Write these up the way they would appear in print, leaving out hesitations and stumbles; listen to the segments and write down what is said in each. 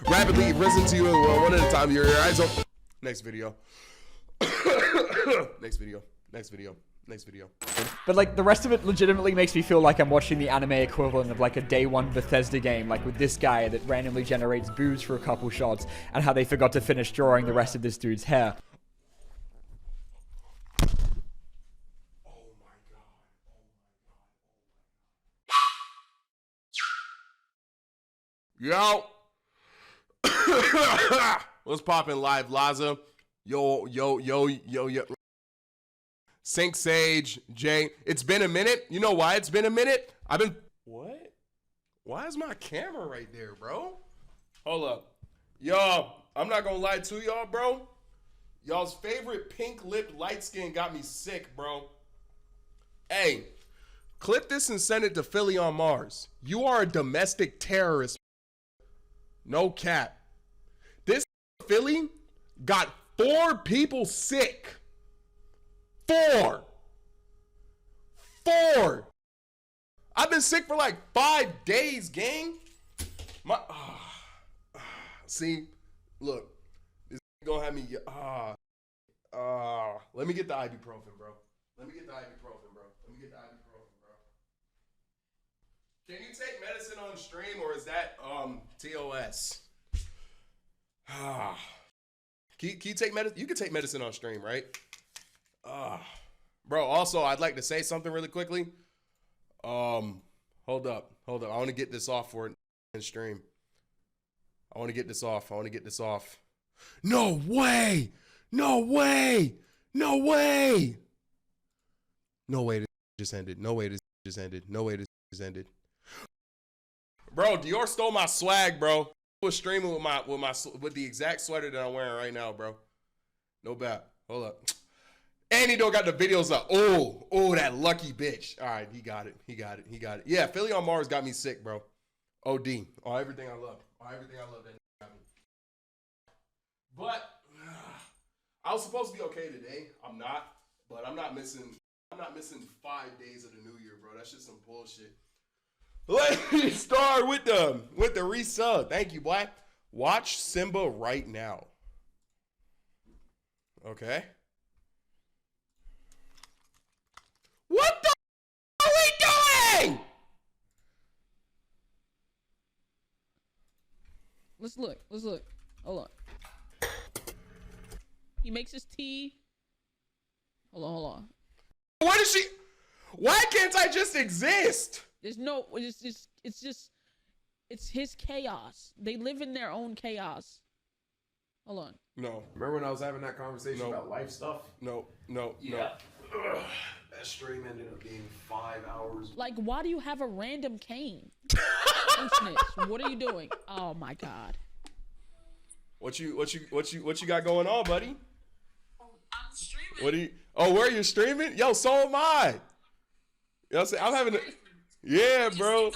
rapidly risen to you one at a time. Your eyes open. Next video. Next video. Next video. Next video. But like the rest of it legitimately makes me feel like I'm watching the anime equivalent of like a day one Bethesda game, like with this guy that randomly generates boobs for a couple shots and how they forgot to finish drawing the rest of this dude's hair. Yo. What's poppin' live, Laza? Yo. Sync Sage, Jay. It's been a minute. You know why it's been a minute? I've been... What? Why is my camera right there, bro? Hold up. Y'all, I'm not gonna lie to y'all, bro. Y'all's favorite pink-lipped light skin got me sick, bro. Hey, clip this and send it to Philly on Mars. You are a domestic terrorist. No cap. This Philly got 4 people sick. 4. I've been sick for like 5 days, gang. See, look, this gonna have me. Let me get the ibuprofen, bro. Let me get the ibuprofen, bro. Can you take medicine on stream, or is that TOS? Can you take medicine? You can take medicine on stream, right? Bro, also, I'd like to say something really quickly. Hold up. I want to get this off for in stream. I want to get this off. No way, this just ended. Bro, Dior stole my swag, bro. I was streaming with the exact sweater that I'm wearing right now, bro. No bad. Hold up. And he don't got the videos up. Oh, that lucky bitch. All right, he got it. Yeah, Philly on Mars got me sick, bro. OD. Everything I love that got me. But I was supposed to be okay today. I'm not. But I'm not missing 5 days of the new year, bro. That's just some bullshit. Let me start with the resub. Thank you, Black. Watch Simba right now. Okay. What the are we doing? Let's look. Hold on. He makes his tea. Hold on. What is she? Why can't I just exist? There's no, it's his chaos. They live in their own chaos. Hold on. No. Remember when I was having that conversation about life stuff? No. Ugh. That stream ended up being 5 hours. Like, why do you have a random cane? What are you doing? Oh my god. What you got going on, buddy? I'm streaming. What do you? Oh, where are you streaming? Yo, so am I. You know what I'm saying? I'm having a. Yeah, bro.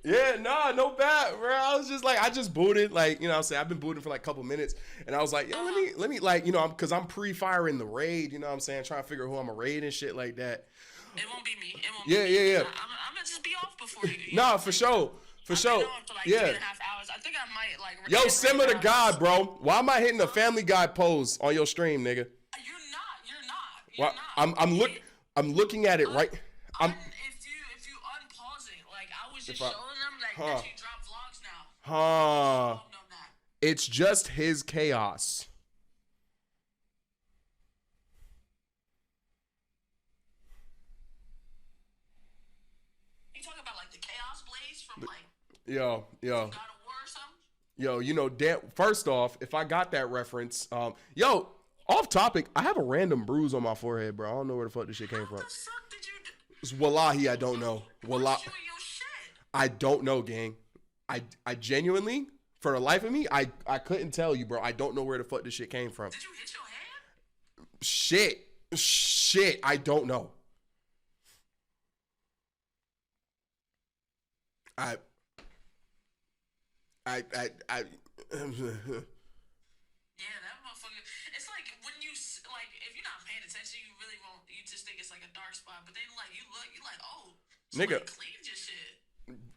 Yeah, nah, no bad, bro. I was just like, I just booted, like, you know what I'm saying? I've been booting for like a couple minutes, and I was like, yo, let me like, you know, because I'm pre-firing the raid, you know what I'm saying? Trying to figure who I'm a raid and shit like that. It won't be me. Yeah. I'm gonna just be off before you. Nah, for sure. Yeah. 2.5 hours. I think I might like. Yo, Simba the God, bro. Why am I hitting the Family Guy pose on your stream, nigga? You're not. I'm looking at it right. If you unpause it, like I was just showing them like that you drop vlogs now. Huh. It's just his chaos. You talking about like the Chaos Blaze from like Yo. God of War or something? Yo, you know, first off, if I got that reference, yo, off topic, I have a random bruise on my forehead, bro. I don't know where the fuck this shit came from. What the fuck did you do? It's wallahi, I don't know. What's you and your shit? I don't know, gang. I genuinely, for the life of me, I couldn't tell you, bro. I don't know where the fuck this shit came from. Did you hit your hand? Shit, I don't know. I Yeah, that motherfucker. It's like when you like if you're not paying attention, you really won't. You just think it's like a dark spot, but then like you look, you're like, oh, nigga, cleaned your shit.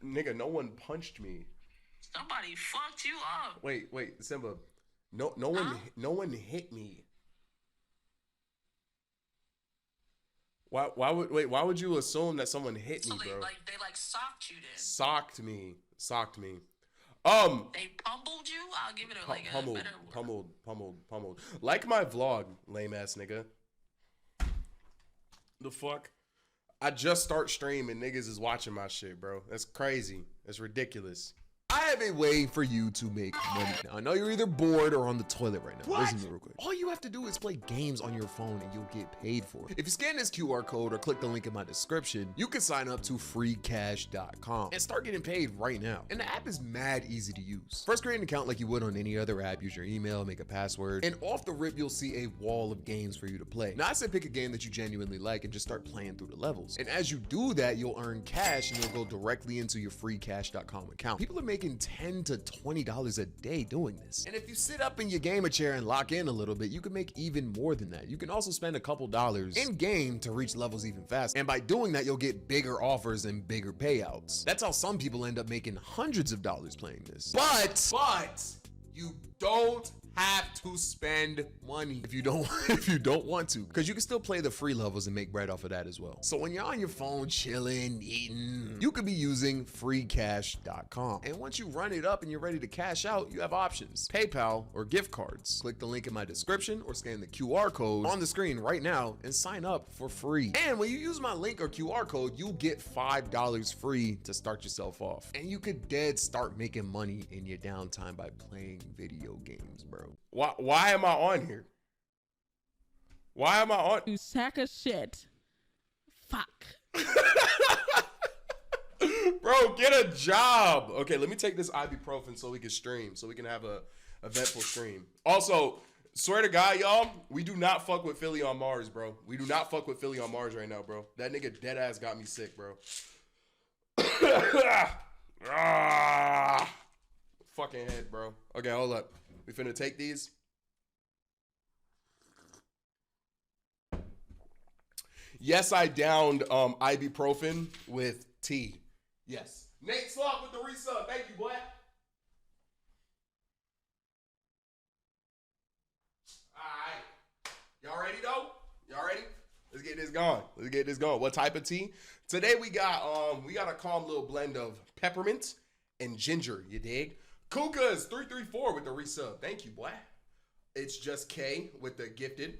Nigga, no one punched me. So Somebody fucked you up. Wait, Simba. No one hit me. Why would you assume that someone hit me, So they bro? like socked you then. Socked me. They pummeled you? I'll give it a like a better word. Pummeled. Like my vlog, lame ass nigga. The fuck? I just start streaming, niggas is watching my shit, bro. That's crazy. That's ridiculous. I have a way for you to make money. Now, I know you're either bored or on the toilet right now. Listen to me real quick. All you have to do is play games on your phone and you'll get paid for it. If you scan this QR code or click the link in my description, you can sign up to freecash.com and start getting paid right now. And the app is mad easy to use. First, create an account like you would on any other app. Use your email, make a password, and off the rip, you'll see a wall of games for you to play. Now, I said pick a game that you genuinely like and just start playing through the levels. And as you do that, you'll earn cash and you'll go directly into your freecash.com account. People are making $10 to $20 a day doing this. And if you sit up in your gamer chair and lock in a little bit, you can make even more than that. You can also spend a couple dollars in game to reach levels even faster. And by doing that, you'll get bigger offers and bigger payouts. That's how some people end up making hundreds of dollars playing this. But you don't have to spend money if you don't want to, because you can still play the free levels and make bread off of that as well. So when you're on your phone chilling, eating, you could be using freecash.com. And once you run it up and you're ready to cash out, you have options: PayPal or gift cards. Click the link in my description or scan the QR code on the screen right now and sign up for free. And when you use my link or QR code, you'll get $5 free to start yourself off. And you could dead start making money in your downtime by playing video games, bro. Why am I on here? Why am I on? You sack of shit. Fuck. Bro, get a job. Okay, let me take this ibuprofen so we can stream, so we can have a eventful stream. Also, swear to God, y'all, we do not fuck with Philly on Mars, bro. We do not fuck with Philly on Mars right now, bro. That nigga dead ass got me sick, bro. Fucking head, bro. Okay, hold up. We finna take these. Yes, I downed ibuprofen with tea. Yes. Nate Slop with the resub. Thank you, boy. Alright. Y'all ready though? Y'all ready? Let's get this going. What type of tea? Today we got a calm little blend of peppermint and ginger, you dig? Kuka's 334 with the resub. Thank you, boy. It's just K with the gifted.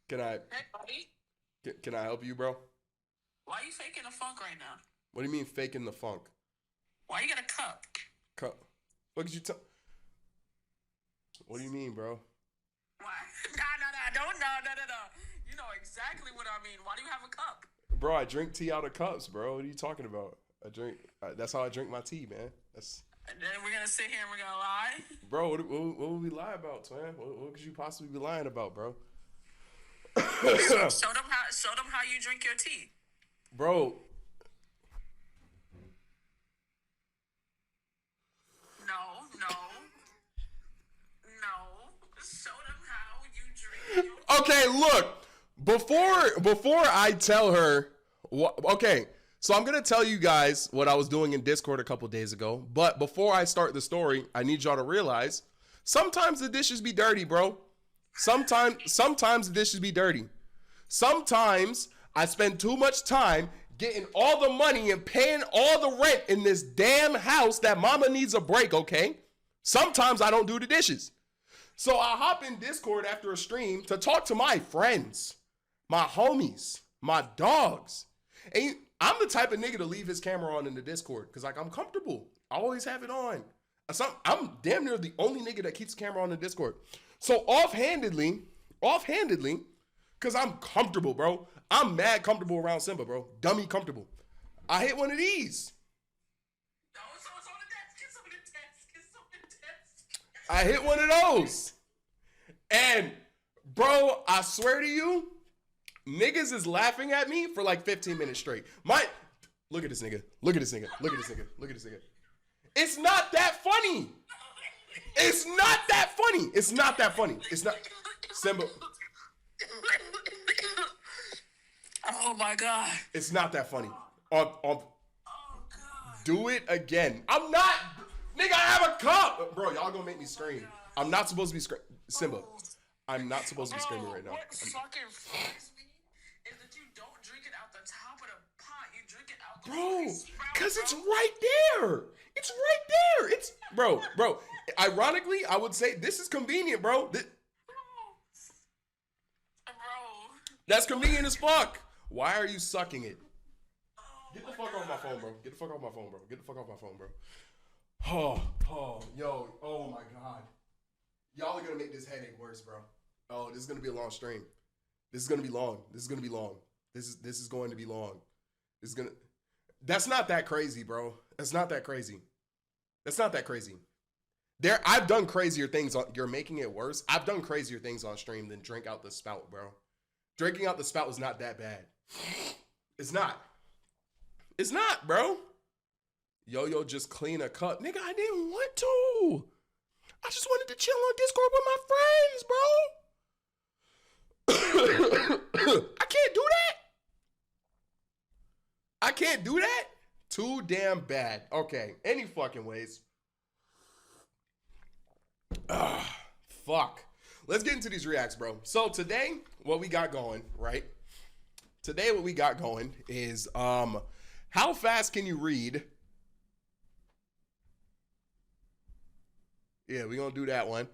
Can I help you, bro? Why are you faking the funk right now? What do you mean faking the funk? Why you got a cup? Cup? What did you tell? What do you mean, bro? Why? No. You know exactly what I mean. Why do you have a cup? Bro, I drink tea out of cups, bro. What are you talking about? That's how I drink my tea, man. And then we're gonna sit here and we're gonna lie? Bro, what would we lie about, man? What could you possibly be lying about, bro? Show them how you drink your tea. Bro. No. Show them how you drink your tea. Okay, look. Before I tell her, okay. So I'm going to tell you guys what I was doing in Discord a couple days ago. But before I start the story, I need y'all to realize sometimes the dishes be dirty, bro. Sometimes the dishes be dirty. Sometimes I spend too much time getting all the money and paying all the rent in this damn house that mama needs a break, okay? Sometimes I don't do the dishes. So I hop in Discord after a stream to talk to my friends, my homies, my dogs. And I'm the type of nigga to leave his camera on in the Discord because, like, I'm comfortable. I always have it on. I'm damn near the only nigga that keeps the camera on the Discord. So offhandedly, because I'm comfortable, bro. I'm mad comfortable around Simba, bro. Dummy comfortable. I hit one of these. No, it's on the desk. Get some of the desk. I hit one of those. And, bro, I swear to you, niggas is laughing at me for like 15 minutes straight. Look at this nigga. It's not that funny. It's not. Simba. Oh my God. It's not that funny. Oh God. Do it again. I'm not. Nigga, I have a cup. Bro, y'all gonna make me scream. I'm not supposed to be screaming. Simba, I'm not supposed to be screaming right now. What fucking fucks me is that you don't drink it out the top of the pot. You drink it out the Bro, spout, because it's bro. right there. It's right there. It's, bro. Ironically, I would say this is convenient, bro. Bro. That's convenient as fuck. Why are you sucking it? Get the fuck off my phone, bro. Get the fuck off my phone, bro. Get the fuck off my phone, bro. Yo, oh my God. Y'all are gonna make this headache worse, bro. Oh, this is gonna be a long stream. This is gonna be long. This is gonna be long. This is going to be long. That's not that crazy, bro. That's not that crazy. That's not that crazy. I've done crazier things you're making it worse. I've done crazier things on stream than drink out the spout, bro. Drinking out the spout is not that bad. It's not. It's not, bro. Yo-Yo just clean a cup. Nigga, I didn't want to. I just wanted to chill on Discord with my friends, bro. I can't do that. I can't do that. Too damn bad. Okay, any fucking ways. Fuck. Let's get into these reacts, bro. So today, what we got going, right? Today, what we got going is, how fast can you read? Yeah, we're gonna do that one.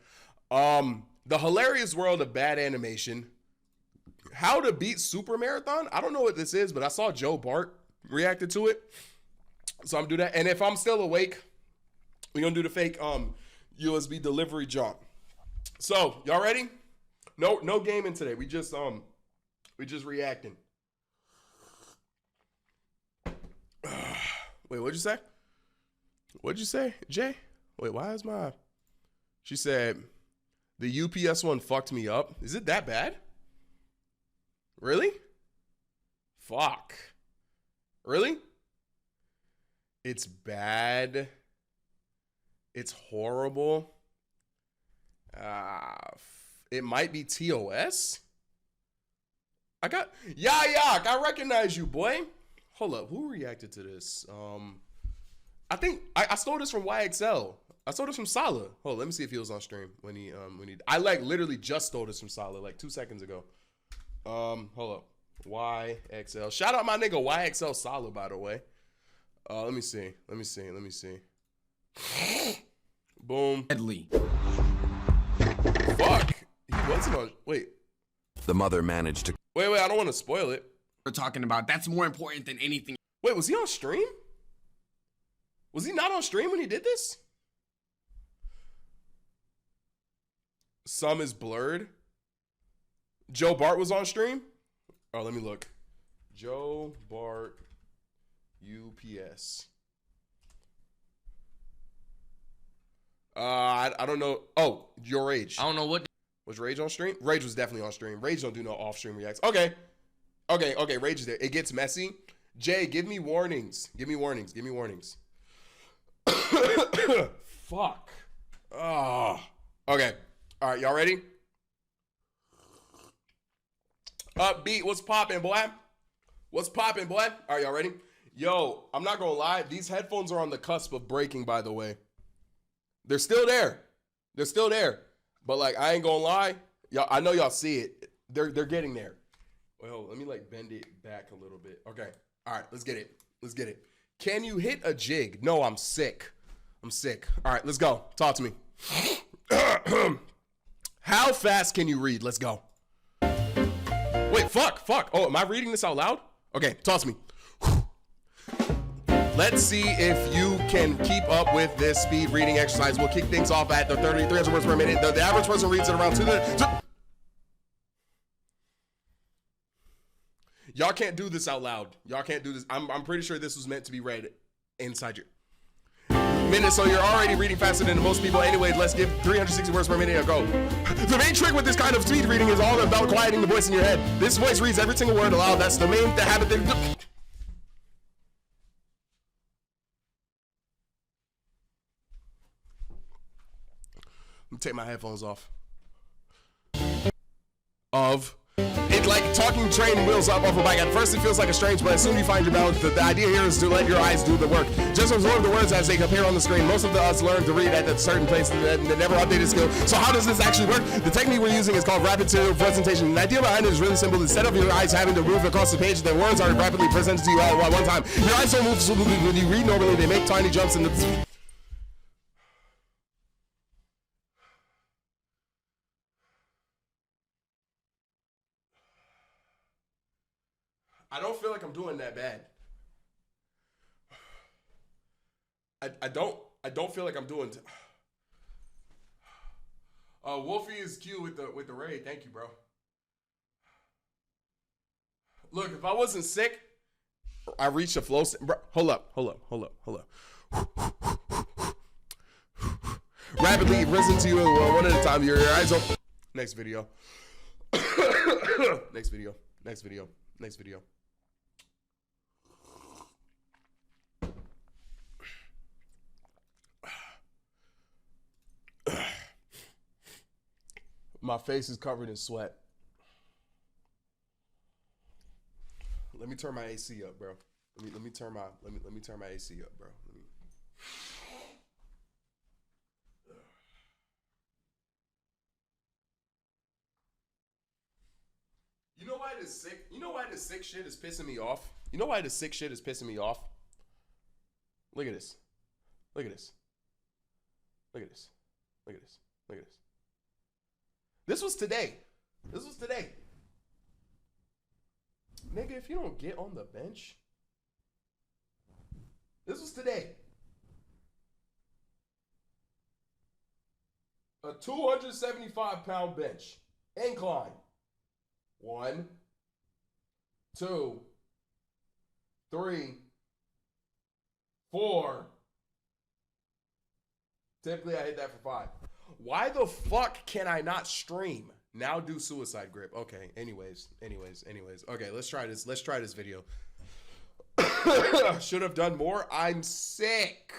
The hilarious world of bad animation. How to beat Super Marathon? I don't know what this is, but I saw Joe Bart reacted to it. So I'm gonna do that. And if I'm still awake, we're gonna do the fake USB delivery jump. So, y'all ready? No gaming today. We just reacting. Wait, what'd you say? What'd you say, Jay? Wait, why is my... She said, the UPS one fucked me up. Is it that bad? Really? Fuck. Really? It's bad. It's horrible. It might be TOS. Yak, I recognize you, boy. Hold up, who reacted to this? I think I stole this from YXL. I stole this from Salah. Hold on, let me see if he was on stream when he I like literally just stole this from Salah like 2 seconds ago. Hold up. YXL. Shout out my nigga YXL Salah, by the way. Let me see. Boom. Deadly. Fuck. He wasn't on. Wait. The mother managed to. Wait. I don't want to spoil it. We're talking about that's more important than anything. Wait, was he on stream? Was he not on stream when he did this? Some is blurred. Joe Bart was on stream? Oh, let me look. Joe Bart UPS. I don't know. Oh, your Rage. I don't know what. Was Rage on stream? Rage was definitely on stream. Rage don't do no off-stream reacts. Okay. Rage is there. It gets messy. Jay, give me warnings. Give me warnings. Fuck. Oh. Okay. All right, y'all ready? Upbeat, what's poppin', boy? All right, y'all ready? Yo, I'm not gonna lie. These headphones are on the cusp of breaking, by the way. They're still there. But like, I ain't gonna lie. Y'all, I know y'all see it. They're getting there. Well, let me like bend it back a little bit. Okay. All right, let's get it. Can you hit a jig? No, I'm sick. All right, let's go. Talk to me. How fast can you read? Let's go. Wait, fuck. Oh, am I reading this out loud? Okay, talk to me. Let's see if you can keep up with this speed reading exercise. We'll kick things off at the 300 words per minute. The average person reads it around 2 minutes. Y'all can't do this out loud. Y'all can't do this. I'm pretty sure this was meant to be read inside your minute, so you're already reading faster than most people. Anyway, let's give 360 words per minute a go. The main trick with this kind of speed reading is all about quieting the voice in your head. This voice reads every single word aloud. That's the main habit. I'm gonna take my headphones off. It's like talking train wheels up off a bike. At first it feels like a strange, but as soon as you find your balance, the idea here is to let your eyes do the work. Just absorb the words as they appear on the screen. Most of us learn to read at a certain place and never updated skill. So how does this actually work? The technique we're using is called rapid serial presentation. The idea behind it is really simple. Instead of your eyes having to move across the page, the words are rapidly presented to you all at one time. Your eyes don't move smoothly when you read normally. They make tiny jumps in the... I don't feel like I'm doing that bad. I don't feel like I'm doing. Wolfie is cute with the raid. Thank you, bro. Look, if I wasn't sick, I reached a flow. Hold up. Rapidly risen to you one at a time. Your eyes open. Next video. Next video. My face is covered in sweat. Let me turn my AC up, bro. Let me turn my AC up, bro. You know why this sick? You know why this sick shit is pissing me off? You know why this sick shit is pissing me off? Look at this. Look at this. Look at this. Look at this. Look at this. This was today. This was today. Nigga, if you don't get on the bench. This was today. A 275-pound bench. Incline. 1, 2, 3, 4. Typically, I hit that for 5. Why the fuck can I not stream? Now do suicide grip. Okay, anyways. Okay, let's try this video. Should have done more. I'm sick.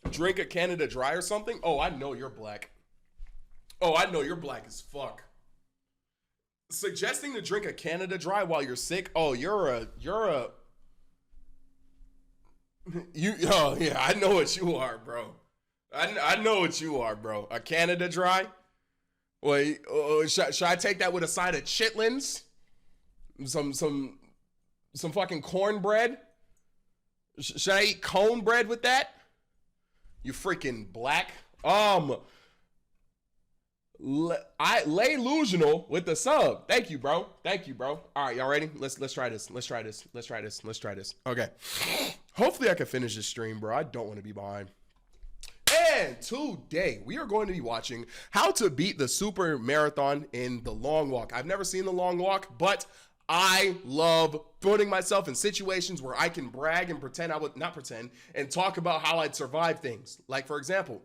Drink a Canada Dry or something? Oh, I know you're black. Oh, I know you're black as fuck. Suggesting to drink a Canada Dry while you're sick? Oh, oh yeah, I know what you are, bro. I know what you are, bro. A Canada Dry? Wait, should I take that with a side of chitlins? Some fucking cornbread? Should I eat cone bread with that? You freaking black. Illusional with the sub. Thank you, bro. All right, y'all ready? Let's try this. Okay. Hopefully I can finish this stream, bro. I don't want to be behind. And today we are going to be watching how to beat the super marathon in the long walk. I've never seen the long walk, but I love putting myself in situations where I can brag and pretend and talk about how I'd survive things. Like, for example,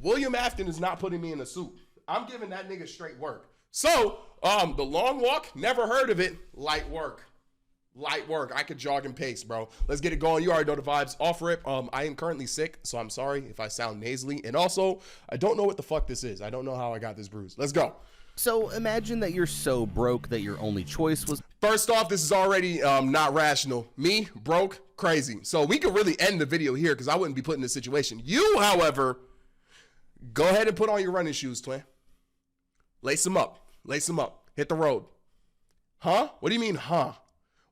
William Afton is not putting me in a suit. I'm giving that nigga straight work. So, the long walk, never heard of it. Light work. I could jog and pace, bro. Let's get it going. You already know the vibes. Off rip. I am currently sick, so I'm sorry if I sound nasally. And also, I don't know what the fuck this is. I don't know how I got this bruise. Let's go. So imagine that you're so broke that your only choice was... First off, this is already not rational. Me, broke, crazy. So we could really end the video here because I wouldn't be put in this situation. You, however, go ahead and put on your running shoes, twin. Lace them up. Hit the road. Huh? What do you mean, huh?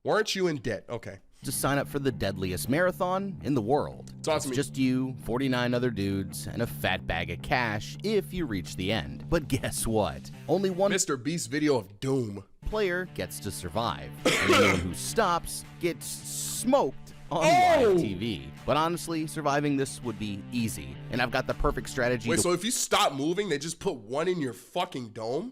Weren't you in debt? Okay. To sign up for the deadliest marathon in the world. Talk to me. Just you, 49 other dudes, and a fat bag of cash if you reach the end. But guess what? Only one Mr. Beast video of doom player gets to survive. And anyone who stops gets smoked on live TV. But honestly, surviving this would be easy. And I've got the perfect strategy. Wait, so if you stop moving, they just put one in your fucking dome?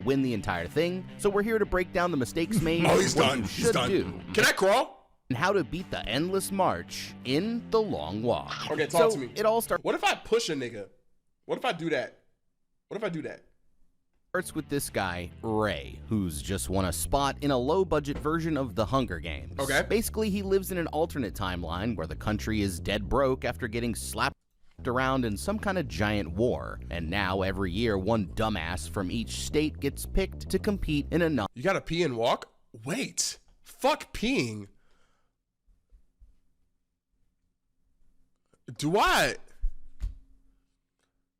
Win the entire thing. So we're here to break down the mistakes made. Oh, he's done. He's done. Can I crawl? And how to beat the endless march in the long walk. Okay, talk to me. It all starts. What if I push a nigga? What if I do that? Starts with this guy, Ray, who's just won a spot in a low-budget version of the Hunger Games. Okay. Basically, he lives in an alternate timeline where the country is dead broke after getting slapped around in some kind of giant war, and now every year one dumbass from each state gets picked to compete in a You gotta pee and walk? Wait. Fuck peeing.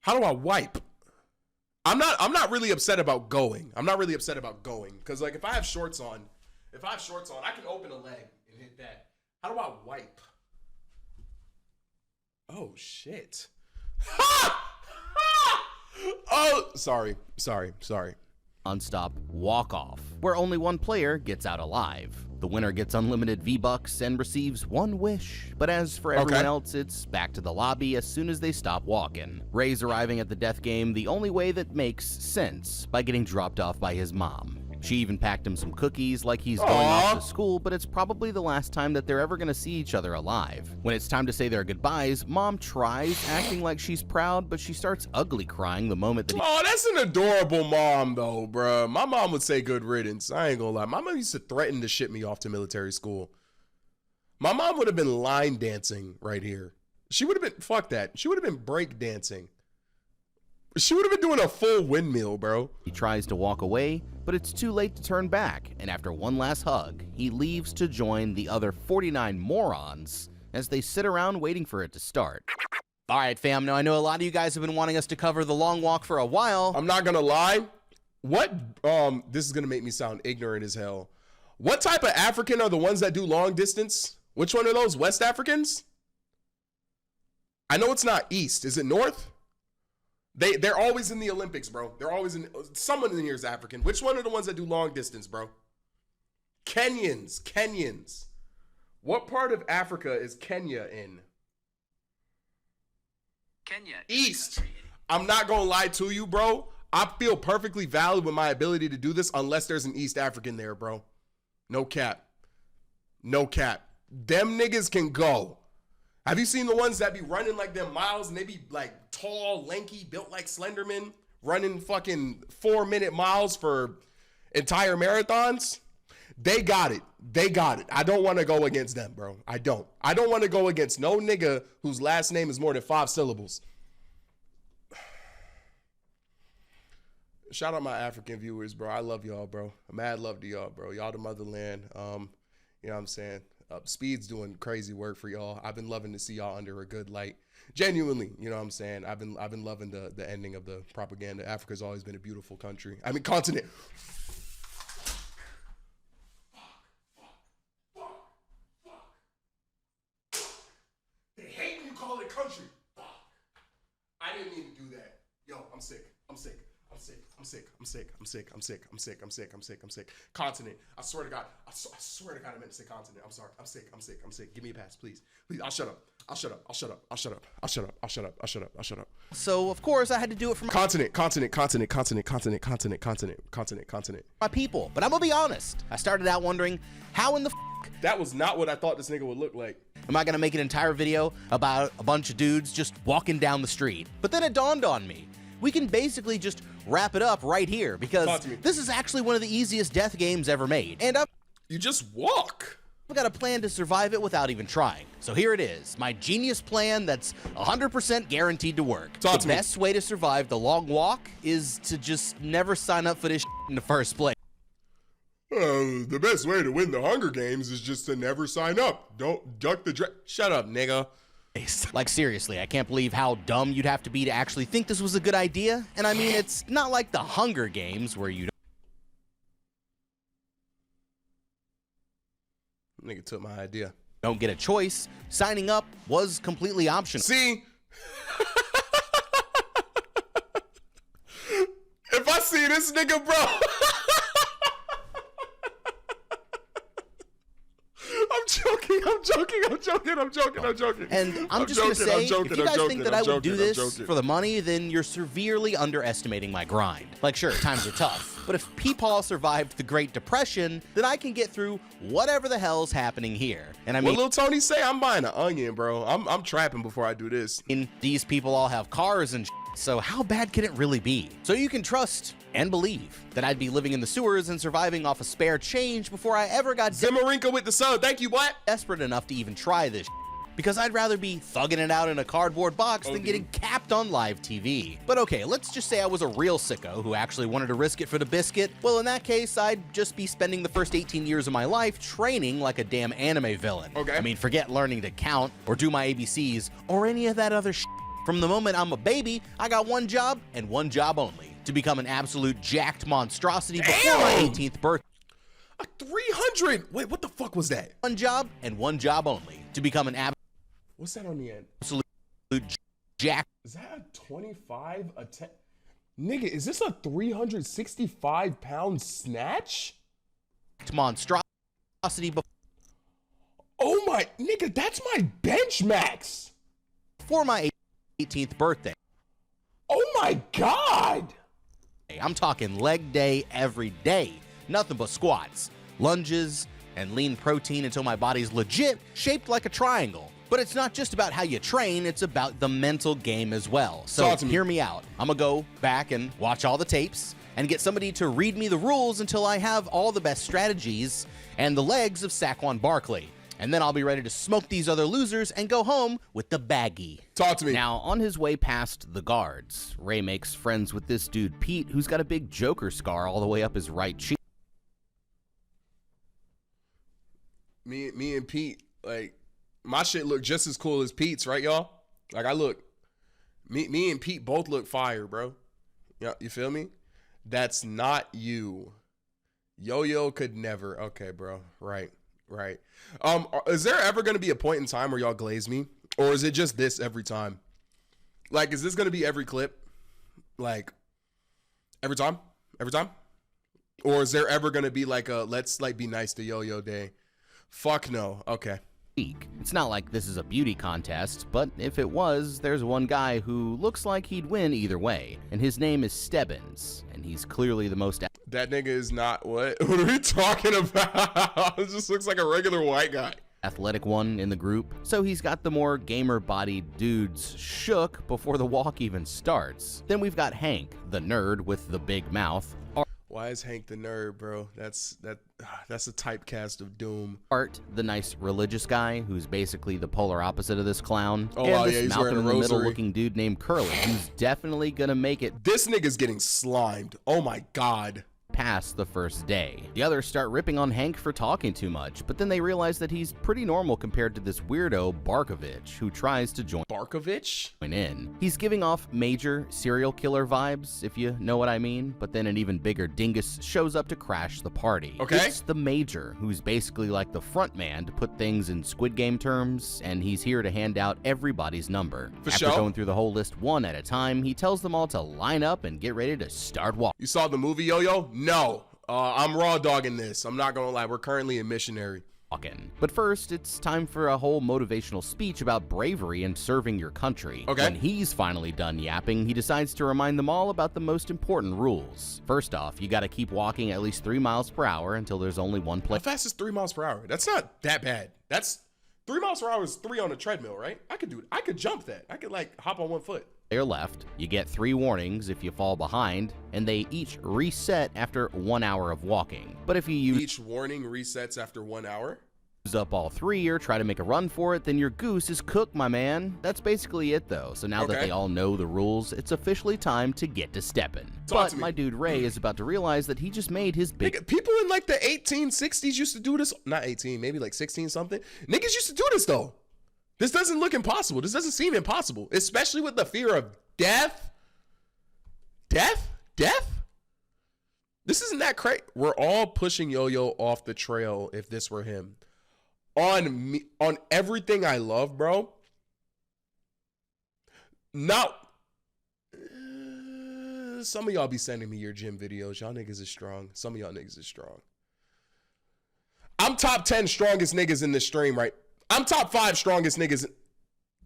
How do I wipe? I'm not really upset about going. Cause like if I have shorts on, I can open a leg and hit that. How do I wipe? Oh shit. Oh, sorry. nonstop walk-off, where only one player gets out alive. The winner gets unlimited V-Bucks and receives one wish. But as for everyone else, it's back to the lobby as soon as they stop walking. Ray's arriving at the death game the only way that makes sense, by getting dropped off by his mom. She even packed him some cookies like he's going off to school, but it's probably the last time that they're ever gonna see each other alive. When it's time to say their goodbyes, Mom tries acting like she's proud, but she starts ugly crying the moment that Oh, that's an adorable mom though, bruh. My mom would say good riddance. I ain't gonna lie. My mom used to threaten to ship me off to military school. My mom would have been line dancing right here. She would have been, fuck that. She would have been break dancing. She would have been doing a full windmill, bro. He tries to walk away, but it's too late to turn back, and after one last hug, he leaves to join the other 49 morons as they sit around waiting for it to start. Alright fam, now I know a lot of you guys have been wanting us to cover the long walk for a while. I'm not gonna lie. What, this is gonna make me sound ignorant as hell. What type of African are the ones that do long distance? Which one are those? West Africans? I know it's not East. Is it North? They're always in the Olympics, bro. They're always in. Someone in here is African. Which one are the ones that do long distance, bro? Kenyans. What part of Africa is Kenya in? Kenya. East. I'm not gonna lie to you, bro. I feel perfectly valid with my ability to do this unless there's an East African there, bro. No cap. No cap. Them niggas can go. Have you seen the ones that be running like them miles and they be like tall, lanky, built like Slenderman, running fucking 4-minute miles for entire marathons? They got it. I don't want to go against them, bro. I don't want to go against no nigga whose last name is more than 5 syllables. Shout out my African viewers, bro. I love y'all, bro. Mad love to y'all, bro. Y'all the motherland. You know what I'm saying? Speed's doing crazy work for y'all. I've been loving to see y'all under a good light. Genuinely, you know what I'm saying? I've been loving the ending of the propaganda. Africa's always been a beautiful country. I mean, continent. Fuck. They hate when you call it country. Fuck. I didn't mean to do that. Yo, I'm sick. Continent. I swear to God, I meant to say continent. I'm sorry. I'm sick. Give me a pass, please. I'll shut up. So, of course, I had to do it for my continent. my people. But I'm gonna be honest. I started out wondering, how in the That was not what I thought this nigga would look like. am I gonna make an entire video about a bunch of dudes just walking down the street? But then it dawned on me. We can basically just wrap it up right here, because this is actually one of the easiest death games ever made. And you just walk. I've got a plan to survive it without even trying. So here it is, my genius plan that's 100% guaranteed to work. The best way to survive the long walk is to just never sign up for this in the first place. The best way to win the Hunger Games is just to never sign up. Don't duck the Shut up, nigga. Like seriously, I can't believe how dumb you'd have to be to actually think this was a good idea. And I mean, it's not like the Hunger Games where you Nigga took my idea. Don't get a choice. Signing up was completely optional. See? If I see this nigga, bro. I'm joking. And I'm just gonna say, if you guys think that I would do this for the money, then you're severely underestimating my grind. Like, sure, times are tough, but if Peepaw survived the Great Depression, then I can get through whatever the hell's happening here. And I mean, what Lil Tony say? I'm buying an onion, bro. I'm trapping before I do this. These people all have cars and so how bad can it really be? So you can trust and believe that I'd be living in the sewers and surviving off a spare change before I ever got Zimmarinka with the sub. Thank you, what? Desperate enough to even try this. because I'd rather be thugging it out in a cardboard box than getting capped on live TV. But okay, let's just say I was a real sicko who actually wanted to risk it for the biscuit. Well, in that case, I'd just be spending the first 18 years of my life training like a damn anime villain. Okay. I mean, forget learning to count or do my ABCs or any of that other shit. From the moment I'm a baby, I got one job and one job only: to become an absolute jacked monstrosity before my 18th birthday. 300. Wait, what the fuck was that? One job and one job only: to become an What's that on the end? absolute jack. Is that a 25 attempt? Nigga, is this a 365-pound snatch? Monstrosity Oh my, nigga, that's my bench max. before my 18th birthday. Oh my God. I'm talking leg day every day. Nothing but squats, lunges, and lean protein until my body's legit shaped like a triangle. But it's not just about how you train, it's about the mental game as well. So Talk to me. hear me out. I'm gonna go back and watch all the tapes and get somebody to read me the rules until I have all the best strategies and the legs of Saquon Barkley. And then I'll be ready to smoke these other losers and go home with the baggie. Talk to me. Now, on his way past the guards, Ray makes friends with this dude Pete, who's got a big Joker scar all the way up his right cheek. Me and Pete, like, my shit look just as cool as Pete's, right, y'all? Like, me and Pete both look fire, bro. Yeah, you feel me? That's not you. Yoyo could never. Okay, bro. Right. Is there ever going to be a point in time where y'all glaze me? Or is it just this every time? Like, is this going to be every clip? Like, every time? Or is there ever going to be like a, let's like be nice to Yoyo day? Fuck no. Okay. It's not like this is a beauty contest, but if it was, there's one guy who looks like he'd win either way, and his name is Stebbins, and he's clearly the most That nigga is not what? What are we talking about? It just looks like a regular white guy. athletic one in the group, so he's got the more gamer-bodied dudes shook before the walk even starts. Then we've got Hank, the nerd with the big mouth. Why is Hank the nerd, bro? That's a typecast of doom. Art, the nice religious guy who's basically the polar opposite of this clown. Oh, and wow, this yeah, he's Malcolm wearing a in the middle rosary. looking dude named Curly, who's definitely gonna make it This nigga's getting slimed. Oh my God. past the first day. The others start ripping on Hank for talking too much, but then they realize that he's pretty normal compared to this weirdo Barkovich who tries to join Barkovich? in. He's giving off major serial killer vibes, if you know what I mean, but then an even bigger dingus shows up to crash the party. Okay. It's the Major, who's basically like the front man to put things in Squid Game terms, and he's here to hand out everybody's number. For After sure. going through the whole list one at a time, he tells them all to line up and get ready to start walking. You saw the movie Yoyo? No. I'm raw dogging this. I'm not gonna lie. We're currently in missionary. But first, it's time for a whole motivational speech about bravery and serving your country. Okay. When he's finally done yapping, he decides to remind them all about the most important rules. First off, you gotta keep walking at least 3 miles per hour until there's only one How player fast is 3 miles per hour? That's not that bad. That's 3 miles per hour is 3 on a treadmill, right? I could do it. I could jump that. I could like hop on 1 foot. left. You get 3 warnings if you fall behind, and they each reset after 1 hour of walking. But if you use Each warning resets after 1 hour. up all 3 or try to make a run for it, then your goose is cooked, my man. That's basically it, though. So now that Okay. they all know the rules, it's officially time to get to steppin'. Talk But to me. my dude Ray is about to realize that he just made his big Nigga, people in like the 1860s used to do this. Not 18, maybe like 16 something. Niggas used to do this though. This doesn't look impossible. This doesn't seem impossible, especially with the fear of death. Death? This isn't that crazy. We're all pushing Yoyo off the trail if this were him. On me, on everything I love, bro. Now, some of y'all be sending me your gym videos. Y'all niggas is strong. Some of y'all niggas is strong. I'm top 10 strongest niggas in this stream, right? I'm top 5 strongest niggas.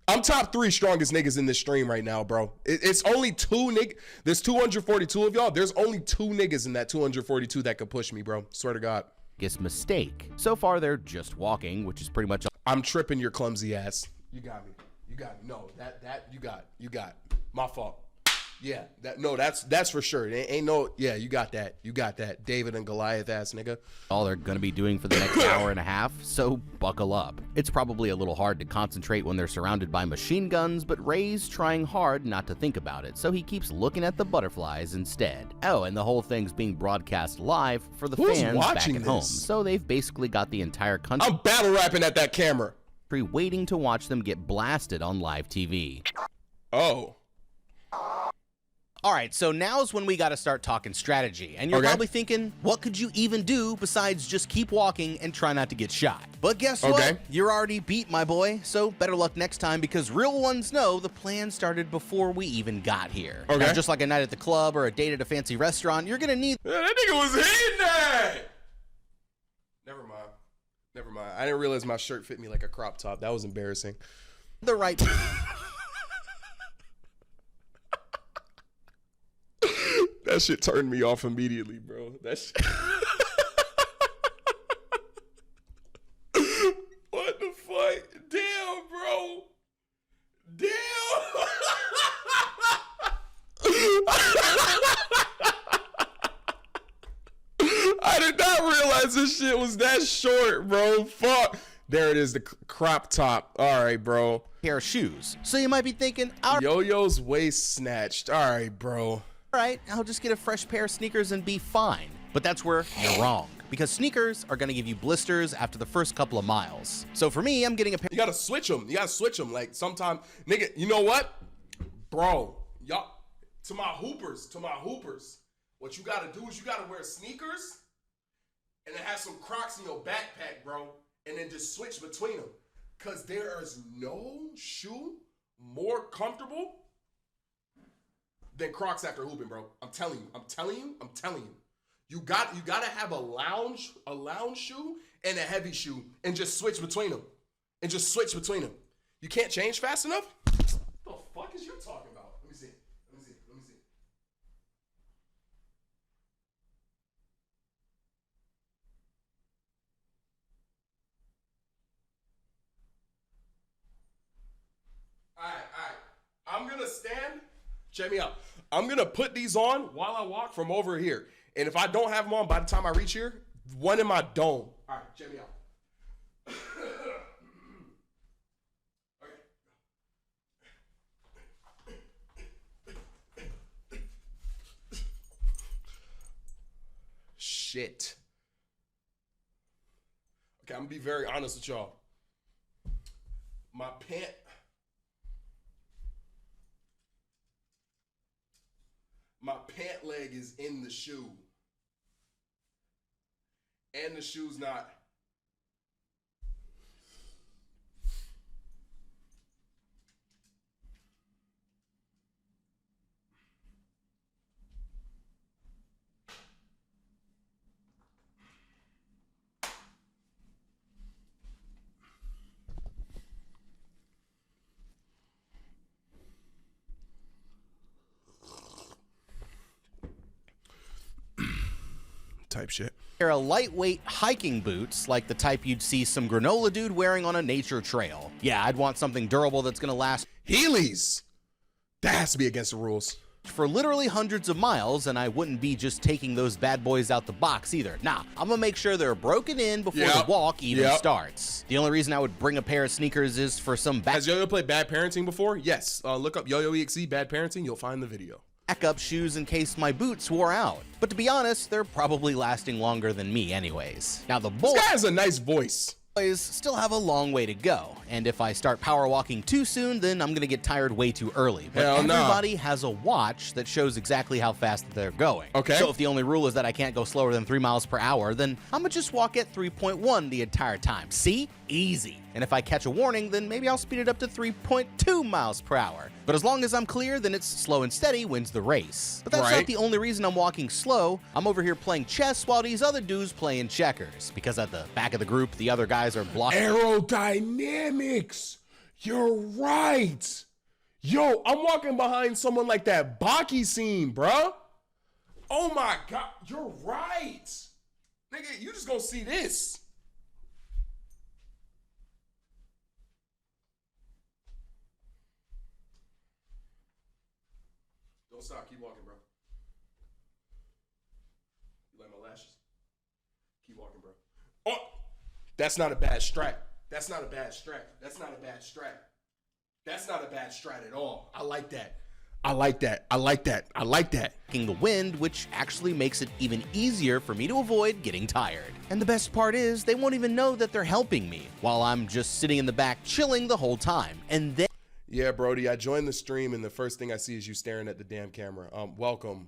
I'm top 3 strongest niggas in this stream right now, bro. It's only 2 niggas. There's 242 of y'all. There's only 2 niggas in that 242 that could push me, bro. Swear to God. biggest mistake. So far, they're just walking, which is pretty much I'm tripping your clumsy ass. You got me. No, that you got. My fault. Yeah, that's for sure. Ain't no, yeah, you got that. You got that. David and Goliath ass nigga. All they're gonna be doing for the next hour and a half, so buckle up. It's probably a little hard to concentrate when they're surrounded by machine guns, but Ray's trying hard not to think about it, so he keeps looking at the butterflies instead. Oh, and the whole thing's being broadcast live for the fans back at home, so they've basically got the entire country I'm battle rapping at that camera. waiting to watch them get blasted on live TV. Oh. All right, so now's when we got to start talking strategy. And you're probably thinking, what could you even do besides just keep walking and try not to get shot? But guess what? You're already beat, my boy. So better luck next time, because real ones know the plan started before we even got here. Now, just like a night at the club or a date at a fancy restaurant, you're going to need... Yeah, that nigga was hitting that! Never mind. Never mind. I didn't realize my shirt fit me like a crop top. That was embarrassing. The right... That shit turned me off immediately, bro. That shit. What the fuck? Damn, bro. Damn. I did not realize this shit was that short, bro. Fuck. There it is, the crop top. All right, bro. Pair of shoes. So you might be thinking, Yo-Yo's waist snatched. All right, bro. all right, I'll just get a fresh pair of sneakers and be fine. But that's where you're wrong, because sneakers are gonna give you blisters after the first couple of miles. So for me, I'm getting a pair. You gotta switch them. You gotta switch them. Like sometime, nigga, you know what? Bro, y'all, to my hoopers, what you gotta do is you gotta wear sneakers and then have some Crocs in your backpack, bro. And then just switch between them. Cause there is no shoe more comfortable than Crocs after hooping, bro. I'm telling you. You gotta have a lounge shoe and a heavy shoe and just switch between them. You can't change fast enough? What the fuck is you talking about? Let me see. All right. I'm gonna stand. Check me out. I'm gonna put these on while I walk from over here. And if I don't have them on by the time I reach here, one in my dome. All right, check me out. Shit. Okay, I'm gonna be very honest with y'all. My pant leg is in the shoe. And the shoe's not. Type shit. Pair of lightweight hiking boots, like the type you'd see some granola dude wearing on a nature trail. Yeah, I'd want something durable that's gonna last Heelys! That has to be against the rules. for literally hundreds of miles, and I wouldn't be just taking those bad boys out the box either. Nah, I'm gonna make sure they're broken in before the walk even starts. The only reason I would bring a pair of sneakers is for some Has Yoyo played Bad Parenting before? Yes. Look up Yoyo EXE Bad Parenting. You'll find the video. backup shoes in case my boots wore out. But to be honest, they're probably lasting longer than me anyways. Now the This guy has a nice voice. boys still have a long way to go, and if I start power walking too soon, then I'm gonna get tired way too early. But everybody has a watch that shows exactly how fast they're going. Okay. So if the only rule is that I can't go slower than 3 miles per hour, then I'm gonna just walk at 3.1 the entire time. See? Easy. And if I catch a warning, then maybe I'll speed it up to 3.2 miles per hour. But as long as I'm clear, then it's slow and steady wins the race. But that's not the only reason I'm walking slow. I'm over here playing chess while these other dudes playing checkers. Because at the back of the group, the other guys are blocking. Aerodynamics. You're right. Yo, I'm walking behind someone like that Baki scene, bruh. Oh my God. You're right. Nigga, you just gonna see this. stop. Keep walking, bro. You like my lashes? Keep walking, bro. Oh! That's not a bad strat. That's not a bad strat. That's not a bad strat. That's not a bad strat at all. I like that. I like that. I like that. I like that. The wind, which actually makes it even easier for me to avoid getting tired. And the best part is, they won't even know that they're helping me, while I'm just sitting in the back chilling the whole time. And then... Yeah, Brody, I joined the stream, and the first thing I see is you staring at the damn camera. Welcome.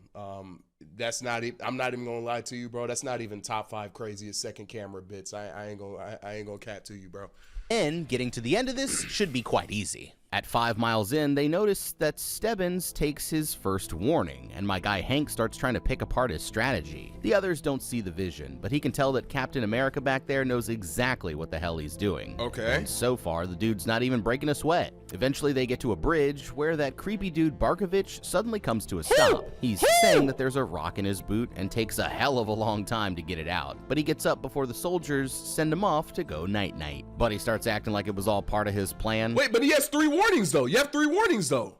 That's not even, I'm not even gonna lie to you, bro. That's not even top 5 craziest second camera bits. I ain't gonna cap to you, bro. And getting to the end of this should be quite easy. At 5 miles in, they notice that Stebbins takes his first warning, and my guy Hank starts trying to pick apart his strategy. The others don't see the vision, but he can tell that Captain America back there knows exactly what the hell he's doing. Okay. And so far, the dude's not even breaking a sweat. Eventually, they get to a bridge where that creepy dude Barkovich suddenly comes to a stop. He's saying that there's a rock in his boot and takes a hell of a long time to get it out, but he gets up before the soldiers send him off to go night-night. Buddy starts acting like it was all part of his plan. Wait, but he has 3 warnings, though. You have 3 warnings, though.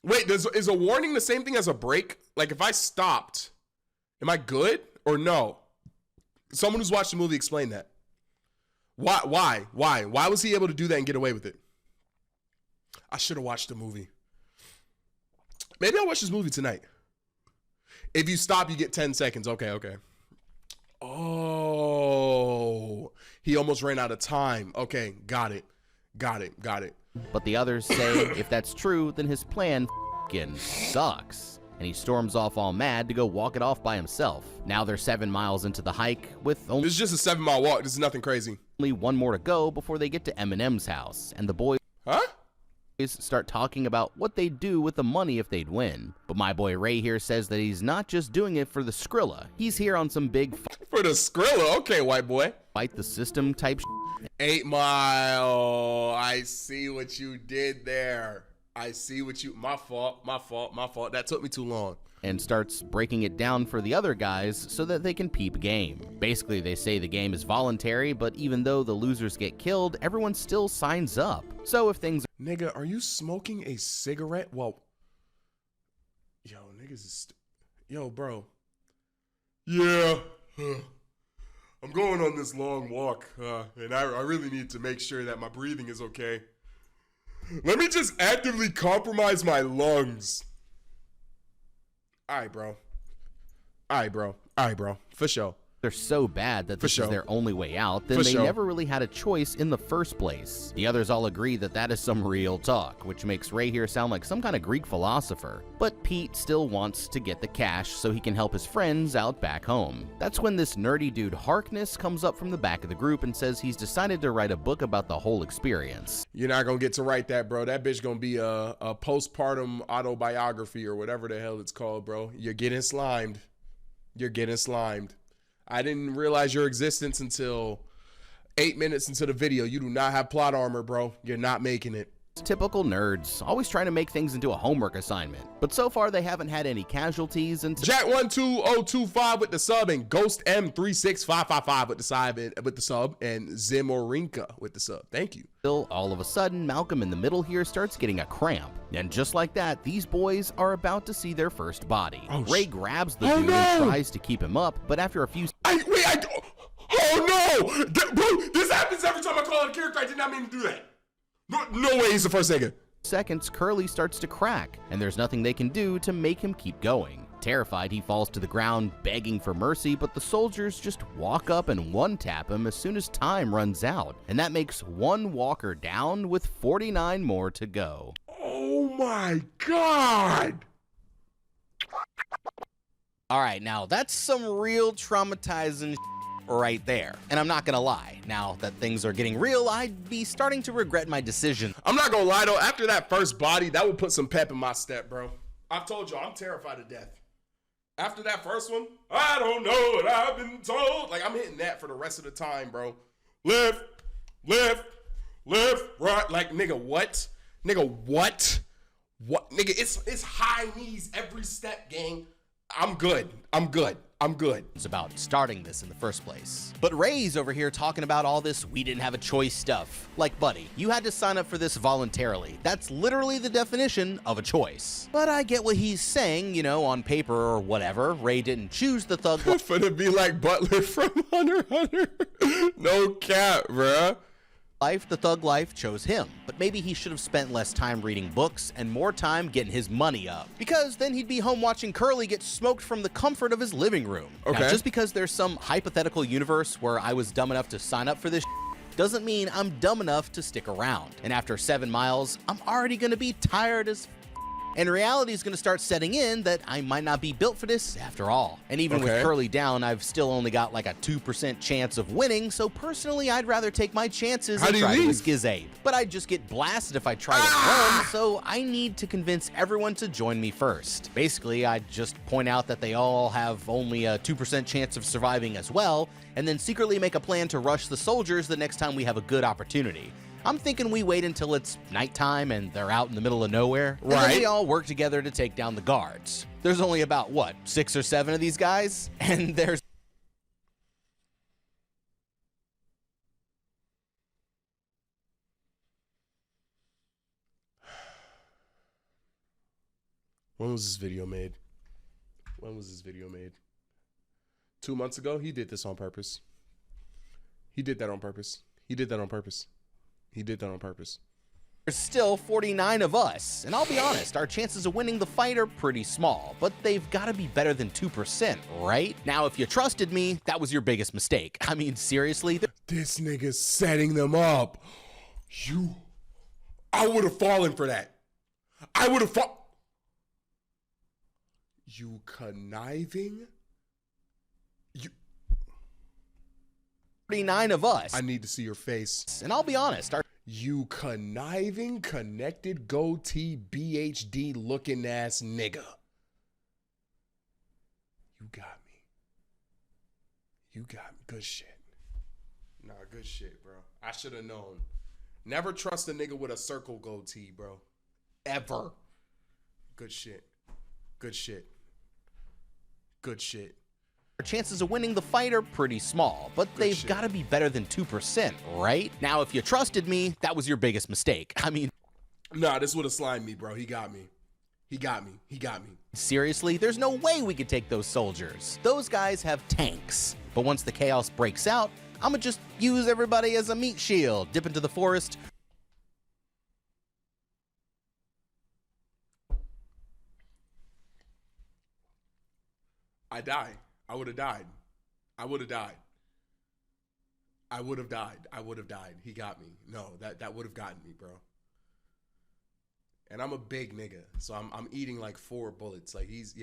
Wait, is a warning the same thing as a break? Like, if I stopped, am I good or no? Someone who's watched the movie explain that. Why was he able to do that and get away with it? I should have watched the movie. Maybe I'll watch this movie tonight. If you stop, you get 10 seconds. Okay. Oh, he almost ran out of time. Okay, got it. But the others say if that's true, then his plan f***ing sucks. And he storms off all mad to go walk it off by himself. Now they're 7 miles into the hike with only... This is just a 7-mile walk. This is nothing crazy. Only 1 more to go before they get to Eminem's house. And the boys... Huh? Start talking about what they'd do with the money if they'd win. But my boy Ray here says that he's not just doing it for the Skrilla. He's here on some big... For the Skrilla? Okay, white boy. Fight the system type 8 Mile. I see what you did there. I see what you... My fault. That took me too long. And starts breaking it down for the other guys so that they can peep game. Basically, they say the game is voluntary, but even though the losers get killed, everyone still signs up. So if things... Nigga, are you smoking a cigarette? Well... Yo, niggas is... Yo, bro. Yeah. I'm going on this long walk, and I really need to make sure that my breathing is okay. Let me just actively compromise my lungs. All right, bro. For sure. They're so bad that this is their only way out, then they never really had a choice in the first place. The others all agree that that is some real talk, which makes Ray here sound like some kind of Greek philosopher. But Pete still wants to get the cash so he can help his friends out back home. That's when this nerdy dude Harkness comes up from the back of the group and says he's decided to write a book about the whole experience. You're not gonna get to write that, bro. That bitch gonna be a postpartum autobiography or whatever the hell it's called, bro. You're getting slimed. I didn't realize your existence until 8 minutes into the video. You do not have plot armor, bro. You're not making it. Typical nerds, always trying to make things into a homework assignment. But so far, they haven't had any casualties until... Jack12025 with the sub, and Ghost M36555 with the sub, and Zimorinka with the sub. Thank you. All of a sudden, Malcolm in the middle here starts getting a cramp. And just like that, these boys are about to see their first body. Ray grabs the dude and tries to keep him up, but after a few... Oh no! Bro, this happens every time I call out a character. I did not mean to do that. No way he's the first nigga. Seconds, Curly starts to crack, and there's nothing they can do to make him keep going. Terrified, he falls to the ground, begging for mercy, but the soldiers just walk up and one-tap him as soon as time runs out. And that makes one walker down with 49 more to go. Oh my God! All right, now that's some real traumatizing right there. And I'm not gonna lie, now that things are getting real, I'd be starting to regret my decision. I'm not gonna lie though, after that first body, that would put some pep in my step, bro. I've told y'all, I'm terrified of death. After that first one, I don't know what I've been told. Like, I'm hitting that for the rest of the time, bro. Left, right. Like, nigga, what? What? Nigga, it's high knees every step, gang. I'm good. I'm good. It's about starting this in the first place. But Ray's over here talking about all this we didn't have a choice stuff. Like, buddy, you had to sign up for this voluntarily. That's literally the definition of a choice. But I get what he's saying, you know, on paper or whatever. Ray didn't choose the thug life. For to be like Butler from Hunter x Hunter. No cap, bruh. The thug life chose him, but maybe he should have spent less time reading books and more time getting his money up, because then he'd be home watching Curly get smoked from the comfort of his living room. Okay. Now, just because there's some hypothetical universe where I was dumb enough to sign up for this doesn't mean I'm dumb enough to stick around. And after 7 miles, I'm already gonna be tired as and reality is going to start setting in that I might not be built for this after all. And even with Curly down, I've still only got like a 2% chance of winning, so personally I'd rather take my chances and try to escape. But I'd just get blasted if I tried it alone, so I need to convince everyone to join me first. Basically, I'd just point out that they all have only a 2% chance of surviving as well, and then secretly make a plan to rush the soldiers the next time we have a good opportunity. I'm thinking we wait until it's nighttime and they're out in the middle of nowhere, and then we all work together to take down the guards. There's only about, what, 6 or 7 of these guys? And there's... When was this video made? When was this video made? 2 months ago? He did this on purpose. He did that on purpose. He did that on purpose. He did that on purpose. There's still 49 of us, and I'll be honest, our chances of winning the fight are pretty small, but they've got to be better than 2%, right? Now, if you trusted me, that was your biggest mistake. I mean, seriously? This nigga's setting them up. I would have fallen for that. I would have fallen. You conniving? 49 of us. I need to see your face. And I'll be honest, you conniving, connected, goatee, BHD looking ass nigga. You got me. You got me. Good shit. Nah, good shit, bro. I should have known. Never trust a nigga with a circle goatee, bro. Ever. Good shit. Good shit. Good shit. Our chances of winning the fight are pretty small, but they've got to be better than 2%, right? Now, if you trusted me, that was your biggest mistake. I mean... Nah, this would have slimed me, bro. He got me. He got me. He got me. Seriously, there's no way we could take those soldiers. Those guys have tanks. But once the chaos breaks out, I'ma just use everybody as a meat shield, dip into the forest... I die. I would have died. I would have died. I would have died. I would have died. He got me. No, that would have gotten me, bro. And I'm a big nigga, so I'm eating like 4 bullets. Like he's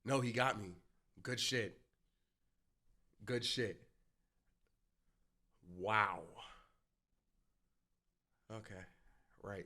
No, he got me. Good shit. Good shit. Wow. Okay. Right.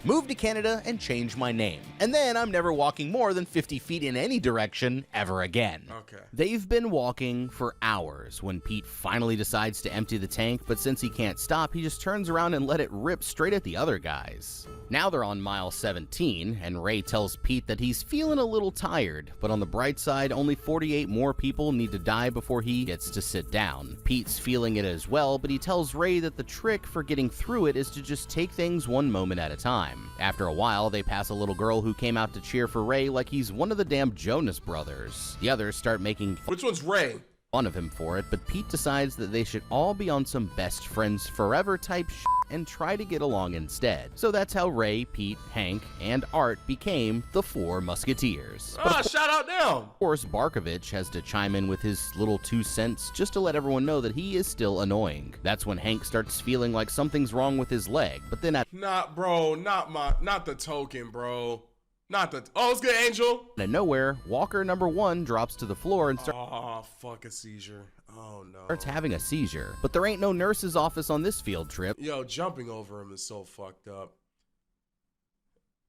Move to Canada and change my name. And then I'm never walking more than 50 feet in any direction ever again. Okay. They've been walking for hours when Pete finally decides to empty the tank, but since he can't stop, he just turns around and let it rip straight at the other guys. Now they're on mile 17, and Ray tells Pete that he's feeling a little tired, but on the bright side, only 48 more people need to die before he gets to sit down. Pete's feeling it as well, but he tells Ray that the trick for getting through it is to just take things one moment at a time. After a while, they pass a little girl who came out to cheer for Ray like he's one of the damn Jonas Brothers. The others start making Which one's Ray? fun of him for it, but Pete decides that they should all be on some best friends forever type shit and try to get along instead. So that's how Ray, Pete, Hank, and Art became the 4 Musketeers. Shout out now! Of course, Barkovich has to chime in with his little 2 cents just to let everyone know that he is still annoying. That's when Hank starts feeling like something's wrong with his leg, but then Not the token, bro. Oh, it's good, Angel. out of nowhere, Walker number 1 drops to the floor and Oh, fuck, a seizure. Oh, no. starts having a seizure. But there ain't no nurse's office on this field trip. Yo, jumping over him is so fucked up.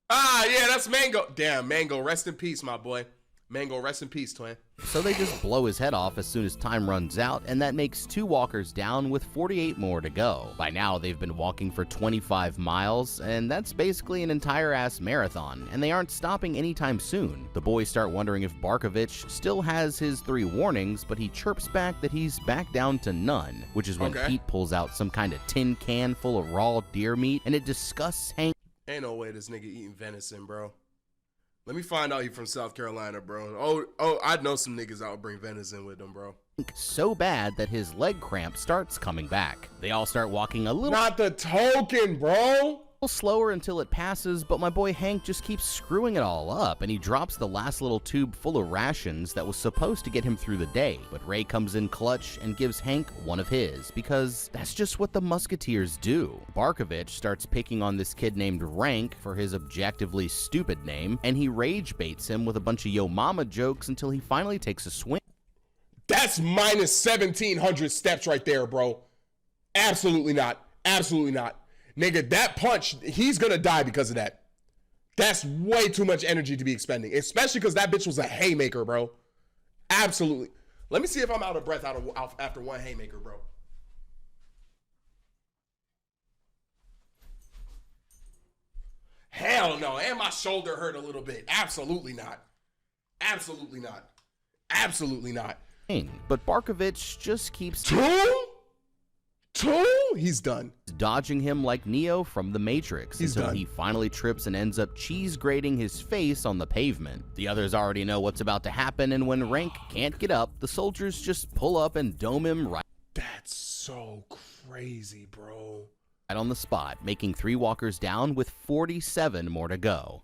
Ah, yeah, that's Mango. Damn, Mango, rest in peace, my boy. Mango, rest in peace, twin. So they just blow his head off as soon as time runs out, and that makes 2 walkers down with 48 more to go. By now, they've been walking for 25 miles, and that's basically an entire-ass marathon, and they aren't stopping anytime soon. The boys start wondering if Barkovich still has his 3 warnings, but he chirps back that he's back down to none, which is when Pete pulls out some kind of tin can full of raw deer meat, and it disgusts Hank. Ain't no way this nigga eating venison, bro. Let me find out you from South Carolina, bro. Oh, I know some niggas that would bring venison with them, bro. So bad that his leg cramp starts coming back. They all start walking a little— Not the token, bro. slower until it passes, but my boy Hank just keeps screwing it all up, and he drops the last little tube full of rations that was supposed to get him through the day. But Ray comes in clutch and gives Hank one of his, because that's just what the Musketeers do. Barkovich starts picking on this kid named Rank for his objectively stupid name, and he rage baits him with a bunch of yo mama jokes until he finally takes a swing. That's minus 1,700 steps right there, bro. Absolutely not. Absolutely not. Nigga, that punch, he's gonna die because of that. That's way too much energy to be expending, especially because that bitch was a haymaker, bro. Absolutely. Let me see if I'm out of breath after one haymaker, bro. Hell no. And my shoulder hurt a little bit. Absolutely not. Absolutely not. Absolutely not. But Barkovich just keeps— Two? He's done. Dodging him like Neo from The Matrix until he finally trips and ends up cheese grating his face on the pavement. The others already know what's about to happen, and when Rank can't get up, the soldiers just pull up and dome him right— That's so crazy, bro. Right on the spot, making 3 walkers down with 47 more to go.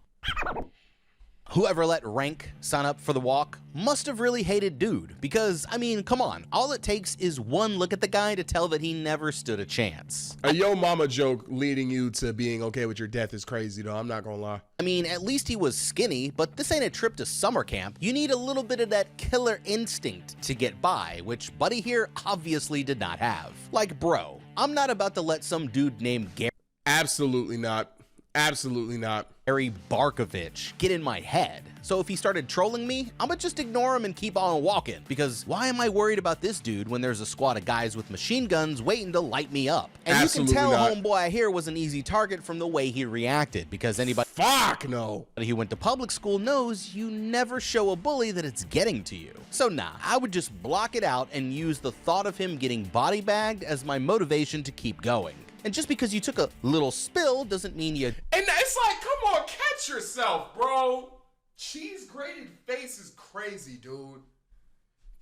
Whoever let Rank sign up for the walk must have really hated Dude, because, I mean, come on, all it takes is one look at the guy to tell that he never stood a chance. A yo mama joke leading you to being okay with your death is crazy, though. I'm not gonna lie. I mean, at least he was skinny, but this ain't a trip to summer camp. You need a little bit of that killer instinct to get by, which Buddy here obviously did not have. Like, bro, I'm not about to let some dude named Gary— Absolutely not. Absolutely not. Gary Barkovich get in my head. So if he started trolling me, I'ma just ignore him and keep on walking, because why am I worried about this dude when there's a squad of guys with machine guns waiting to light me up? And Absolutely you can tell not. homeboy I hear was an easy target from the way he reacted, because anybody— Fuck no. who went to public school knows you never show a bully that it's getting to you. So nah, I would just block it out and use the thought of him getting body bagged as my motivation to keep going. And just because you took a little spill doesn't mean you— And it's like, come on, catch yourself, bro. Cheese grated face is crazy, dude.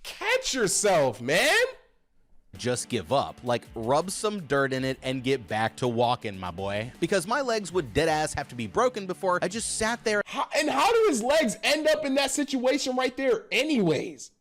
Catch yourself, man. just give up. Like, rub some dirt in it and get back to walking, my boy. Because my legs would deadass have to be broken before I just sat there. And how do his legs end up in that situation right there anyways?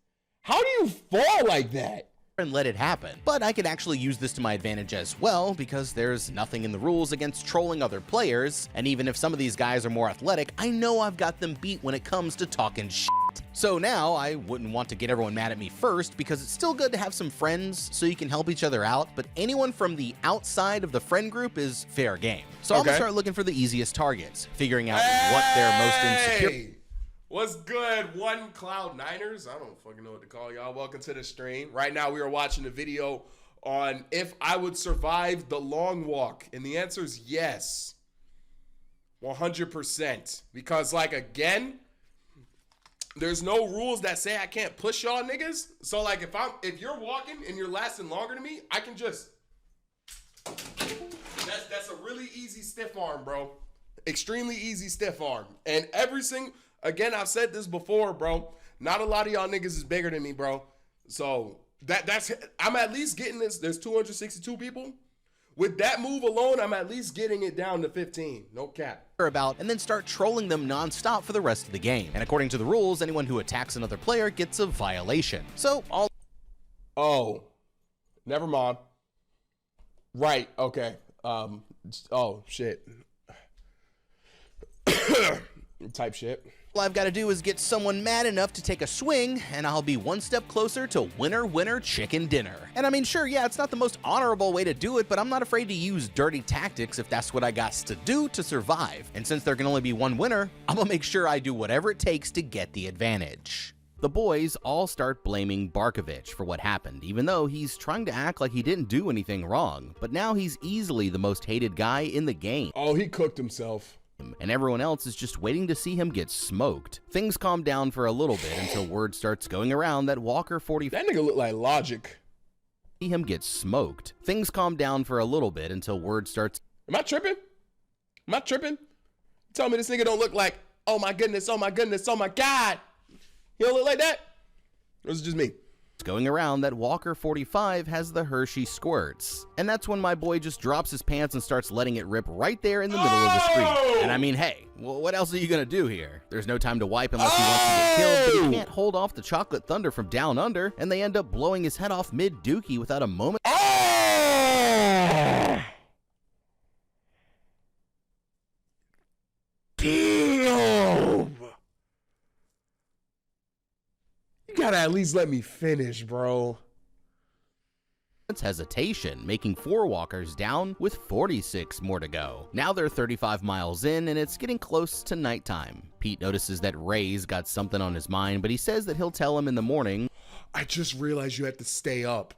How do you fall like that? And let it happen. But I could actually use this to my advantage as well, because there's nothing in the rules against trolling other players, and even if some of these guys are more athletic, I know I've got them beat when it comes to talking shit. So now, I wouldn't want to get everyone mad at me first, because it's still good to have some friends so you can help each other out, but anyone from the outside of the friend group is fair game. So I'm gonna start looking for the easiest targets, figuring out what they're most insecure— What's good, One Cloud Niners? I don't fucking know what to call y'all. Welcome to the stream. Right now, we are watching a video on if I would survive the long walk. And the answer is yes. 100%. Because, like, again, there's no rules that say I can't push y'all niggas. So, like, if you're walking and you're lasting longer than me, I can just... That's a really easy stiff arm, bro. Extremely easy stiff arm. And every single... Again, I've said this before, bro. Not a lot of y'all niggas is bigger than me, bro. So I'm at least getting this. There's 262 people. With that move alone, I'm at least getting it down to 15. No cap. About, and then start trolling them nonstop for the rest of the game. And according to the rules, anyone who attacks another player gets a violation. So all— Oh, never mind. Right. Okay. Oh shit. type shit. All I've got to do is get someone mad enough to take a swing, and I'll be one step closer to winner, winner, chicken dinner. And I mean, sure, yeah, it's not the most honorable way to do it, but I'm not afraid to use dirty tactics if that's what I got to do to survive. And since there can only be one winner, I'm gonna make sure I do whatever it takes to get the advantage. The boys all start blaming Barkovich for what happened, even though he's trying to act like he didn't do anything wrong. But now he's easily the most hated guy in the game. Oh, he cooked himself. And everyone else is just waiting to see him get smoked. Things calm down for a little bit until word starts going around that Walker 45 That nigga look like Logic. see him get smoked. Things calm down for a little bit until word starts. Am I tripping? Am I tripping? Tell me this nigga don't look like, oh my goodness, oh my goodness, oh my God. He don't look like that? Or is it just me? Going around that Walker 45 has the Hershey squirts. And that's when my boy just drops his pants and starts letting it rip right there in the middle of the street. And I mean, hey, well, what else are you gonna do here? There's no time to wipe unless he wants to get killed, but he can't hold off the chocolate thunder from down under, and they end up blowing his head off mid-dookie without a moment. Damn! You gotta at least let me finish, bro. Hesitation, making 4 walkers down with 46 more to go. Now they're 35 miles in and it's getting close to nighttime. Pete notices that Ray's got something on his mind, but he says that he'll tell him in the morning. I just realized you had to stay up.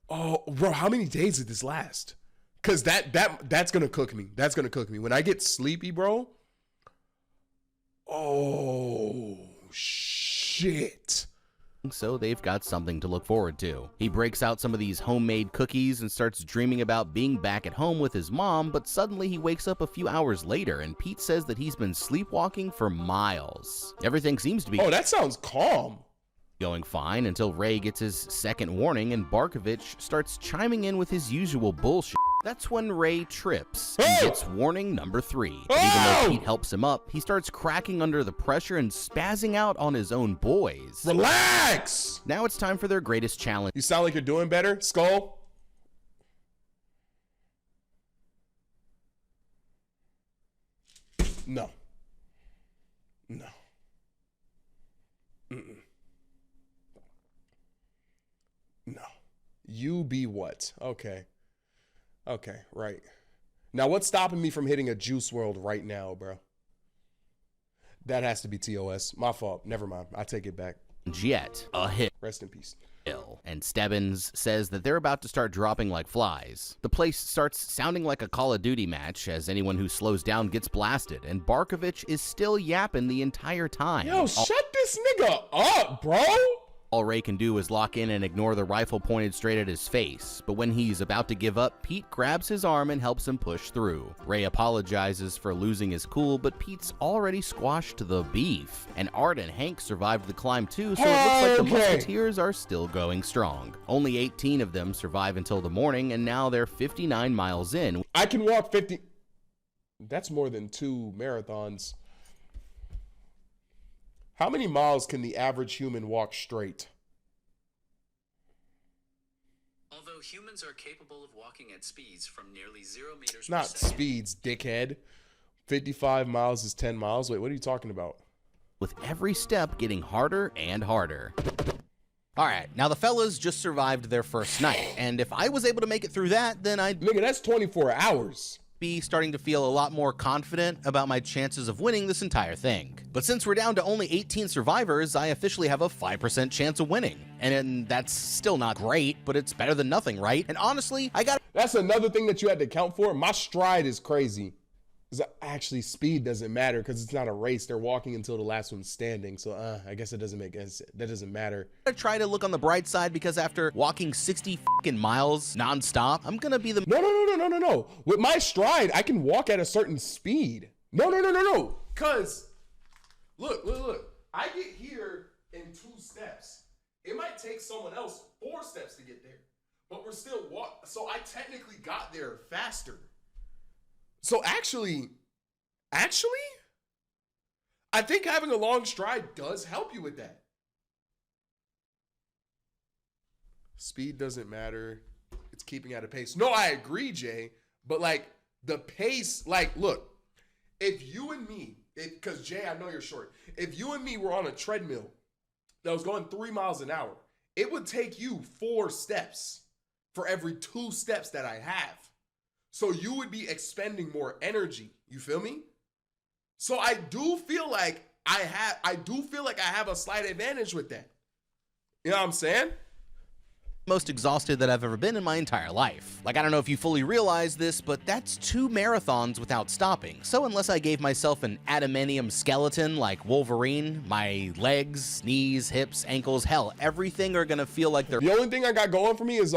Oh, bro, how many days did this last? Cause that's gonna cook me. That's gonna cook me. When I get sleepy, bro. Oh shit. So they've got something to look forward to. He breaks out some of these homemade cookies and starts dreaming about being back at home with his mom, but suddenly he wakes up a few hours later and Pete says that he's been sleepwalking for miles. Everything seems to be that sounds calm. Going fine until Ray gets his second warning and Barkovich starts chiming in with his usual bullshit. That's when Ray trips and gets warning number 3. But even though Pete helps him up, he starts cracking under the pressure and spazzing out on his own boys. Relax! Now it's time for their greatest challenge. You sound like you're doing better, Skull. No. No. Mm-mm. No. You be what? Okay. Okay, right. Now, what's stopping me from hitting a Juice World right now, bro? That has to be TOS. My fault. Never mind. I take it back. Yet a hit. Rest in peace. And Stebbins says that they're about to start dropping like flies. The place starts sounding like a Call of Duty match as anyone who slows down gets blasted, and Barkovich is still yapping the entire time. Yo, shut this nigga up, bro! All Ray can do is lock in and ignore the rifle pointed straight at his face, but when he's about to give up, Pete grabs his arm and helps him push through. Ray apologizes for losing his cool, but Pete's already squashed the beef. And Art and Hank survived the climb too, so it looks like the Musketeers are still going strong. Only 18 of them survive until the morning, and now they're 59 miles in. I can walk 50. That's more than 2 marathons. How many miles can the average human walk straight? Although humans are capable of walking at speeds from nearly 0 meters Not per second. speeds, dickhead. 55 miles is 10 miles. Wait, what are you talking about? With every step getting harder and harder. Alright, now the fellas just survived their first night, and if I was able to make it through that, then I'd Nigga, that's 24 hours. Be starting to feel a lot more confident about my chances of winning this entire thing. But since we're down to only 18 survivors, I officially have a 5% chance of winning. And that's still not great, but it's better than nothing, right? And honestly, That's another thing that you had to account for. My stride is crazy. Actually, speed doesn't matter because it's not a race. They're walking until the last one's standing. So I guess it doesn't make sense. That doesn't matter. I try to look on the bright side because after walking 60 fucking miles nonstop, I'm gonna be the No. With my stride, I can walk at a certain speed. No. Cause look. I get here in 2 steps. It might take someone else 4 steps to get there, but we're still so I technically got there faster. So actually, I think having a long stride does help you with that. Speed doesn't matter. It's keeping at a pace. No, I agree, Jay. But like the pace, like, look, if you and me, because Jay, I know you're short. If you and me were on a treadmill that was going 3 miles an hour, it would take you 4 steps for every 2 steps that I have. So you would be expending more energy. You feel me? So I do feel like I have a slight advantage with that. You know what I'm saying? Most exhausted that I've ever been in my entire life. Like, I don't know if you fully realize this, but that's 2 marathons without stopping. So unless I gave myself an adamantium skeleton like Wolverine, my legs, knees, hips, ankles, hell, everything are gonna feel like they're— The only thing I got going for me is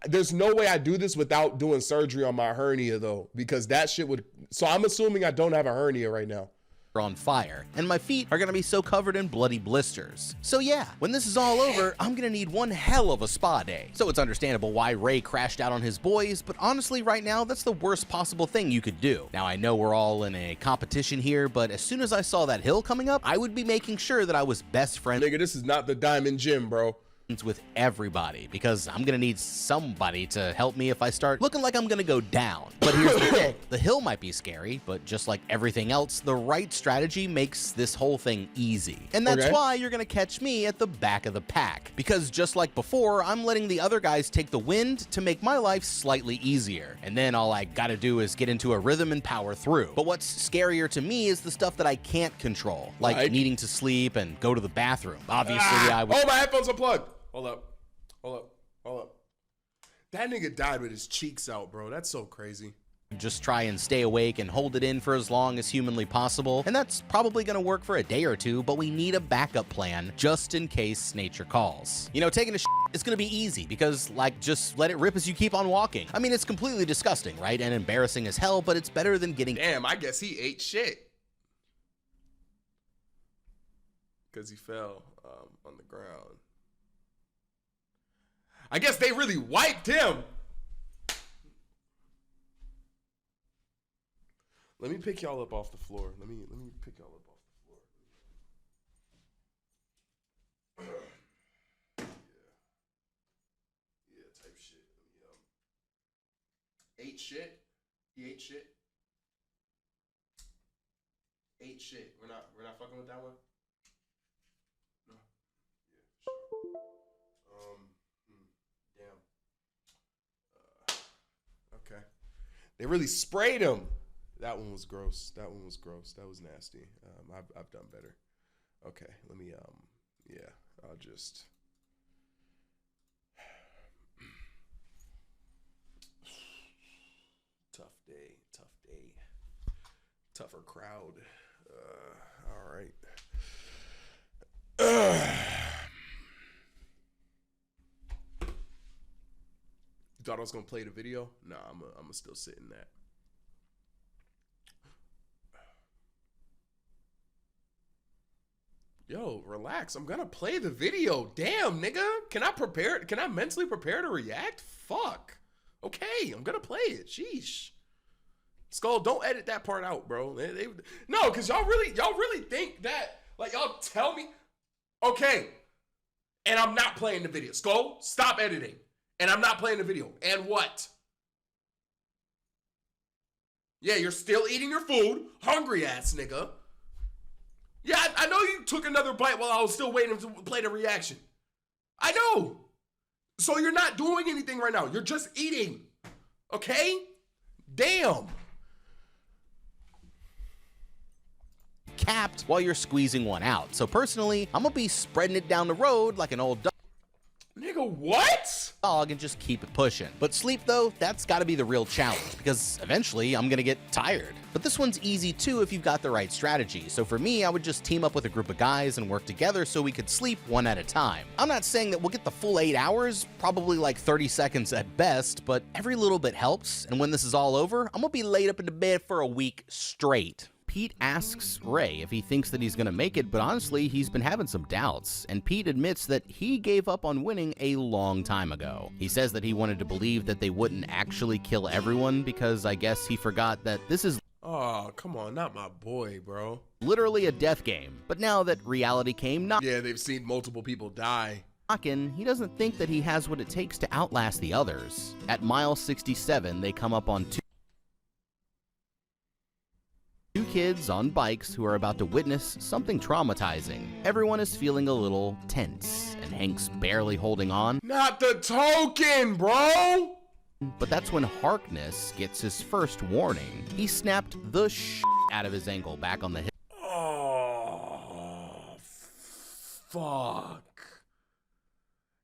there's no way I do this without doing surgery on my hernia though, because that shit would, so I'm assuming I don't have a hernia right now. on fire, and my feet are gonna be so covered in bloody blisters. So yeah, when this is all over, I'm gonna need one hell of a spa day. So it's understandable why Ray crashed out on his boys, but honestly right now, that's the worst possible thing you could do. Now I know we're all in a competition here, but as soon as I saw that hill coming up, I would be making sure that I was best friends— Nigga, this is not the Diamond Gym, bro. with everybody, because I'm gonna need somebody to help me if I start looking like I'm gonna go down. But here's the thing, the hill might be scary, but just like everything else, the right strategy makes this whole thing easy. And that's why you're gonna catch me at the back of the pack, because just like before, I'm letting the other guys take the wind to make my life slightly easier. And then all I gotta do is get into a rhythm and power through. But what's scarier to me is the stuff that I can't control, like needing to sleep and go to the bathroom. Obviously, I would— Oh, my headphones unplugged. Hold up. That nigga died with his cheeks out, bro. That's so crazy. just try and stay awake and hold it in for as long as humanly possible, and that's probably gonna work for a day or two, but we need a backup plan just in case nature calls. You know, taking a shit is gonna be easy because, like, just let it rip as you keep on walking. I mean, it's completely disgusting, right? And embarrassing as hell, but it's better than getting— Damn, I guess he ate shit. Because he fell on the ground. I guess they really wiped him. Let me pick y'all up off the floor. Let me pick y'all up off the floor. Yeah, type shit. Ate shit. He ate shit. Ate shit. We're not fucking with that one. No. Yeah, sure. Damn. Okay. They really sprayed him. That one was gross. That was nasty. I've done better. Okay, let me yeah, I'll just tough day. Tougher crowd. All right. You thought I was gonna play the video? Nah, I'm gonna still sit in that. Yo, relax. I'm gonna play the video. Damn, nigga. Can I mentally prepare to react? Fuck. Okay, I'm gonna play it. Sheesh. Skull, don't edit that part out, bro. No, because y'all really think that, like, y'all tell me, okay, and I'm not playing the video. Skull, stop editing. And I'm not playing the video. And what? Yeah, you're still eating your food. Hungry ass nigga. Yeah, I know you took another bite while I was still waiting to play the reaction. I know. So you're not doing anything right now. You're just eating. Okay? Damn. Capped while you're squeezing one out. So personally, I'm gonna be spreading it down the road like an old Nigga, what? dog and just keep it pushing. But sleep though, that's gotta be the real challenge because eventually I'm gonna get tired. But this one's easy too if you've got the right strategy. So for me, I would just team up with a group of guys and work together so we could sleep one at a time. I'm not saying that we'll get the full 8 hours, probably like 30 seconds at best, but every little bit helps. And when this is all over, I'm gonna be laid up in the bed for a week straight. Pete asks Ray if he thinks that he's gonna make it, but honestly, he's been having some doubts, and Pete admits that he gave up on winning a long time ago. He says that he wanted to believe that they wouldn't actually kill everyone because I guess he forgot that this is— Oh, come on, not my boy, bro. literally a death game. But now that reality came Yeah, they've seen multiple people die. knocking, he doesn't think that he has what it takes to outlast the others. At mile 67, they come up on two kids on bikes who are about to witness something traumatizing. Everyone is feeling a little tense, and Hank's barely holding on. Not the token, bro! But that's when Harkness gets his first warning. He snapped the out of his ankle back on the hip. Oh, fuck.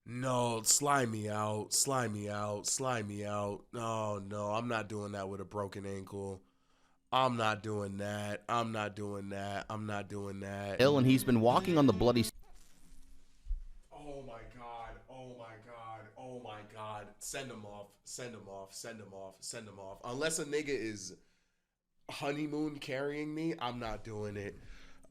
No, slime me out, slime me out, slime me out. No, no, I'm not doing that with a broken ankle. I'm not doing that. I'm not doing that. I'm not doing that. And he's been walking on the bloody... Oh my God. Oh my God. Oh my God. Send him off. Send him off. Send him off. Send him off. Unless a nigga is honeymoon carrying me, I'm not doing it.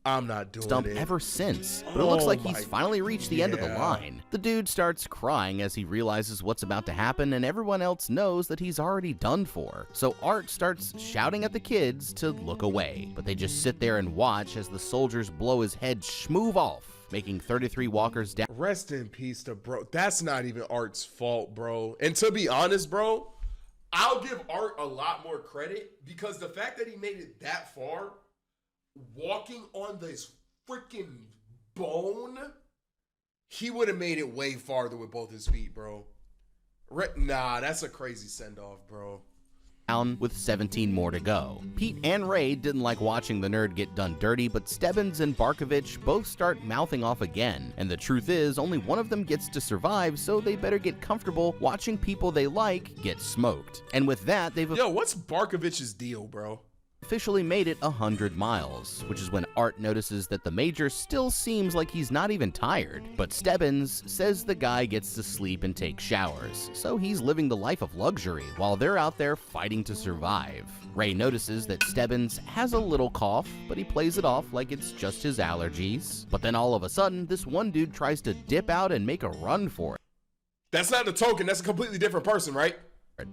I'm not doing stump it. Ever since, but it looks like he's finally reached the end of the line. The dude starts crying as he realizes what's about to happen, and everyone else knows that he's already done for. So Art starts shouting at the kids to look away, but they just sit there and watch as the soldiers blow his head schmoove off, making 33 walkers down. Rest in peace to bro. That's not even Art's fault, bro. And to be honest, bro, I'll give Art a lot more credit because the fact that he made it that far, walking on this freaking bone, he would have made it way farther with both his feet, bro. Nah, that's a crazy send-off, bro. Down with 17 more to go. Pete and Ray didn't like watching the nerd get done dirty, but Stebbins and Barkovich both start mouthing off again. And the truth is, only one of them gets to survive, so they better get comfortable watching people they like get smoked. And with that, they've... Yo, what's Barkovich's deal, bro? Officially made it 100 miles, which is when Art notices that the Major still seems like he's not even tired. But Stebbins says the guy gets to sleep and take showers, so he's living the life of luxury while they're out there fighting to survive. Ray notices that Stebbins has a little cough, but he plays it off like it's just his allergies. But then all of a sudden, this one dude tries to dip out and make a run for it. That's not the token, that's a completely different person, right?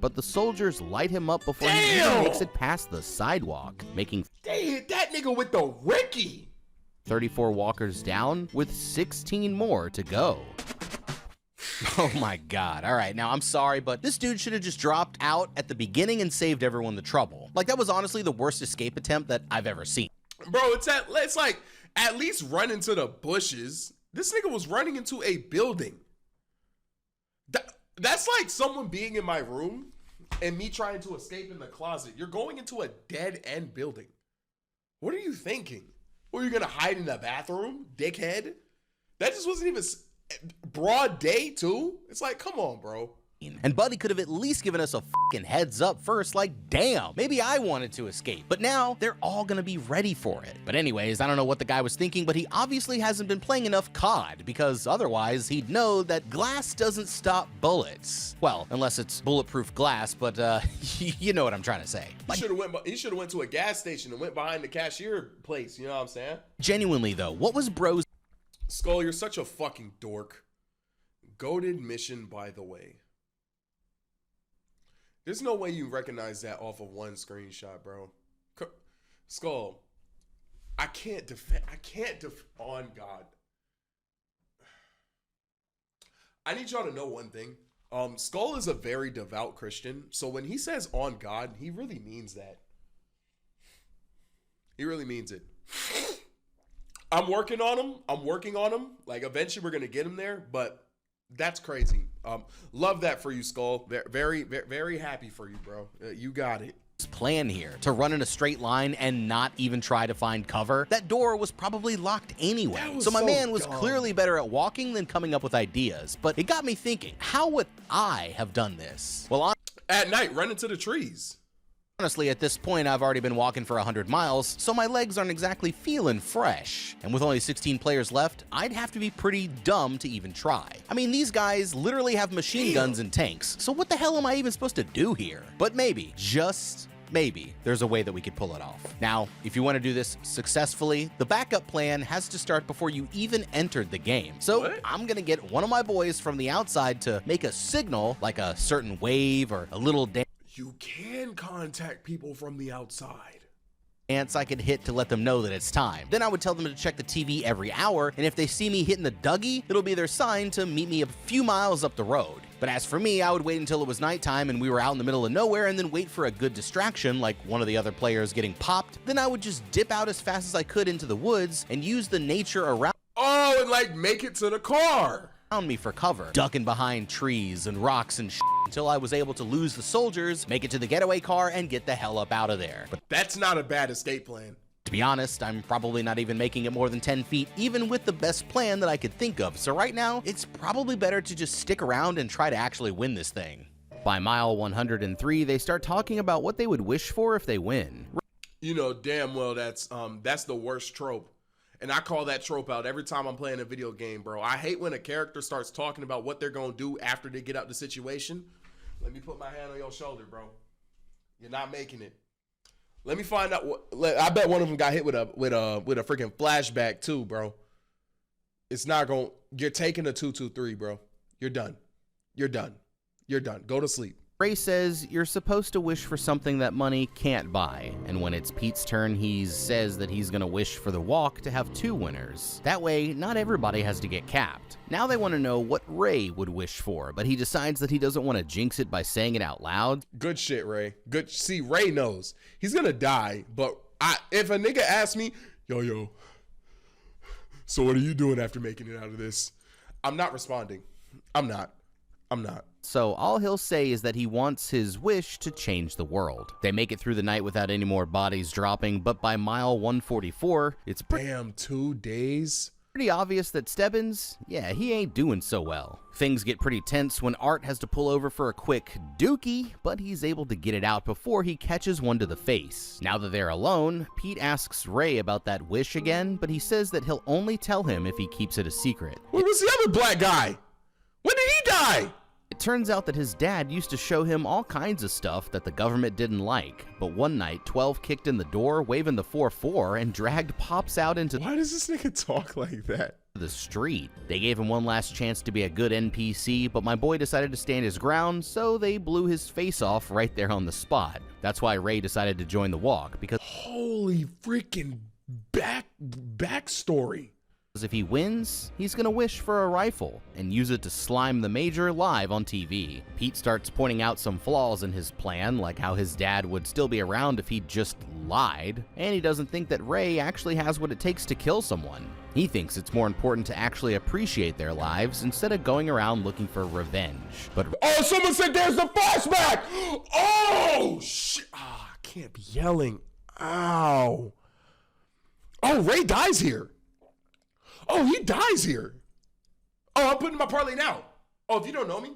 But the soldiers light him up before he even makes it past the sidewalk, making that nigga with the wiki 34 walkers down with 16 more to go. Oh my God. All right, now I'm sorry, but this dude should have just dropped out at the beginning and saved everyone the trouble. Like, that was honestly the worst escape attempt that I've ever seen. Bro, it's like at least run into the bushes. This nigga was running into a building. That's like someone being in my room and me trying to escape in the closet. You're going into a dead-end building. What are you thinking? Were you going to hide in the bathroom, dickhead? That just wasn't even broad day, too. It's like, come on, bro. And Buddy could have at least given us a fucking heads up first, like, damn, maybe I wanted to escape. But now, they're all gonna be ready for it. But anyways, I don't know what the guy was thinking, but he obviously hasn't been playing enough COD, because otherwise he'd know that glass doesn't stop bullets. Well, unless it's bulletproof glass, but you know what I'm trying to say. He should have went to a gas station and went behind the cashier place, you know what I'm saying? Genuinely though, what was bro's... Skull, you're such a fucking dork. Goated mission, by the way. There's no way you recognize that off of one screenshot, bro. Skull, I can't defend. On God. I need y'all to know one thing. Skull is a very devout Christian, so when he says on God, he really means that. He really means it. I'm working on him. Like, eventually we're gonna get him there, but that's crazy. Love that for you, Skull. Very, very, very happy for you, bro. You got it. Plan here to run in a straight line and not even try to find cover. That door was probably locked anyway. So my man was clearly better at walking than coming up with ideas. But it got me thinking, how would I have done this? Well, at night, run into the trees. Honestly, at this point, I've already been walking for 100 miles, so my legs aren't exactly feeling fresh. And with only 16 players left, I'd have to be pretty dumb to even try. I mean, these guys literally have machine guns and tanks, so what the hell am I even supposed to do here? But maybe, just maybe, there's a way that we could pull it off. Now, if you want to do this successfully, the backup plan has to start before you even entered the game. So I'm gonna get one of my boys from the outside to make a signal, like a certain wave or a little dance. You can contact people from the outside. ants I could hit to let them know that it's time. Then I would tell them to check the TV every hour, and if they see me hitting the Dougie, it'll be their sign to meet me a few miles up the road. But as for me, I would wait until it was nighttime and we were out in the middle of nowhere and then wait for a good distraction, like one of the other players getting popped. Then I would just dip out as fast as I could into the woods and use the nature around and like make it to the car. Me for cover, ducking behind trees and rocks and until I was able to lose the soldiers, make it to the getaway car, and get the hell up out of there. But that's not a bad escape plan. To be honest, I'm probably not even making it more than 10 feet, even with the best plan that I could think of. So right now, it's probably better to just stick around and try to actually win this thing. By mile 103, they start talking about what they would wish for if they win. You know damn well that's the worst trope. And I call that trope out every time I'm playing a video game, bro. I hate when a character starts talking about what they're going to do after they get out the situation. Let me put my hand on your shoulder, bro. You're not making it. Let me find out what. I bet one of them got hit with a freaking flashback too, bro. It's not going. You're taking a 2-2-3, bro. You're done. You're done. You're done. Go to sleep. Ray says you're supposed to wish for something that money can't buy, and when it's Pete's turn, he says that he's gonna wish for the walk to have 2 winners. That way, not everybody has to get capped. Now they want to know what Ray would wish for, but he decides that he doesn't want to jinx it by saying it out loud. Good shit, Ray. Good. See, Ray knows he's gonna die, but if a nigga asks me, yo, so what are you doing after making it out of this? I'm not responding. I'm not. So all he'll say is that he wants his wish to change the world. They make it through the night without any more bodies dropping, but by mile 144, it's damn 2 days. Pretty obvious that Stebbins, yeah, he ain't doing so well. Things get pretty tense when Art has to pull over for a quick dookie, but he's able to get it out before he catches one to the face. Now that they're alone, Pete asks Ray about that wish again, but he says that he'll only tell him if he keeps it a secret. Where was the other black guy? When did he die? It turns out that his dad used to show him all kinds of stuff that the government didn't like, but one night 12 kicked in the door waving the 4-4 and dragged Pops out into Why does this nigga talk like that? The street. They gave him one last chance to be a good NPC, but my boy decided to stand his ground, so they blew his face off right there on the spot. That's why Ray decided to join the walk, because holy freaking backstory. If he wins, he's gonna wish for a rifle and use it to slime the Major live on TV. Pete starts pointing out some flaws in his plan, like how his dad would still be around if he just lied, and he doesn't think that Ray actually has what it takes to kill someone. He thinks it's more important to actually appreciate their lives instead of going around looking for revenge. But oh, someone said there's the flashback! Oh, shit. I can't be yelling. Ow. Oh, Ray dies here. Oh, he dies here. Oh, I'm putting my parlay now. Oh, if you don't know me,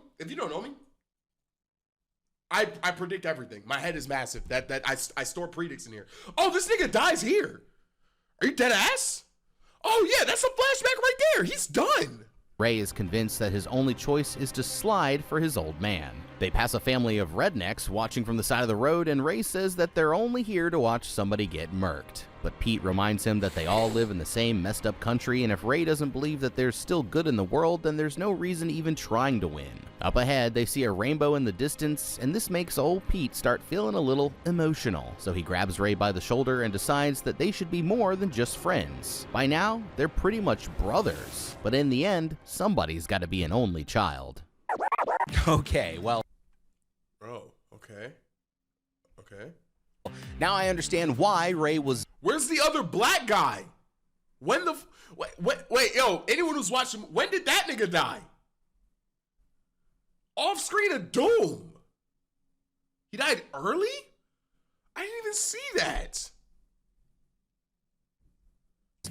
I predict everything. My head is massive. I store predicts in here. Oh, this nigga dies here. Are you dead ass? Oh yeah, that's a flashback right there. He's done. Ray is convinced that his only choice is to slide for his old man. They pass a family of rednecks watching from the side of the road, and Ray says that they're only here to watch somebody get murked. But Pete reminds him that they all live in the same messed up country, and if Ray doesn't believe that there's still good in the world, then there's no reason even trying to win. Up ahead, they see a rainbow in the distance, and this makes old Pete start feeling a little emotional. So he grabs Ray by the shoulder and decides that they should be more than just friends. By now, they're pretty much brothers. But in the end, somebody's got to be an only child. Okay, well... Oh, okay. Now I understand why Ray was... Where's the other black guy? When the... Wait, yo, anyone who's watching... When did that nigga die? Off screen of doom. He died early? I didn't even see that.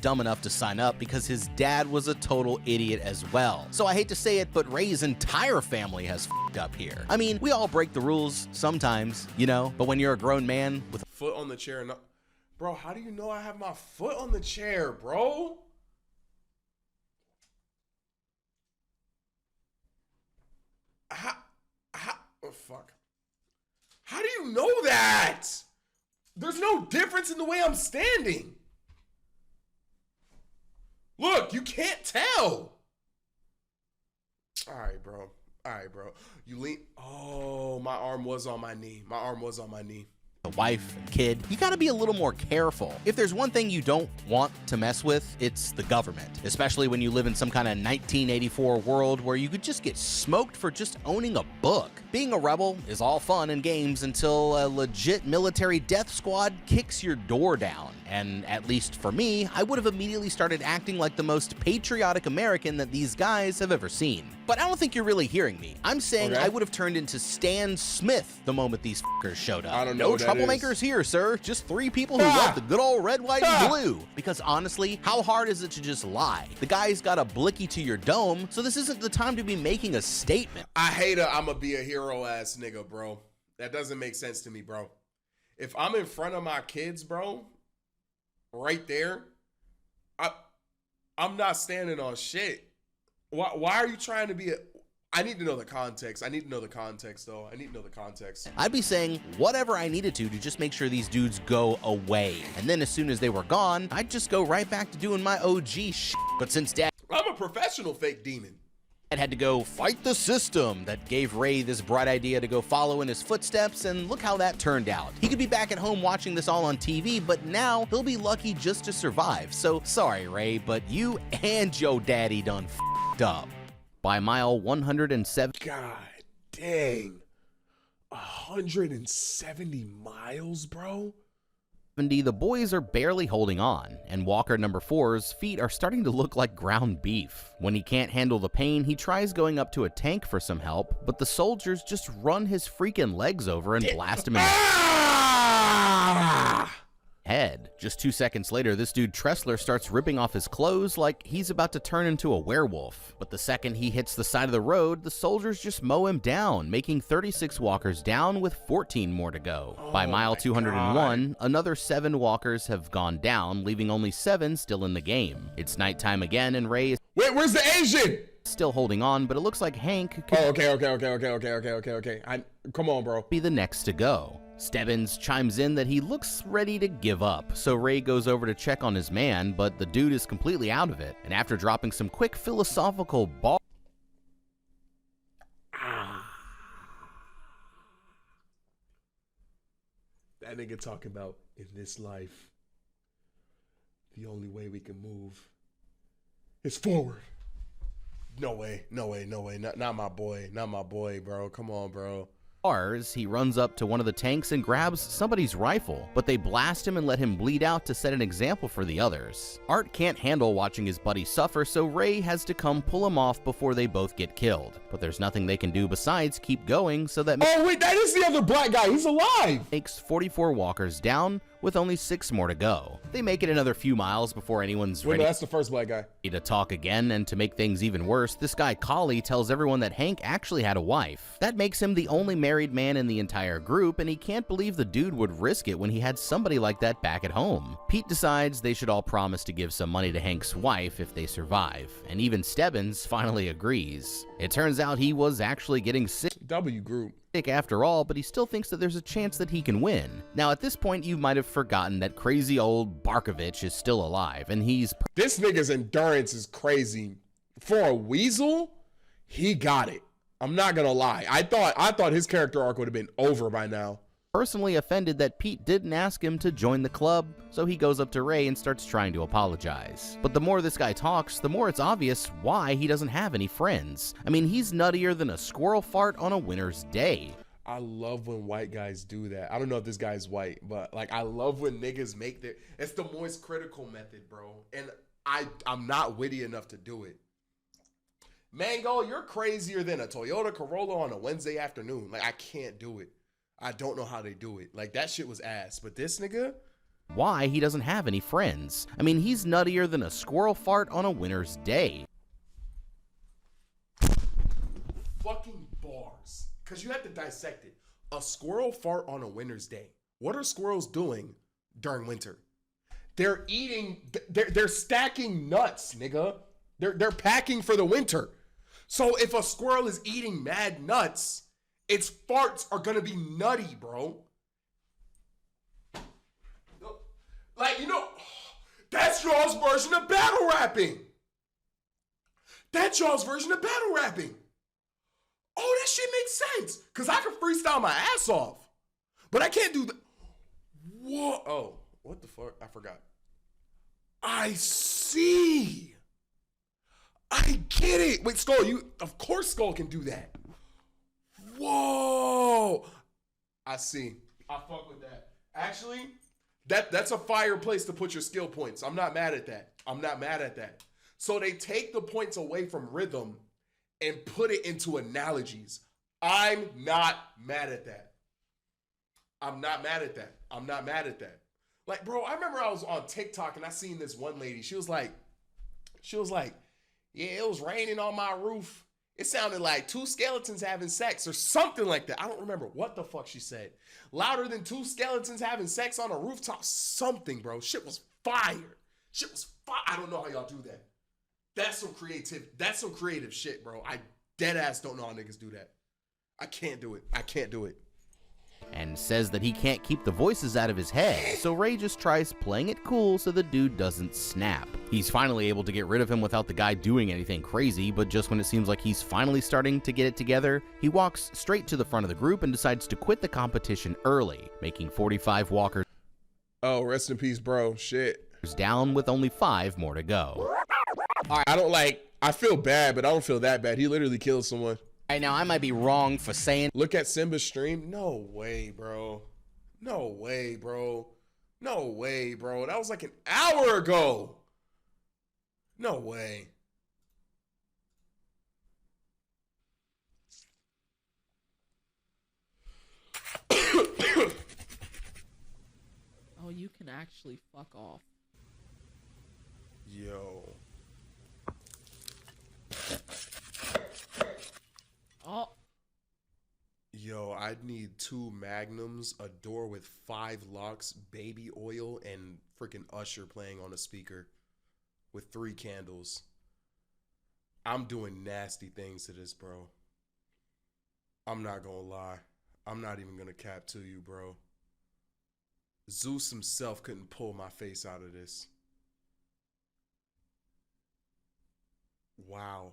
Dumb enough to sign up because his dad was a total idiot as well. So I hate to say it, but Ray's entire family has f***ed up here. I mean, we all break the rules sometimes, you know, but when you're a grown man with a foot on the chair, no, bro, how do you know I have my foot on the chair, bro? Oh, fuck. How do you know that? There's no difference in the way I'm standing. Look, you can't tell. All right, bro. You lean. Oh, my arm was on my knee. wife and kid, you gotta be a little more careful. If there's one thing you don't want to mess with, it's the government, especially when you live in some kind of 1984 world where you could just get smoked for just owning a book. Being a rebel is all fun and games until a legit military death squad kicks your door down. And at least for me, I would have immediately started acting like the most patriotic American that these guys have ever seen. But I don't think you're really hearing me. I'm saying I would have turned into Stan Smith the moment these fuckers showed up. I don't know No what that troublemakers is. here, sir. Just 3 people who love the good old red, white, and blue. Because honestly, how hard is it to just lie? The guy's got a blicky to your dome, so this isn't the time to be making a statement. I hate a I'ma be a hero ass nigga, bro. That doesn't make sense to me, bro. If I'm in front of my kids, bro, right there, I'm not standing on shit. Why are you trying to be a... I need to know the context. I need to know the context, though. I need to know the context. I'd be saying whatever I needed to just make sure these dudes go away. And then as soon as they were gone, I'd just go right back to doing my OG shit. But since Dad I'm a professional fake demon. had to go fight the system, that gave Ray this bright idea to go follow in his footsteps, and look how that turned out. He could be back at home watching this all on TV, but now he'll be lucky just to survive. So sorry, Ray, but you and your daddy done f***ed up. By mile 107, God dang. 170 miles, bro? the boys are barely holding on, and Walker number 4's feet are starting to look like ground beef. When he can't handle the pain, he tries going up to a tank for some help, but the soldiers just run his freaking legs over and blast him in the head. Just 2 seconds later, this dude Tressler starts ripping off his clothes like he's about to turn into a werewolf. But the second he hits the side of the road, the soldiers just mow him down, making 36 walkers down with 14 more to go. By mile 201, another 7 walkers have gone down, leaving only 7 still in the game. It's nighttime again, and Ray is Wait, where's the Asian? still holding on, but it looks like Hank could Oh, okay. Come on, bro. be the next to go. Stebbins chimes in that he looks ready to give up, so Ray goes over to check on his man, but the dude is completely out of it. And after dropping some quick philosophical ball, That nigga talking about in this life, the only way we can move is forward. No way. Not my boy, bro. Come on, bro. he runs up to one of the tanks and grabs somebody's rifle, but they blast him and let him bleed out to set an example for the others. Art can't handle watching his buddy suffer, so Ray has to come pull him off before they both get killed. But there's nothing they can do besides keep going, so that Oh, wait, that is the other black guy. He's alive. makes 44 walkers down, with only 6 more to go. They make it another few miles before anyone's Wait, ready no, that's the first black guy. to talk again, and to make things even worse, this guy Collie tells everyone that Hank actually had a wife. That makes him the only married man in the entire group, and he can't believe the dude would risk it when he had somebody like that back at home. Pete decides they should all promise to give some money to Hank's wife if they survive, and even Stebbins finally agrees. It turns out he was actually getting sick W group. after all, but he still thinks that there's a chance that he can win. Now at this point, you might have forgotten that crazy old Barkovich is still alive, and he's This nigga's endurance is crazy. For a weasel, he got it. I'm not gonna lie. I thought his character arc would have been over by now. personally offended that Pete didn't ask him to join the club, so he goes up to Ray and starts trying to apologize. But the more this guy talks, the more it's obvious why he doesn't have any friends. I mean, he's nuttier than a squirrel fart on a winter's day. I love when white guys do that. I don't know if this guy's white, but like I love when niggas make their... It's the Moist Critical method, bro. And I'm not witty enough to do it. Mango, you're crazier than a Toyota Corolla on a Wednesday afternoon. Like, I can't do it. I don't know how they do it. Like, that shit was ass. But this nigga... Why he doesn't have any friends. I mean, he's nuttier than a squirrel fart on a winter's day. Fucking bars. Because you have to dissect it. A squirrel fart on a winter's day. What are squirrels doing during winter? They're eating... They're stacking nuts, nigga. They're packing for the winter. So if a squirrel is eating mad nuts... Its farts are gonna be nutty, bro. Like, you know, that's y'all's version of battle rapping. That's y'all's version of battle rapping. Oh, that shit makes sense. Because I can freestyle my ass off. But I can't do that. What? Oh, what the fuck? I forgot. I see. I get it. Wait, Skull, of course Skull can do that. Whoa. I see. I fuck with that. Actually, that's a fire place to put your skill points. I'm not mad at that. So they take the points away from rhythm and put it into analogies. I'm not mad at that. Like, bro, I remember I was on TikTok and I seen this one lady. She was like, yeah, it was raining on my roof. It sounded like 2 skeletons having sex or something like that. I don't remember what the fuck she said. Louder than 2 skeletons having sex on a rooftop. Something, bro. Shit was fire. I don't know how y'all do that. That's some creative shit, bro. I dead ass don't know how niggas do that. I can't do it. And says that he can't keep the voices out of his head, so Ray just tries playing it cool so the dude doesn't snap. He's finally able to get rid of him without the guy doing anything crazy, but just when it seems like he's finally starting to get it together, he walks straight to the front of the group and decides to quit the competition early, making 45 walkers. Oh, rest in peace, bro. Shit. Down with only 5 more to go. I feel bad, but I don't feel that bad. He literally killed someone. Right, now I might be wrong for saying. Look at Simba's stream. No way, bro. That was like an hour ago. No way. Oh, you can actually fuck off. Yo. Oh. Yo, I'd need 2 magnums, a door with 5 locks, baby oil, and freaking Usher playing on a speaker with 3 candles. I'm doing nasty things to this, bro. I'm not gonna lie. I'm not even gonna cap to you, bro. Zeus himself couldn't pull my face out of this. Wow.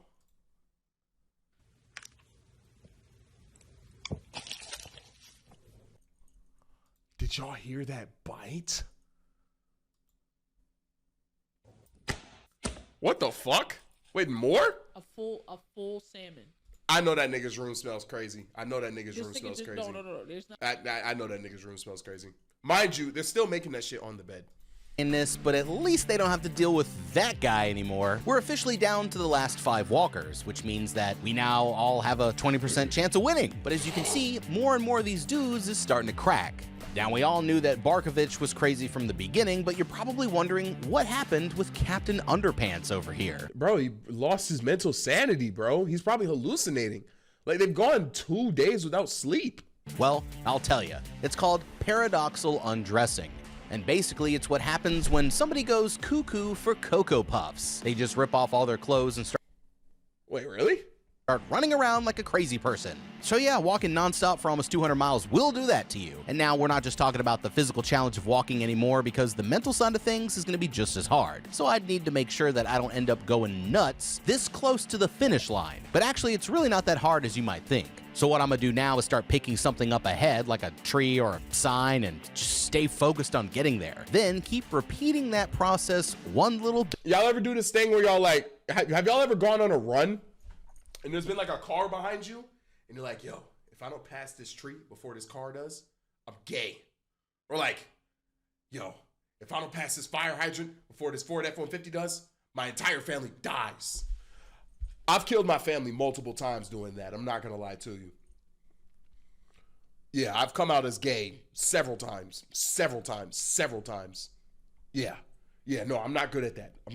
Did y'all hear that bite? What the fuck? Wait, more? A full salmon. I know that nigga's room smells crazy. I know that nigga's This room thing smells is just- crazy. No. There's not. I know that nigga's room smells crazy. Mind you, they're still making that shit on the bed. In this, but at least they don't have to deal with that guy anymore. We're officially down to the last 5 walkers, which means that we now all have a 20% chance of winning. But as you can see, more and more of these dudes is starting to crack. Now, we all knew that Barkovich was crazy from the beginning, but you're probably wondering what happened with Captain Underpants over here. Bro, he lost his mental sanity, bro. He's probably hallucinating. Like, they've gone 2 days without sleep. Well, I'll tell you. It's called paradoxal undressing. And basically, it's what happens when somebody goes cuckoo for Cocoa Puffs. They just rip off all their clothes and start running around like a crazy person. So yeah, walking nonstop for almost 200 miles will do that to you. And now we're not just talking about the physical challenge of walking anymore, because the mental side of things is going to be just as hard. So I'd need to make sure that I don't end up going nuts this close to the finish line. But actually, it's really not that hard as you might think. So what I'm gonna do now is start picking something up ahead, like a tree or a sign, and just stay focused on getting there. Then keep repeating that process one little bit. Y'all ever do this thing where y'all like, have y'all ever gone on a run and there's been like a car behind you and you're like, yo, if I don't pass this tree before this car does, I'm gay. Or like, yo, if I don't pass this fire hydrant before this Ford F-150 does, my entire family dies. I've killed my family multiple times doing that. I'm not gonna lie to you. Yeah, I've come out as gay several times. Yeah, no, I'm not good at that. I'm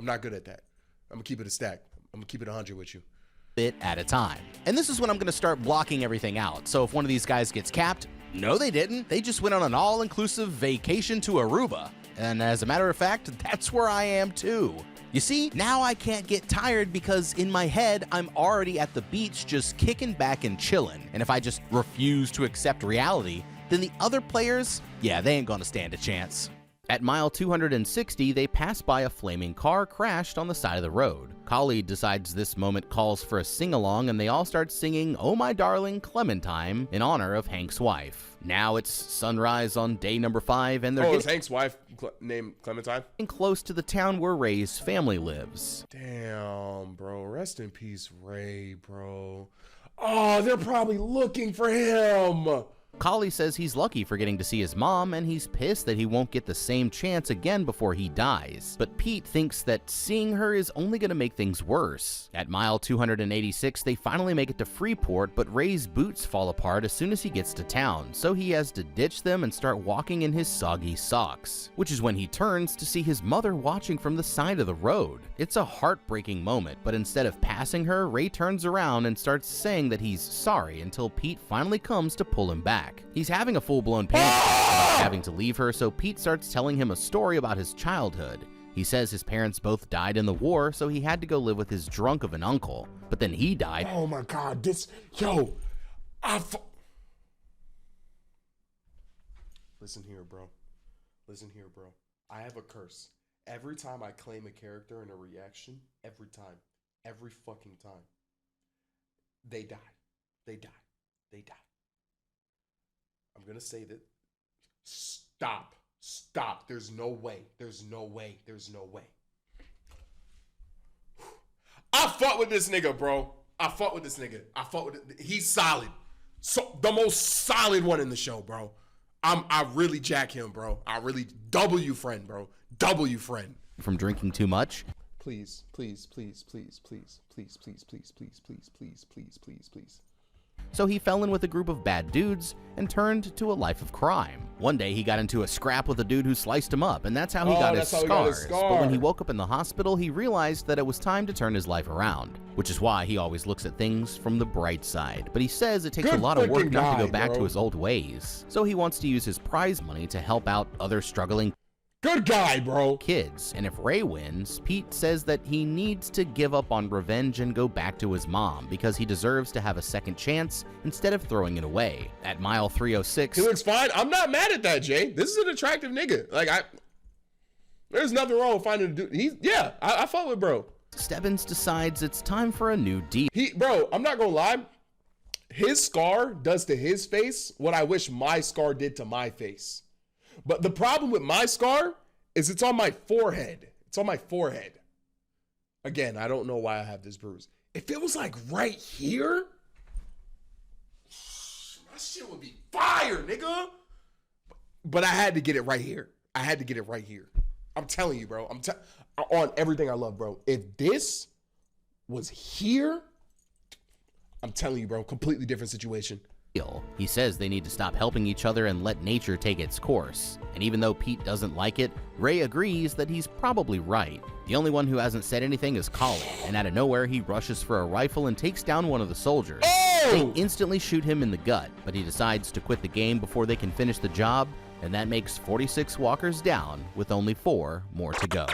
gonna keep it a stack. I'm gonna keep it 100 with you. Bit at a time. And this is when I'm gonna start blocking everything out. So if one of these guys gets capped, no they didn't. They just went on an all-inclusive vacation to Aruba. And as a matter of fact, that's where I am too. You see, now I can't get tired because in my head, I'm already at the beach just kicking back and chilling. And if I just refuse to accept reality, then the other players, yeah, they ain't gonna stand a chance. At mile 260, they pass by a flaming car crashed on the side of the road. Kali decides this moment calls for a sing-along, and they all start singing "Oh My Darling Clementine" in honor of Hank's wife. Now it's sunrise on day number 5, and they're is getting Hank's wife named Clementine? close to the town where Ray's family lives. Damn, bro. Rest in peace, Ray, bro. Oh, they're probably looking for him. Kali says he's lucky for getting to see his mom, and he's pissed that he won't get the same chance again before he dies. But Pete thinks that seeing her is only going to make things worse. At mile 286, they finally make it to Freeport, but Ray's boots fall apart as soon as he gets to town, so he has to ditch them and start walking in his soggy socks. Which is when he turns to see his mother watching from the side of the road. It's a heartbreaking moment, but instead of passing her, Ray turns around and starts saying that he's sorry until Pete finally comes to pull him back. He's having a full-blown panic about having to leave her, so Pete starts telling him a story about his childhood. He says his parents both died in the war, so he had to go live with his drunk of an uncle. But then he died. Oh my God, Listen here, bro. Listen here, bro. I have a curse. Every time I claim a character in a reaction, every fucking time, they die. They die. They die. I'm gonna say that. Stop. There's no way. I fuck with this nigga, bro. He's solid. So the most solid one in the show, bro. I really jack him, bro. I really W friend, bro. W friend. From drinking too much. Please. So he fell in with a group of bad dudes and turned to a life of crime. One day he got into a scrap with a dude who sliced him up, and that's how he got his scars. But when he woke up in the hospital, he realized that it was time to turn his life around, which is why he always looks at things from the bright side. But he says it takes a lot of work not to go back to his old ways. So he wants to use his prize money to help out other struggling good guy, bro. Kids. And if Ray wins, Pete says that he needs to give up on revenge and go back to his mom because he deserves to have a second chance instead of throwing it away. At mile 306, he looks fine. I'm not mad at that, Jay. This is an attractive nigga. There's nothing wrong with finding a dude. I fuck with bro. Stebbins decides it's time for a new deal. Bro, I'm not gonna lie. His scar does to his face what I wish my scar did to my face. But the problem with my scar is it's on my forehead. Again, I don't know why I have this bruise. If it was like right here, my shit would be fire, nigga. But I had to get it right here. I'm telling you, bro. On everything I love, bro. If this was here, I'm telling you, bro, completely different situation. He says they need to stop helping each other and let nature take its course. And even though Pete doesn't like it, Ray agrees that he's probably right. The only one who hasn't said anything is Kali, and out of nowhere he rushes for a rifle and takes down one of the soldiers. They instantly shoot him in the gut, but he decides to quit the game before they can finish the job, and that makes 46 walkers down, with only 4 more to go.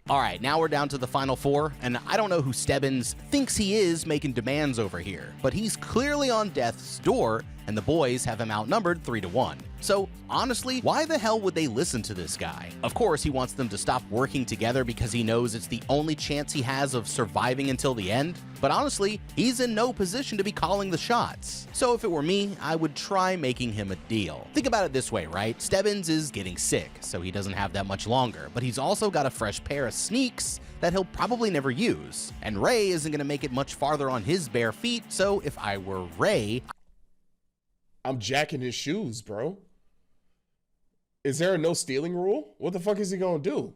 Alright, now we're down to the final 4, and I don't know who Stebbins thinks he is making demands over here, but he's clearly on death's door, and the boys have him outnumbered 3-1. So, honestly, why the hell would they listen to this guy? Of course, he wants them to stop working together because he knows it's the only chance he has of surviving until the end, but honestly, he's in no position to be calling the shots. So if it were me, I would try making him a deal. Think about it this way, right? Stebbins is getting sick, so he doesn't have that much longer, but he's also got a fresh pair of sneaks that he'll probably never use. And Ray isn't going to make it much farther on his bare feet, so if I were Ray, I'm jacking his shoes, bro. Is there a no stealing rule? What the fuck is he gonna do?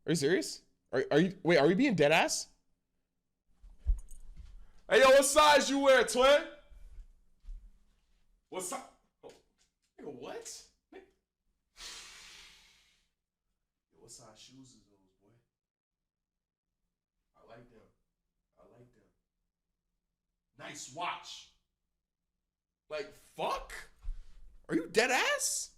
Are you serious? Are you being dead ass? Hey, yo, what size you wear, twin? What size? Oh, nigga, what? Yo, what size shoes is those, boy? I like them. Nice watch. Like, fuck? Are you dead ass?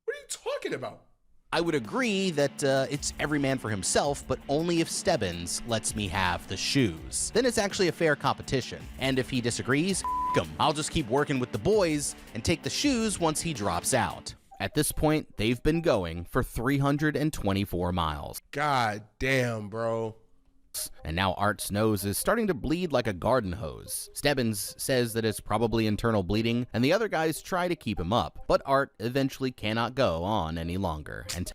What are you talking about? I would agree that it's every man for himself, but only if Stebbins lets me have the shoes. Then it's actually a fair competition. And if he disagrees, f*** him. I'll just keep working with the boys and take the shoes once he drops out. At this point, they've been going for 324 miles. God damn, bro. and now Art's nose is starting to bleed like a garden hose. Stebbins says that it's probably internal bleeding, and the other guys try to keep him up, but Art eventually cannot go on any longer and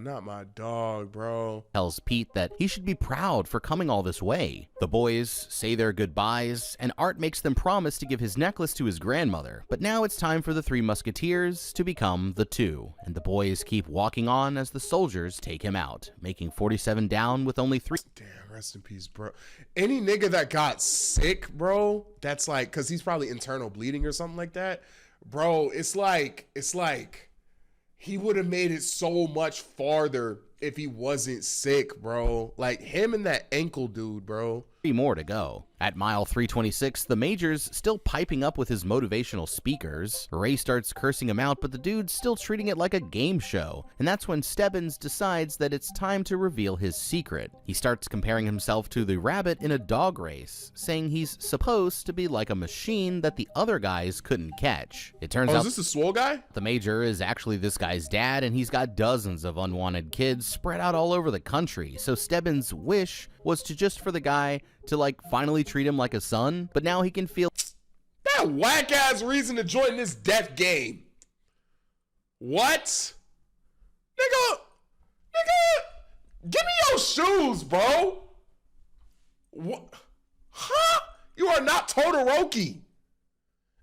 Not my dog, bro. tells Pete that he should be proud for coming all this way. The boys say their goodbyes, and Art makes them promise to give his necklace to his grandmother, but now it's time for the three musketeers to become the two, and the boys keep walking on as the soldiers take him out, making 47 down with only 3. Damn, rest in peace, bro. Any nigga that got sick, bro, that's like, cause he's probably internal bleeding or something like that, bro. It's like he would have made it so much farther if he wasn't sick, bro. Like him and that ankle dude, bro. 3 more to go. At mile 326, the Major's still piping up with his motivational speakers. Ray starts cursing him out, but the dude's still treating it like a game show, and that's when Stebbins decides that it's time to reveal his secret. He starts comparing himself to the rabbit in a dog race, saying he's supposed to be like a machine that the other guys couldn't catch. It turns out is this the swole guy? the Major is actually this guy's dad, and he's got dozens of unwanted kids spread out all over the country, so Stebbins' wish was to just for the guy to like finally treat him like a son, but now he can feel that whack ass reason to join this death game. What? Nigga, give me your shoes, bro. What? Huh? You are not Todoroki.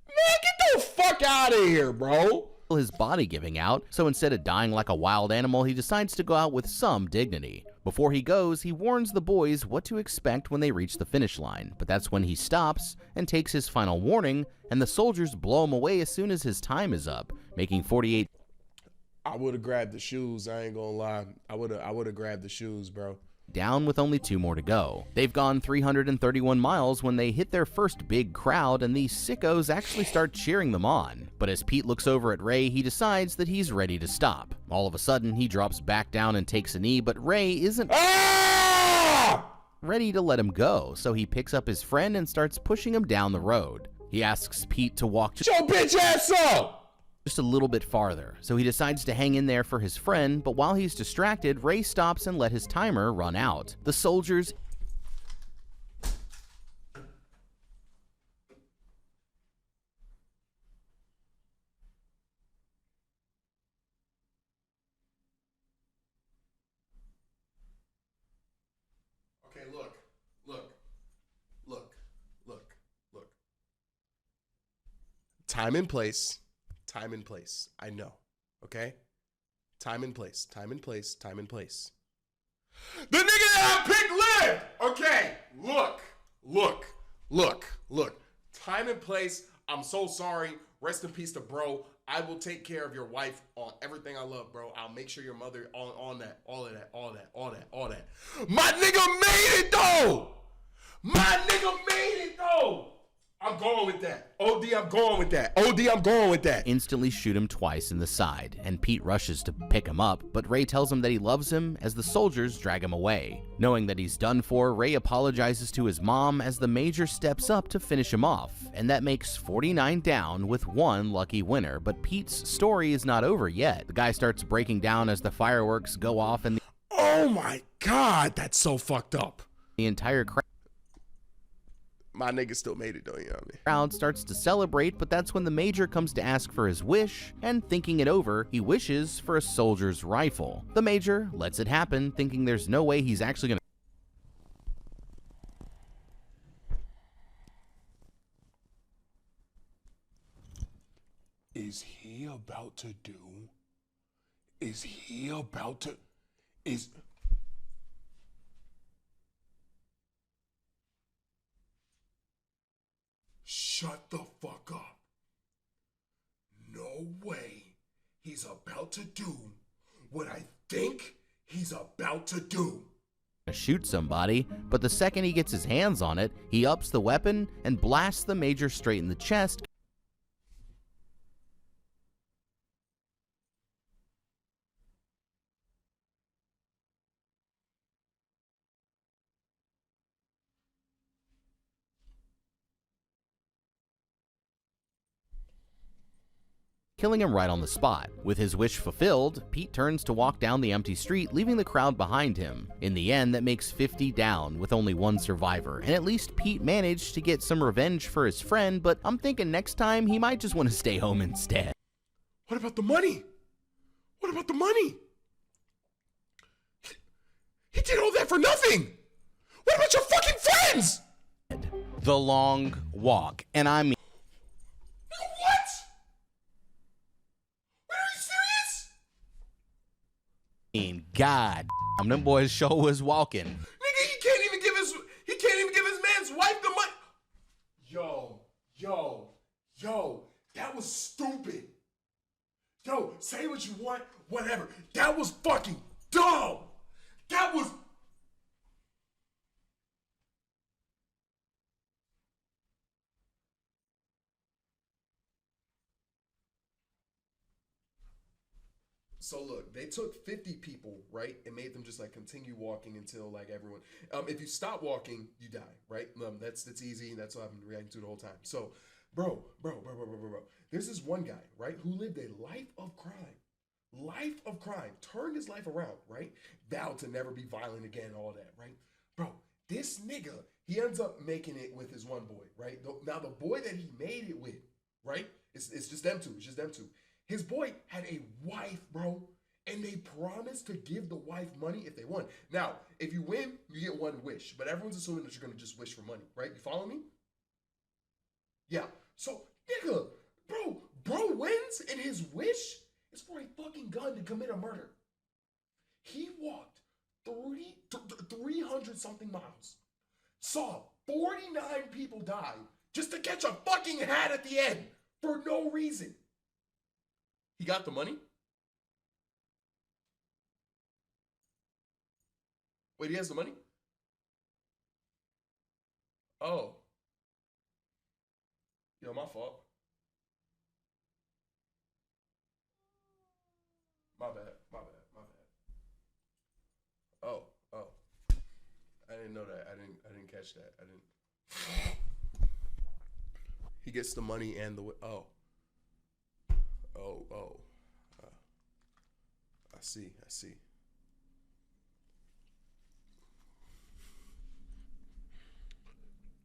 Man, get the fuck out of here, bro. his body giving out, so instead of dying like a wild animal, he decides to go out with some dignity. Before he goes, he warns the boys what to expect when they reach the finish line, but that's when he stops and takes his final warning, and the soldiers blow him away as soon as his time is up, making 48. I would have grabbed the shoes, I ain't gonna lie. I would have grabbed the shoes, bro. Down with only 2 more to go. They've gone 331 miles when they hit their first big crowd, and these sickos actually start cheering them on. But as Pete looks over at Ray, he decides that he's ready to stop. All of a sudden, he drops back down and takes a knee, but Ray isn't ready to let him go, so he picks up his friend and starts pushing him down the road. He asks Pete to walk Shut your bitch ass up! just a little bit farther, so he decides to hang in there for his friend, but while he's distracted, Ray stops and let his timer run out. The soldiers Okay, look. Time and place. Time and place. I know. Okay? Time and place. Time and place. Time and place. The nigga that I picked lived! Okay. Look. Time and place. I'm so sorry. Rest in peace to bro. I will take care of your wife on everything I love, bro. I'll make sure your mother on that. All of that. My nigga made it though! I'm going with that. I'm going with that. instantly shoot him twice in the side, and Pete rushes to pick him up, but Ray tells him that he loves him as the soldiers drag him away. Knowing that he's done for, Ray apologizes to his mom as the major steps up to finish him off, and that makes 49 down with 1 lucky winner, but Pete's story is not over yet. The guy starts breaking down as the fireworks go off, and Oh my God, that's so fucked up. the entire My nigga still made it though, you know what I mean? crowd starts to celebrate, but that's when the major comes to ask for his wish, and thinking it over, he wishes for a soldier's rifle. The major lets it happen, thinking there's no way he's actually gonna. Is he about to Shut the fuck up. No way he's about to do what I think he's about to do. Shoot somebody, but the second he gets his hands on it, he ups the weapon and blasts the major straight in the chest. killing him right on the spot. With his wish fulfilled, Pete turns to walk down the empty street, leaving the crowd behind him. In the end, that makes 50 down with only one survivor, and at least Pete managed to get some revenge for his friend, but I'm thinking next time he might just want to stay home instead. What about the money? What about the money? He did all that for nothing. What about your fucking friends? The long walk, and I mean, what? Are you serious? God, them boys show was walking. Nigga, he can't even give his man's wife the money. Yo, that was stupid. Yo, say what you want, whatever. That was fucking dumb. That was. So look, they took 50 people, right, and made them just like continue walking until like everyone. If you stop walking, you die, right? That's easy. That's what I've been reacting to the whole time. So, bro. There's this one guy, right, who lived a life of crime, turned his life around, right? Vowed to never be violent again, all that, right? Bro, this nigga, he ends up making it with his one boy, right? Now the boy that he made it with, right? It's just them two. It's just them two. His boy had a wife, bro, and they promised to give the wife money if they won. Now, if you win, you get one wish, but everyone's assuming that you're gonna just wish for money, right? You follow me? Yeah. So, nigga, bro wins, and his wish is for a fucking gun to commit a murder. He walked 300 something miles, saw 49 people die just to catch a fucking hat at the end for no reason. He got the money? Wait, he has the money? Oh. Yo, my fault. My bad. Oh. I didn't know that. I didn't catch that. He gets the money and the I see.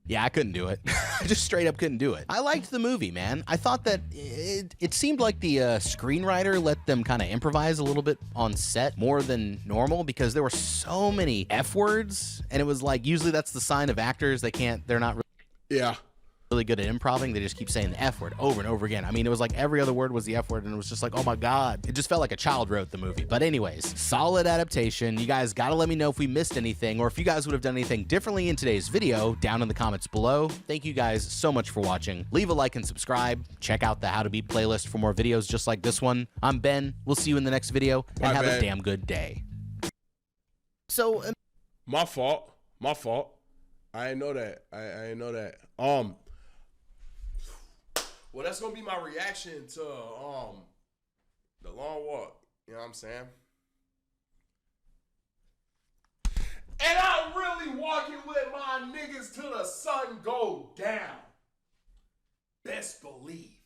Yeah, I couldn't do it. I just straight up couldn't do it. I liked the movie, man. I thought that it seemed like the screenwriter let them kind of improvise a little bit on set more than normal because there were so many F words, and it was like usually that's the sign of actors they're not really good at improving. They just keep saying the F word over and over again. I mean, it was like every other word was the F word, and it was just like, oh my God. It just felt like a child wrote the movie. But anyways, solid adaptation. You guys gotta let me know if we missed anything, or if you guys would have done anything differently in today's video down in the comments below. Thank you guys so much for watching. Leave a like and subscribe. Check out the How to Beat playlist for more videos just like this one. I'm Ben. We'll see you in the next video, and have a damn good day. So, my fault. I didn't know that. I didn't know that. Well, that's gonna be my reaction to the long walk. You know what I'm saying? And I'm really walking with my niggas till the sun go down. Best believe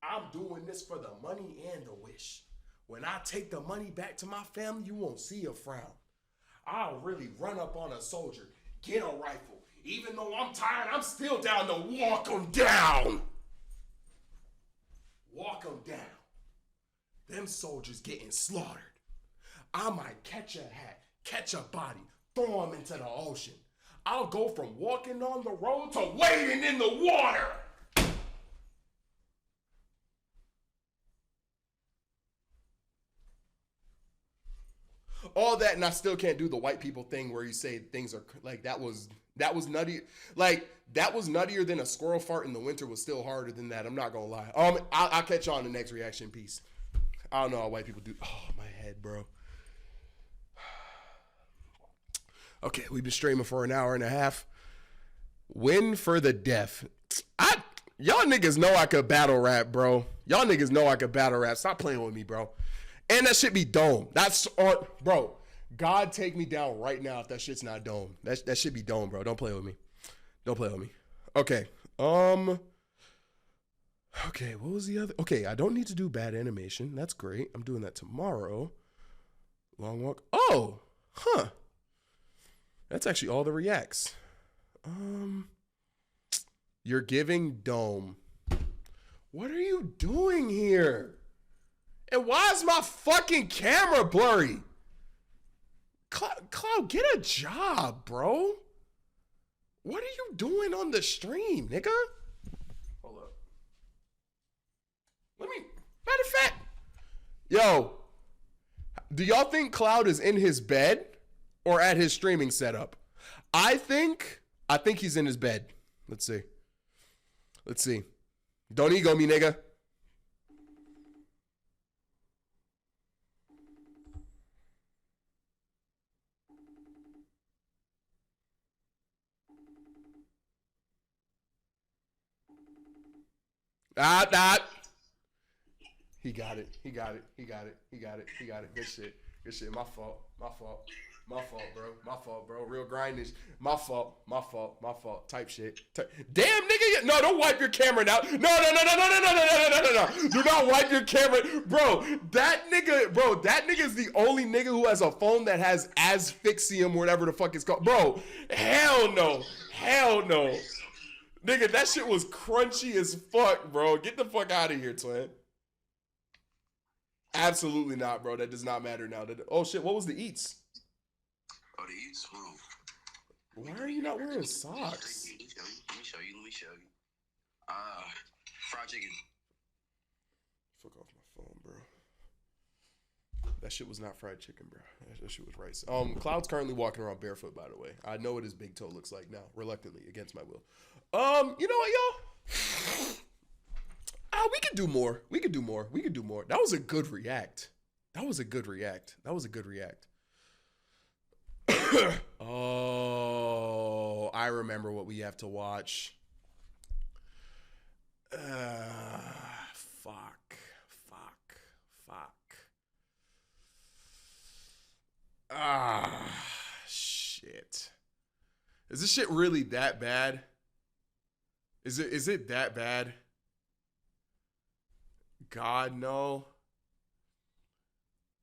I'm doing this for the money and the wish. When I take the money back to my family, you won't see a frown. I'll really run up on a soldier, get a rifle. Even though I'm tired, I'm still down to walk them down. Walk them down. Them soldiers getting slaughtered. I might catch a hat, catch a body, throw them into the ocean. I'll go from walking on the road to wading in the water. All that, and I still can't do the white people thing where you say things are like that was nutty. Like that was nuttier than a squirrel fart in the winter was still harder than that. I'm not gonna lie. I'll catch you on the next reaction piece. I don't know how white people do. Oh, my head, bro. Okay, we've been streaming for an hour and a half. Win for the deaf. Y'all niggas know I could battle rap, bro. Y'all niggas know I could battle rap. Stop playing with me, bro. And that shit be dome. That's art, bro. God take me down right now if that shit's not dome. That should be dome, bro. Don't play with me. Don't play with me. Okay. Okay, what was the other? Okay, I don't need to do bad animation. That's great. I'm doing that tomorrow. Long walk. Oh, huh. That's actually all the reacts. You're giving dome. What are you doing here? And why is my fucking camera blurry? Cloud, get a job, bro. What are you doing on the stream, nigga? Hold up. Matter of fact, yo, do y'all think Cloud is in his bed or at his streaming setup? I think he's in his bed. Let's see. Don't ego me, nigga. He got it. Good shit. My fault, bro. Real grindish. My fault. Type shit. Damn, nigga. No, don't wipe your camera now. No. Do not wipe your camera. Bro, that nigga is the only nigga who has a phone that has asphyxium, whatever the fuck it's called. Bro, hell no. Nigga, that shit was crunchy as fuck, bro. Get the fuck out of here, twin. Absolutely not, bro. That does not matter now. Oh shit, what was the eats? Oh, the eats? Why are you not wearing socks? Let me show you. Fried chicken. Fuck off my phone, bro. That shit was not fried chicken, bro. That shit was rice. Cloud's currently walking around barefoot, by the way. I know what his big toe looks like now, reluctantly, against my will. You know what, y'all? We could do more. That was a good react. Oh, I remember what we have to watch. Fuck. Shit. Is this shit really that bad? Is it that bad? God, no.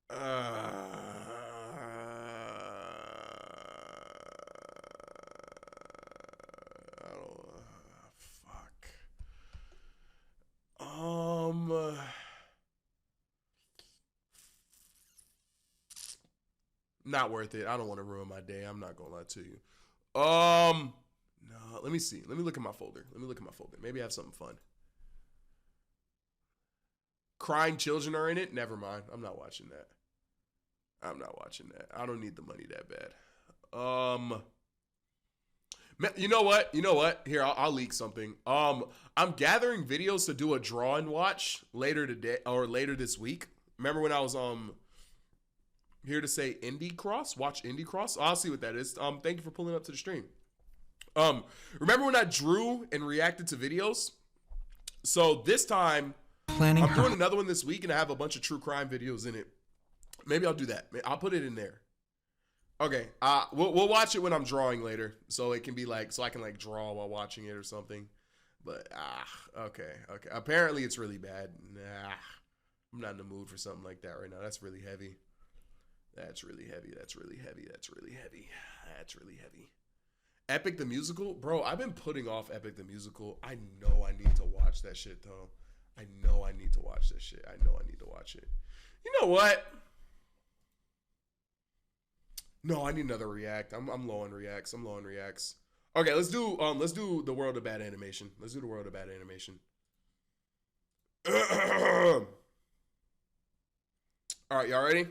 Fuck. Not worth it. I don't want to ruin my day. I'm not gonna lie to you. No, let me see. Let me look at my folder. Maybe I have something fun. Crying children are in it? Never mind. I'm not watching that. I don't need the money that bad. You know what? Here, I'll leak something. I'm gathering videos to do a draw and watch later today or later this week. Remember when I was here to say Indie Cross? Watch Indie Cross? I'll see what that is. Thank you for pulling up to the stream. Remember when I drew and reacted to videos? So this time, I'm doing another one this week, and I have a bunch of true crime videos in it. Maybe I'll do that. I'll put it in there. Okay. We'll watch it when I'm drawing later, so it can be like, so I can like draw while watching it or something. But okay. Apparently it's really bad. Nah, I'm not in the mood for something like that right now. That's really heavy. That's really heavy. Epic the Musical? Bro, I've been putting off Epic the Musical. I know I need to watch that shit, though. I know I need to watch it. You know what? No, I need another react. I'm low on reacts. Okay, let's do the World of Bad Animation. All right, y'all ready?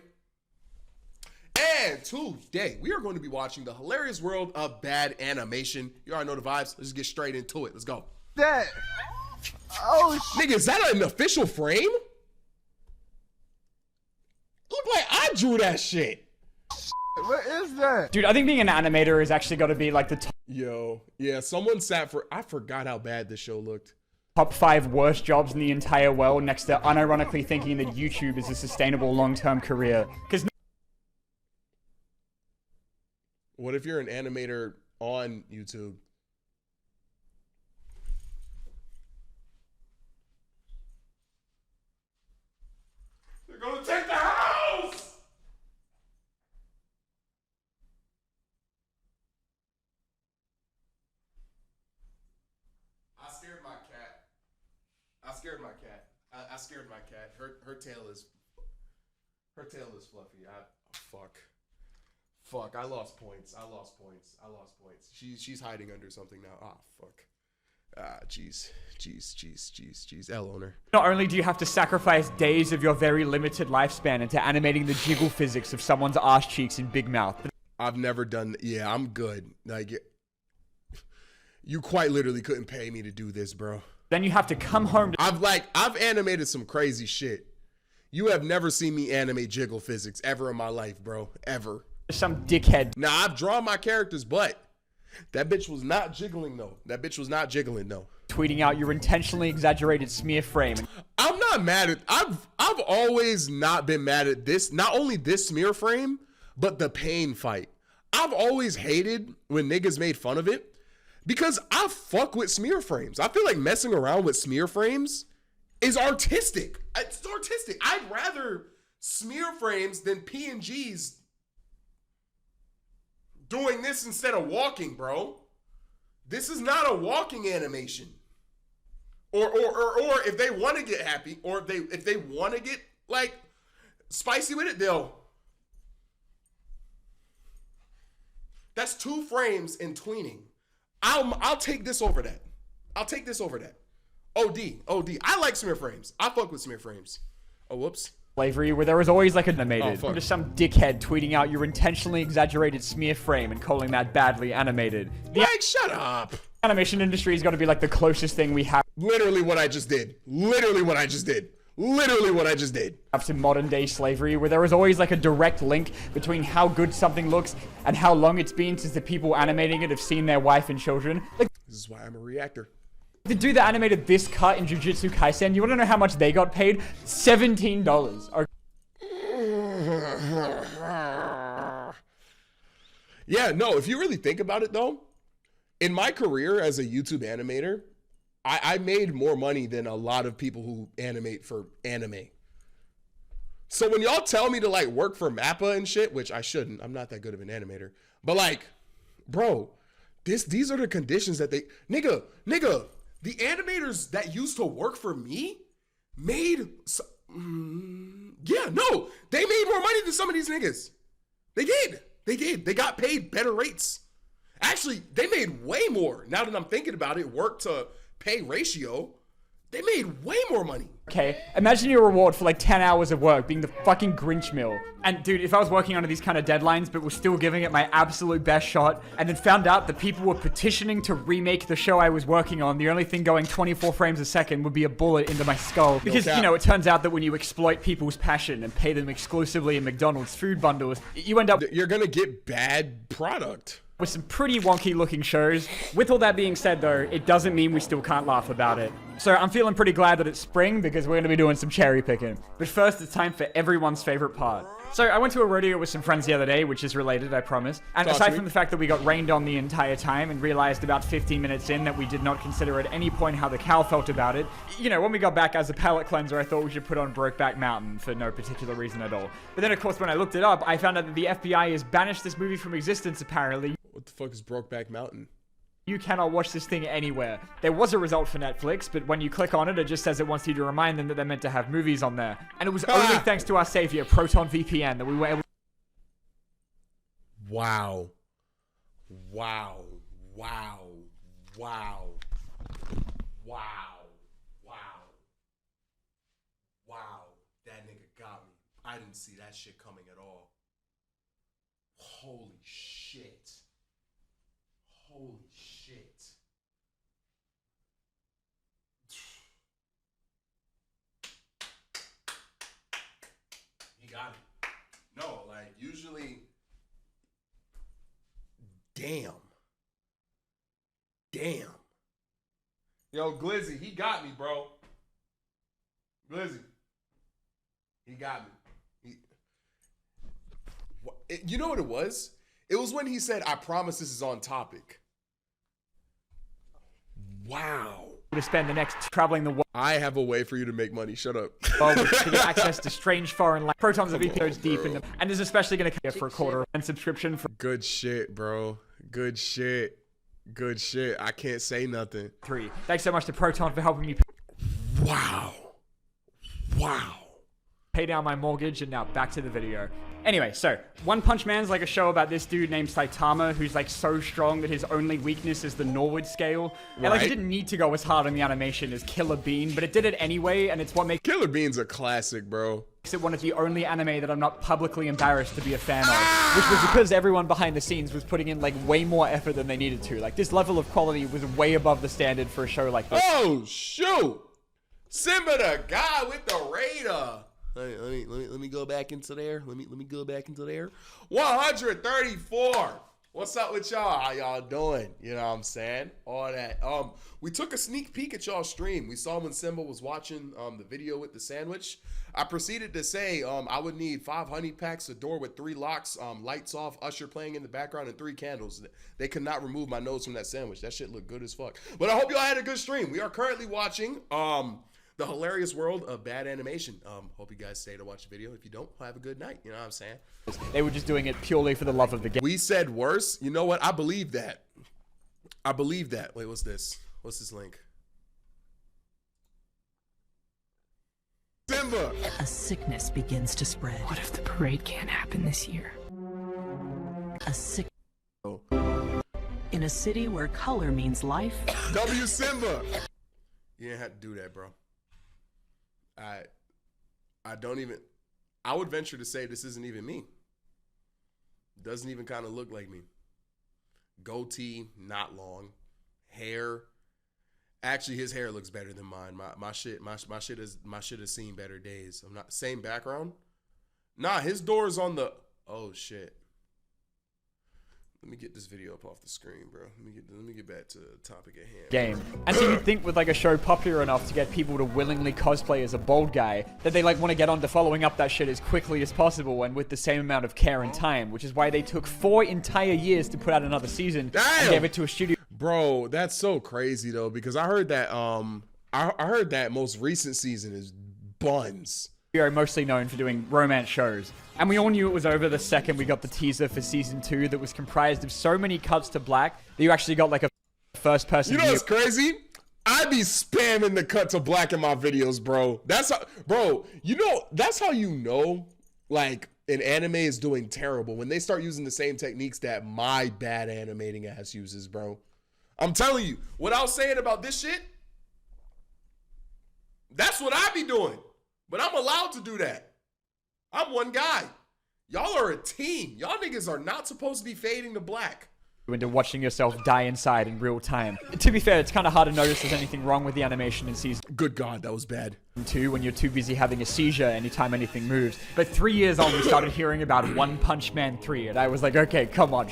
And today, we are going to be watching the hilarious World of Bad Animation. You already know the vibes. Let's just get straight into it. Let's go. That. Oh, nigga, is that an official frame? Look like I drew that shit. What is that? Dude, I think being an animator is actually got to be like the top. Yo, yeah, someone sat for. I forgot how bad this show looked. Top 5 worst jobs in the entire world, next to unironically thinking that YouTube is a sustainable long-term career. Because. What if you're an animator on YouTube? scared my cat. I scared my cat. Her tail is fluffy. Fuck. I lost points. She's hiding under something now. Ah, fuck. Jeez. L owner. Not only do you have to sacrifice days of your very limited lifespan into animating the jiggle physics of someone's arse cheeks and big mouth. I've never done. Yeah, I'm good. Like, you quite literally couldn't pay me to do this, bro. Then you have to come home. I've animated some crazy shit. You have never seen me animate jiggle physics ever in my life, bro. Ever. Some dickhead. Now, I've drawn my characters, but that bitch was not jiggling, though. Tweeting out your intentionally exaggerated smear frame. I'm not mad at. I've always not been mad at this. Not only this smear frame, but the pain fight. I've always hated when niggas made fun of it because I fuck with smear frames. I feel like messing around with smear frames is artistic. It's artistic. I'd rather smear frames than PNGs doing this instead of walking, bro. This is not a walking animation. Or if they want to get happy, or if they want to get like spicy with it, that's 2 frames in tweening. I'll take this over that. OD. I like smear frames. I fuck with smear frames. Oh, whoops. Slavery, where there was always like an animated. Just some dickhead tweeting out your intentionally exaggerated smear frame and calling that badly animated. Like, shut up. Animation industry is going to be like the closest thing we have. Literally what I just did. Up to modern day slavery, where there is always like a direct link between how good something looks and how long it's been since the people animating it have seen their wife and children. Like, this is why I'm a reactor. The dude that animated this cut in Jujutsu Kaisen, you want to know how much they got paid? $17. Yeah, no, if you really think about it though, in my career as a YouTube animator, I made more money than a lot of people who animate for anime. So when y'all tell me to like work for Mappa and shit, which I shouldn't, I'm not that good of an animator, but like, bro, these are the conditions that nigga, the animators that used to work for me made, they made more money than some of these niggas. They did. They got paid better rates. Actually, they made way more. Now that I'm thinking about it, work to pay ratio, they made way more money. Okay, imagine your reward for like 10 hours of work being the fucking Grinch meal. And dude, if I was working under these kind of deadlines but was still giving it my absolute best shot and then found out that people were petitioning to remake the show I was working on, the only thing going 24 frames a second would be a bullet into my skull. Because, you know, it turns out that when you exploit people's passion and pay them exclusively in McDonald's food bundles, you end up... You're gonna get bad product. With some pretty wonky looking shows. With all that being said though, it doesn't mean we still can't laugh about it. So I'm feeling pretty glad that it's spring because we're going to be doing some cherry picking. But first it's time for everyone's favorite part. So I went to a rodeo with some friends the other day, which is related, I promise. And aside from the fact that we got rained on the entire time and realized about 15 minutes in that we did not consider at any point how the cow felt about it, you know, when we got back as a palate cleanser, I thought we should put on Brokeback Mountain for no particular reason at all. But then of course when I looked it up, I found out that the FBI has banished this movie from existence apparently. What the fuck is Brokeback Mountain? You cannot watch this thing anywhere. There was a result for Netflix, but when you click on it, it just says it wants you to remind them that they're meant to have movies on there. And it was only thanks to our savior, Proton VPN, that we were able... Wow. That nigga got me. I didn't see that shit coming at all. Holy shit. He got it. No, like, usually... Damn. Yo, Glizzy, he got me, bro. Glizzy. He got me. You know what it was? It was when he said, I promise this is on topic. Wow. To spend the next traveling the world. I have a way for you to make money. Shut up. To get access to strange foreign language. Proton's a VPN goes deep in them. And is especially going to get for a quarter and subscription for... Good shit, bro. Good shit. I can't say nothing. 3. Thanks so much to Proton for helping me. Wow. Wow. Pay down my mortgage, and now back to the video. Anyway, so One Punch Man's like a show about this dude named Saitama who's like so strong that his only weakness is the Norwood scale. And like it didn't need to go as hard on the animation as Killer Bean, but it did it anyway, and it's what makes Killer Bean's a classic, bro. it one of the only anime that I'm not publicly embarrassed to be a fan of, which was because everyone behind the scenes was putting in like way more effort than they needed to. Like this level of quality was way above the standard for a show like this. Oh shoot! Simba the guy with the radar. Let me go back into there. Let me go back into there. 134. What's up with y'all? How y'all doing? You know what I'm saying? All that. We took a sneak peek at y'all stream. We saw when Simba was watching the video with the sandwich. I proceeded to say I would need 5 honey packs, a door with 3 locks, lights off, Usher playing in the background, and 3 candles. They could not remove my nose from that sandwich. That shit looked good as fuck. But I hope y'all had a good stream. We are currently watching The Hilarious World of Bad Animation. Hope you guys stay to watch the video. If you don't, have a good night. You know what I'm saying? They were just doing it purely for the love of the game. We said worse. You know what? I believe that. I believe that. Wait, what's this? What's this link? Simba! A sickness begins to spread. What if the parade can't happen this year? A sick... In a city where color means life... W Simba! You didn't have to do that, bro. I don't even... I would venture to say this isn't even me. Doesn't even kind of look like me. Goatee, not long. Hair... Actually, his hair looks better than mine. My shit has seen better days. I'm not same background. Nah, his door is on the. Oh shit. Let me get this video up off the screen, bro. Let me get back to the topic at hand. Game. And so you'd think with like a show popular enough to get people to willingly cosplay as a bald guy, that they like want to get on to following up that shit as quickly as possible and with the same amount of care and time, which is why they took 4 entire years to put out another season and gave it to a studio. Bro, that's so crazy though, because I heard that I heard that most recent season is buns. Mostly known for doing romance shows. And we all knew it was over the second we got the teaser for season 2 that was comprised of so many cuts to black that you actually got like a first person. You know what's crazy? I be spamming the cut to black in my videos, bro. That's how, bro, you know, that's how you know like an anime is doing terrible when they start using the same techniques that my bad animating ass uses, bro. I'm telling you, what I was saying about this shit, that's what I be doing. But I'm allowed to do that. I'm one guy. Y'all are a team. Y'all niggas are not supposed to be fading to black. Into watching yourself die inside in real time. To be fair, it's kind of hard to notice there's anything wrong with the animation in season. Good God, that was bad. 2 when you're too busy having a seizure anytime anything moves. But 3 years on, we started hearing about One Punch Man 3, and I was like, okay, come on.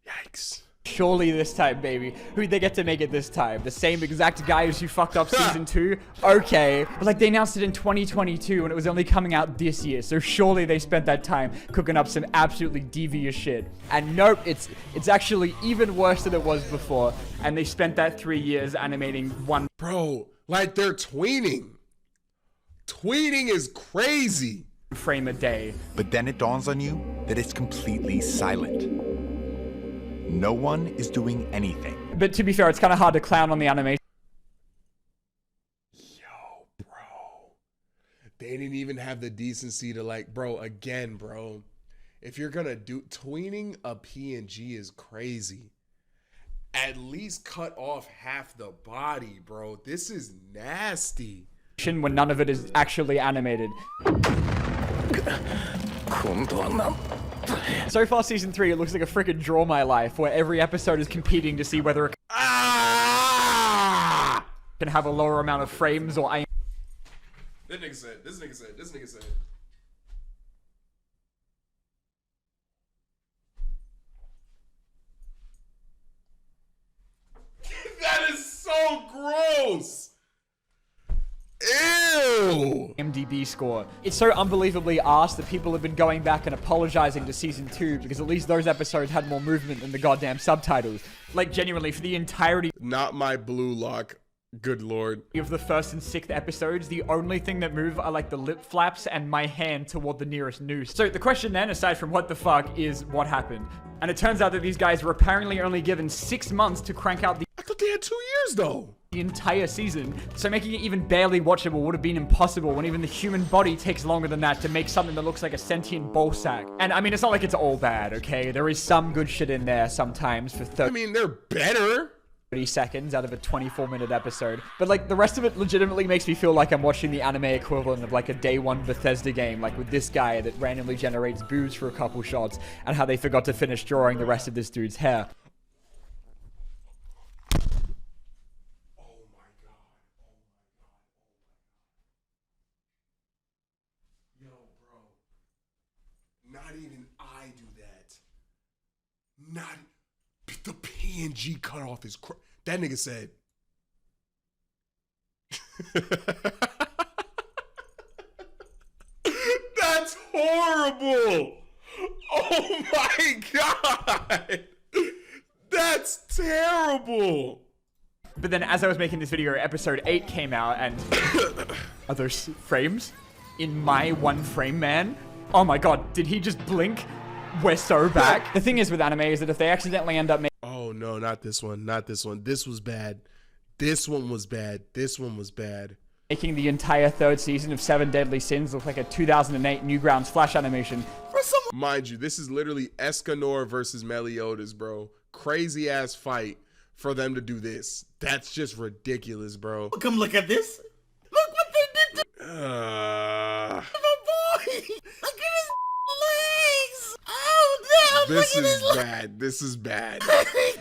Yikes. Surely this time, baby. Who'd they get to make it this time? The same exact guys who fucked up season 2? Okay. But like they announced it in 2022 and it was only coming out this year. So surely they spent that time cooking up some absolutely devious shit. And nope, it's actually even worse than it was before. And they spent that 3 years animating one. Bro, like they're tweening. Tweening is crazy. Frame a day. But then it dawns on you that it's completely silent. No one is doing anything. But to be fair, it's kind of hard to clown on the animation. Yo, bro. They didn't even have the decency to like, bro, again, bro. If you're gonna do, tweening a PNG is crazy. At least cut off half the body, bro. This is nasty. When none of it is actually animated. So far, season 3, it looks like a freaking Draw My Life, where every episode is competing to see whether it can have a lower amount of frames or aim. This nigga said. That is so gross. Ew! IMDb score. It's so unbelievably arse that people have been going back and apologizing to season 2 because at least those episodes had more movement than the goddamn subtitles. Like, genuinely, for the entirety Not my blue lock. Good lord. Of the 1st and 6th episodes, the only thing that move are like the lip flaps and my hand toward the nearest noose. So the question then, aside from what the fuck, is what happened? And it turns out that these guys were apparently only given 6 months to crank out the— I thought they had 2 years though. the entire season, so making it even barely watchable would have been impossible when even the human body takes longer than that to make something that looks like a sentient ball sack. And I mean, it's not like it's all bad, okay? There is some good shit in there sometimes for 30 I mean, they're better. 30 seconds out of a 24-minute episode. But like the rest of it legitimately makes me feel like I'm watching the anime equivalent of like a day one Bethesda game, like with this guy that randomly generates boobs for a couple shots and how they forgot to finish drawing the rest of this dude's hair. Not even I do that. Not the PNG cutoff is that nigga said. That's horrible. Oh my God. That's terrible. But then as I was making this video, episode 8 came out and are there frames in my one frame, man? Oh my God, did he just blink? We're so back. The thing is with anime is that if they accidentally end up making... Oh no, not this one, not this one. This was bad. This one was bad. This one was bad. Making the entire third season of 7 Deadly Sins look like a 2008 Newgrounds Flash animation. Mind you, this is literally Escanor versus Meliodas, bro. Crazy ass fight for them to do this. That's just ridiculous, bro. Come look at this. Look what they did to my boy. Look at his legs. Oh no, this is bad. This is bad.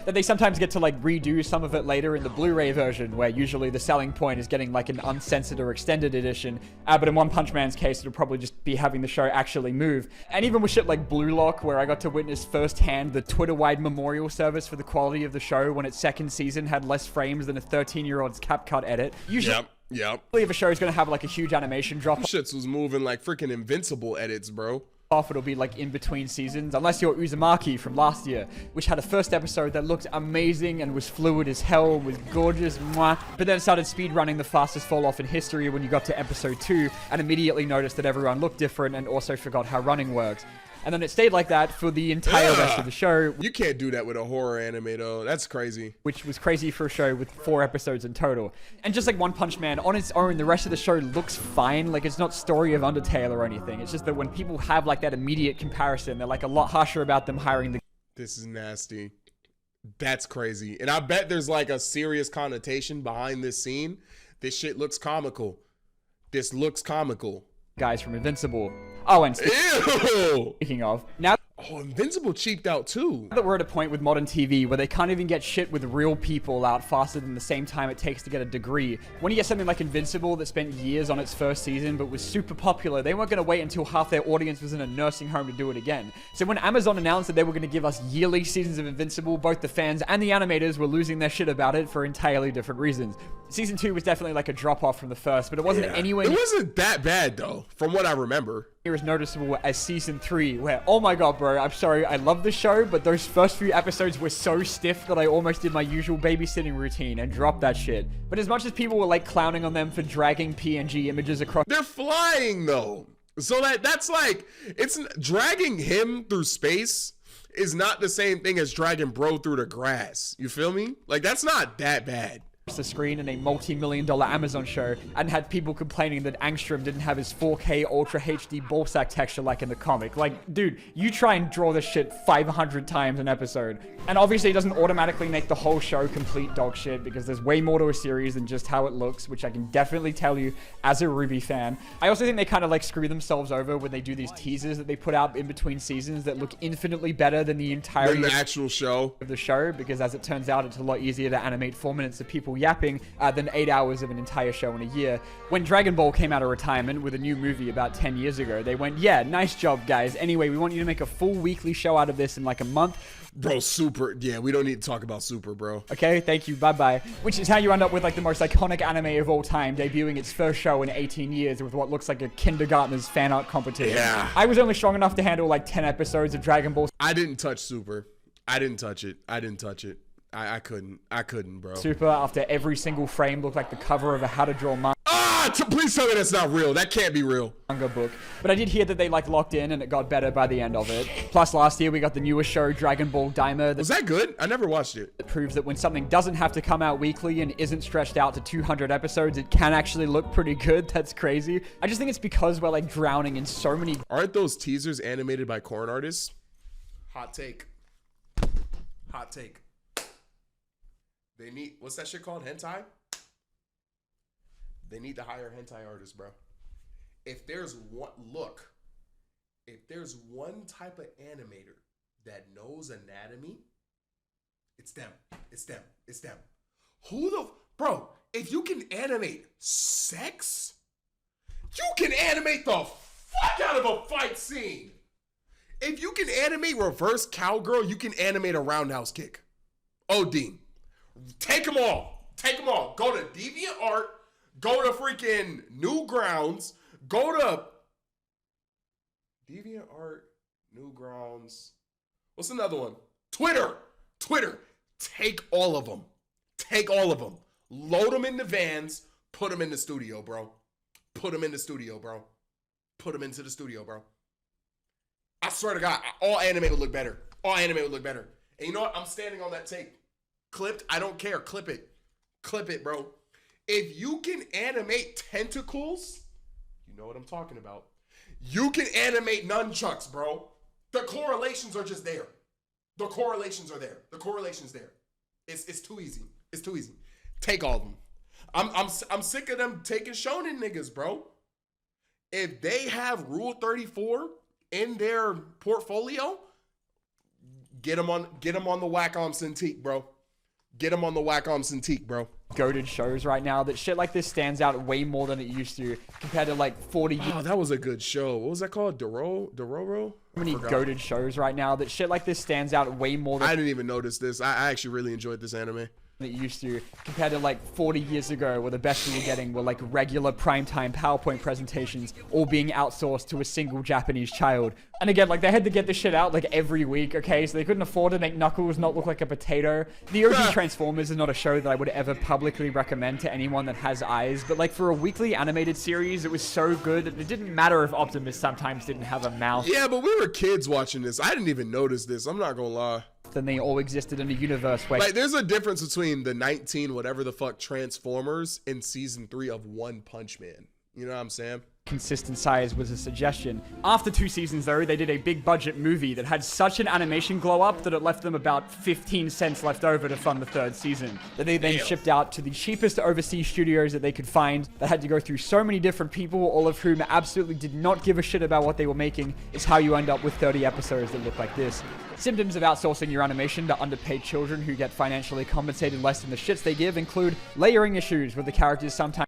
That they sometimes get to like redo some of it later in the Blu-ray version, where usually the selling point is getting like an uncensored or extended edition. But in One Punch Man's case, it'll probably just be having the show actually move. And even with shit like Blue Lock, where I got to witness firsthand the Twitter-wide memorial service for the quality of the show when its second season had less frames than a 13-year-old's CapCut edit. Usually, Yep. if a show is going to have like a huge animation drop, shits was moving like freaking Invincible edits, bro. Off, it'll be like in between seasons, unless you're Uzumaki from last year, which had a first episode that looked amazing and was fluid as hell, was gorgeous, mwah. But then started speedrunning the fastest fall off in history when you got to episode 2 and immediately noticed that everyone looked different and also forgot how running works. And then it stayed like that for the entire rest of the show. You can't do that with a horror anime, though. That's crazy. Which was crazy for a show with 4 episodes in total. And just like One Punch Man, on its own, the rest of the show looks fine. Like, it's not Story of Undertale or anything. It's just that when people have like that immediate comparison, they're like a lot harsher about them hiring the... This is nasty. That's crazy. And I bet there's like a serious connotation behind this scene. This shit looks comical. This looks comical. Guys from Invincible. Oh, and speaking of, now Oh, Invincible cheaped out too. That we're at a point with modern TV where they can't even get shit with real people out faster than the same time it takes to get a degree. When you get something like Invincible that spent years on its first season but was super popular, they weren't going to wait until half their audience was in a nursing home to do it again. So when Amazon announced that they were going to give us yearly seasons of Invincible, both the fans and the animators were losing their shit about it for entirely different reasons. Season 2 was definitely like a drop-off from the first, but it wasn't anywhere... It wasn't that bad, though, from what I remember. It was noticeable as Season 3, where, oh my god, bro, I'm sorry, I love the show, but those first few episodes were so stiff that I almost did my usual babysitting routine and dropped that shit. But as much as people were, like, clowning on them for dragging PNG images across... They're flying, though! So that's like... It's dragging him through space is not the same thing as dragging bro through the grass. You feel me? Like, that's not that bad. The screen in a multi-million-dollar Amazon show and had people complaining that Angstrom didn't have his 4K Ultra HD ballsack texture like in the comic. Like, dude, you try and draw this shit 500 times an episode. And obviously it doesn't automatically make the whole show complete dog shit because there's way more to a series than just how it looks, which I can definitely tell you as a RWBY fan. I also think they kind of like screw themselves over when they do these teasers that they put out in between seasons that look infinitely better than the entirety than the actual show of the show, because as it turns out, it's a lot easier to animate 4 minutes of people yapping than 8 hours of an entire show in a year. When Dragon Ball came out of retirement with a new movie about 10 years ago, they went, yeah, nice job, guys. Anyway, we want you to make a full weekly show out of this in like a month. Bro, Super. Yeah, we don't need to talk about Super, bro. Okay, thank you. Bye-bye. Which is how you end up with like the most iconic anime of all time, debuting its first show in 18 years with what looks like a kindergartner's fan art competition. Yeah. I was only strong enough to handle like 10 episodes of Dragon Ball. I didn't touch Super. I didn't touch it. I couldn't, bro. Super, after every single frame looked like the cover of a How to Draw manga. Please tell me that's not real. That can't be real. Manga book. But I did hear that they like locked in and it got better by the end of it. Plus last year we got the newest show, Dragon Ball Daima. Was that good? I never watched it. It proves that when something doesn't have to come out weekly and isn't stretched out to 200 episodes, it can actually look pretty good. That's crazy. I just think it's because we're like drowning in so many... Aren't those teasers animated by corn artists? Hot take. Hot take. They need, what's that shit called? Hentai? They need to hire hentai artists, bro. If there's one, look, if there's one type of animator that knows anatomy, it's them. It's them. It's them. Bro, if you can animate sex, you can animate the fuck out of a fight scene. If you can animate reverse cowgirl, you can animate a roundhouse kick. Oh, Dean. Take them all. Take them all. Go to DeviantArt. Go to freaking Newgrounds. Go to DeviantArt, Newgrounds. What's another one? Twitter. Take all of them. Take all of them. Load them in the vans. Put them in the studio, bro. Put them in the studio, bro. Put them into the studio, bro. I swear to God, all anime would look better. All anime would look better. And you know what? I'm standing on that tape. Clipped. I don't care. Clip it. Clip it, bro. If you can animate tentacles, you know what I'm talking about. You can animate nunchucks, bro. The correlations are just there. The correlations are there. The correlation's there. It's too easy. It's too easy. Take all of them. I'm sick of them taking shonen niggas, bro. If they have Rule 34 in their portfolio, get them on the Wacom Cintiq, bro. Get them on the Wacom Cintiq, bro. Goated shows right now that shit like this stands out way more than it used to compared to like 40 years. Oh, that was a good show. What was that called? Dororo? So many goated shows right now that shit like this stands out way more than I didn't even notice this. I actually really enjoyed this anime. It used to, compared to like 40 years ago, where the best we were getting were like regular primetime PowerPoint presentations, all being outsourced to a single Japanese child. And again, like they had to get this shit out like every week, okay? So they couldn't afford to make Knuckles not look like a potato. The OG Transformers is not a show that I would ever publicly recommend to anyone that has eyes, but like for a weekly animated series, it was so good that it didn't matter if Optimus sometimes didn't have a mouth. Yeah, but we were kids watching this. I didn't even notice this. I'm not gonna lie. Then they all existed in a universe where like there's a difference between the 19 whatever the fuck Transformers in season 3 of One Punch Man. You know what I'm saying? Consistent size was a suggestion. After 2 seasons though, they did a big budget movie that had such an animation glow up that it left them about 15 cents left over to fund the 3rd season. That they then shipped out to the cheapest overseas studios that they could find that had to go through so many different people, all of whom absolutely did not give a shit about what they were making. Is how you end up with 30 episodes that look like this. Symptoms of outsourcing your animation to underpaid children who get financially compensated less than the shits they give include layering issues where the characters sometimes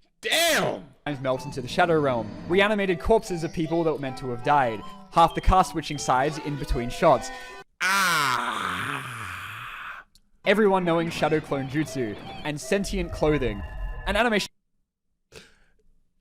melt into the shadow realm, reanimated corpses of people that were meant to have died, half the cast switching sides in between shots, everyone knowing shadow clone jutsu, and sentient clothing. An animation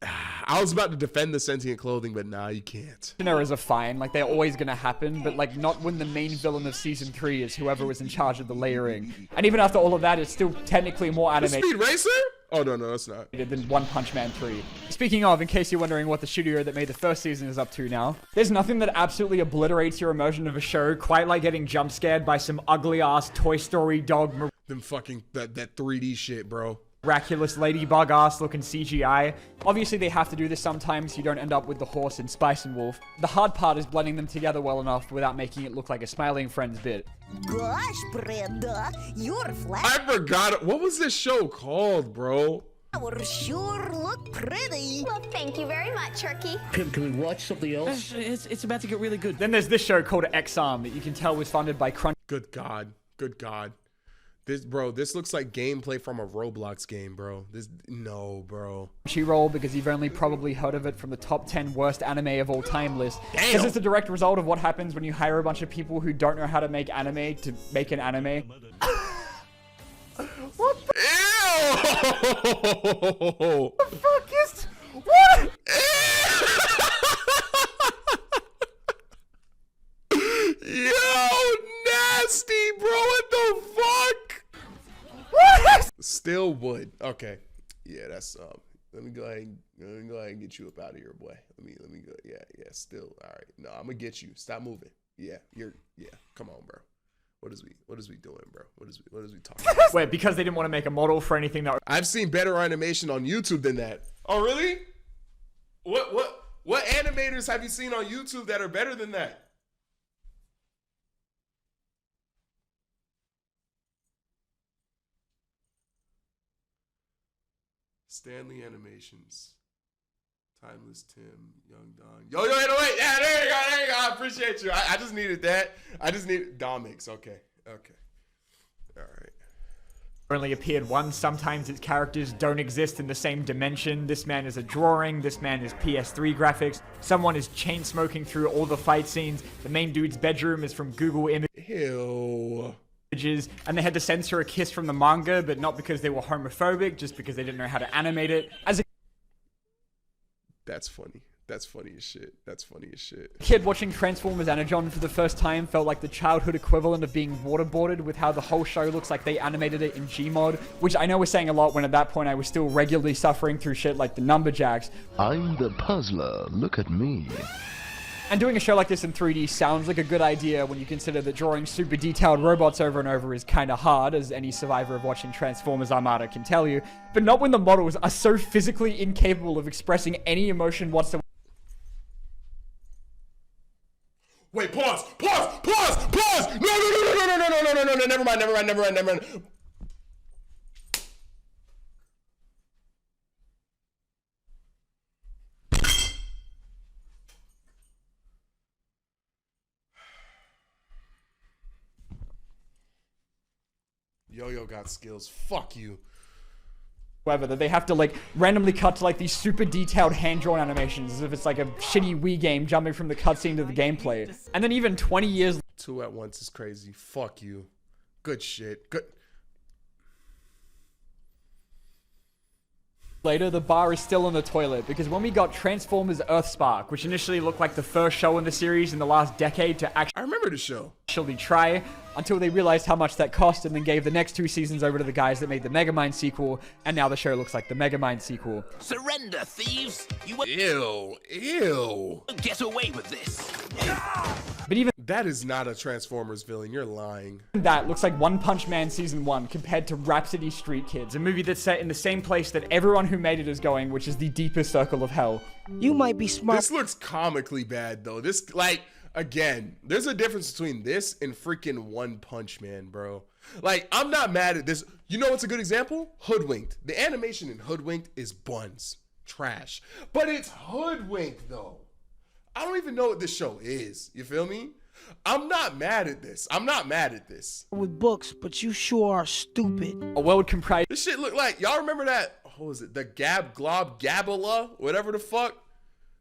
I was about to defend the sentient clothing, but nah, you can't. Errors are fine, like they're always gonna happen, but like not when the main villain of season 3 is whoever was in charge of the layering. And even after all of that, it's still technically more animated. Speed Racer? Oh no, it's not. Than One Punch Man 3. Speaking of, in case you're wondering what the studio that made the 1st season is up to now, there's nothing that absolutely obliterates your immersion of a show quite like getting jump scared by some ugly ass Toy Story dog. Them fucking that 3D shit, bro. Miraculous ladybug ass looking CGI. Obviously they have to do this sometimes so you don't end up with the horse in Spice and Wolf. The hard part is blending them together well enough without making it look like a Smiling Friends bit. Gosh, Brenda, you're flat. I forgot. What was this show called, bro? Our sure look pretty. Well, thank you very much, Turkey. Can we watch something else? It's about to get really good. Then there's this show called X-Arm that you can tell was funded by Crunch. Good God. Good God. This looks like gameplay from a Roblox game, bro. No, bro. Crunchyroll, because you've only probably heard of it from the top 10 worst anime of all time list. Because it's a direct result of what happens when you hire a bunch of people who don't know how to make anime to make an anime. What the? Ew! The fuck is... What? Yo, nasty, bro. What the fuck? What? Still would. Okay. Yeah, that's Let me go ahead and get you up out of here, boy. Let me go. Yeah, still. All right. No, I'm gonna get you. Stop moving. Yeah, come on, bro. What is we doing, bro? What is we talking about? Wait, because they didn't want to make a model for anything that... I've seen better animation on YouTube than that. Oh, really? What animators have you seen on YouTube that are better than that? Stanley Animations. Timeless Tim, Young Don. Yo, 808. Yeah, there you go. I appreciate you. I just needed that. I just needed Domix. Okay. All right. Only appeared once. Sometimes its characters don't exist in the same dimension. This man is a drawing. This man is PS3 graphics. Someone is chain smoking through all the fight scenes. The main dude's bedroom is from Google Images. Ew. And they had to censor a kiss from the manga, but not because they were homophobic, just because they didn't know how to animate it. That's funny. That's funny as shit. Kid watching Transformers Energon for the first time felt like the childhood equivalent of being waterboarded with how the whole show looks like they animated it in Gmod, which I know was saying a lot when at that point I was still regularly suffering through shit like the Numberjacks. I'm the puzzler, look at me. And doing a show like this in 3D sounds like a good idea when you consider that drawing super detailed robots over and over is kinda hard, as any survivor of watching Transformers Armada can tell you, but not when the models are so physically incapable of expressing any emotion whatsoever. Wait, pause! No, never mind. Yoyo got skills. Fuck you. However, that they have to like randomly cut to like these super detailed hand-drawn animations as if it's like a shitty Wii game jumping from the cutscene to the gameplay. And then even 20 years... 2 at once is crazy. Fuck you. Good shit. Good. Later, the bar is still in the toilet because when we got Transformers Earthspark, which initially looked like the first show in the series in the last decade to I remember the show. Actually try, until they realized how much that cost and then gave the next 2 seasons over to the guys that made the Megamind sequel, and now the show looks like the Megamind sequel. Surrender, thieves! Ew. Get away with this! But even that is not a Transformers villain. You're lying. That looks like One Punch Man Season 1 compared to Rhapsody Street Kids, a movie that's set in the same place that everyone who made it is going, which is the deepest circle of hell. You might be smart. This looks comically bad, though. This, like, again, there's a difference between this and freaking One Punch Man, bro. Like, I'm not mad at this. You know what's a good example? Hoodwinked. The animation in Hoodwinked is buns. Trash. But it's Hoodwinked, though. I don't even know what this show is. You feel me? I'm not mad at this. With books, but you sure are stupid. A world comprised... This shit look like... Y'all remember that? What was it? The Gabala? Whatever the fuck?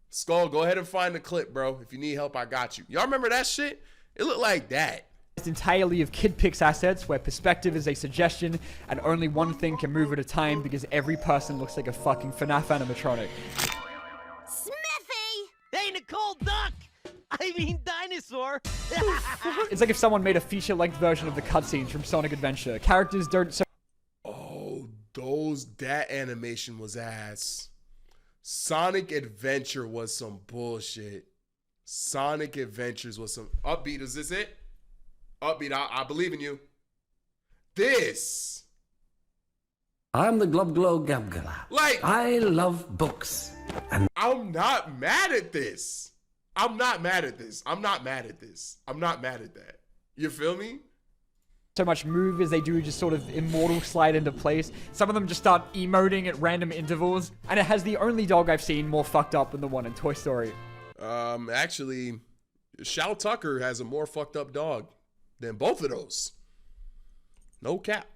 Skull, go ahead and find the clip, bro. If you need help, I got you. Y'all remember that shit? It looked like that. It's entirely of KidPix assets where perspective is a suggestion and only one thing can move at a time because every person looks like a fucking FNAF animatronic. Hey, Nicole Duck! I mean dinosaur! It's like if someone made a feature-length version of the cutscenes from Sonic Adventure. Characters don't... Oh, that animation was ass. Sonic Adventure was some bullshit. Sonic Adventures was some... Upbeat, is this it? Upbeat, I believe in you. This. I'm the Glub Glow Gab Gala. Like... I love books. And I'm not mad at this. I'm not mad at that. You feel me? So much move as they do just sort of immortal slide into place. Some of them just start emoting at random intervals. And it has the only dog I've seen more fucked up than the one in Toy Story. Actually, Shao Tucker has a more fucked up dog than both of those. No cap.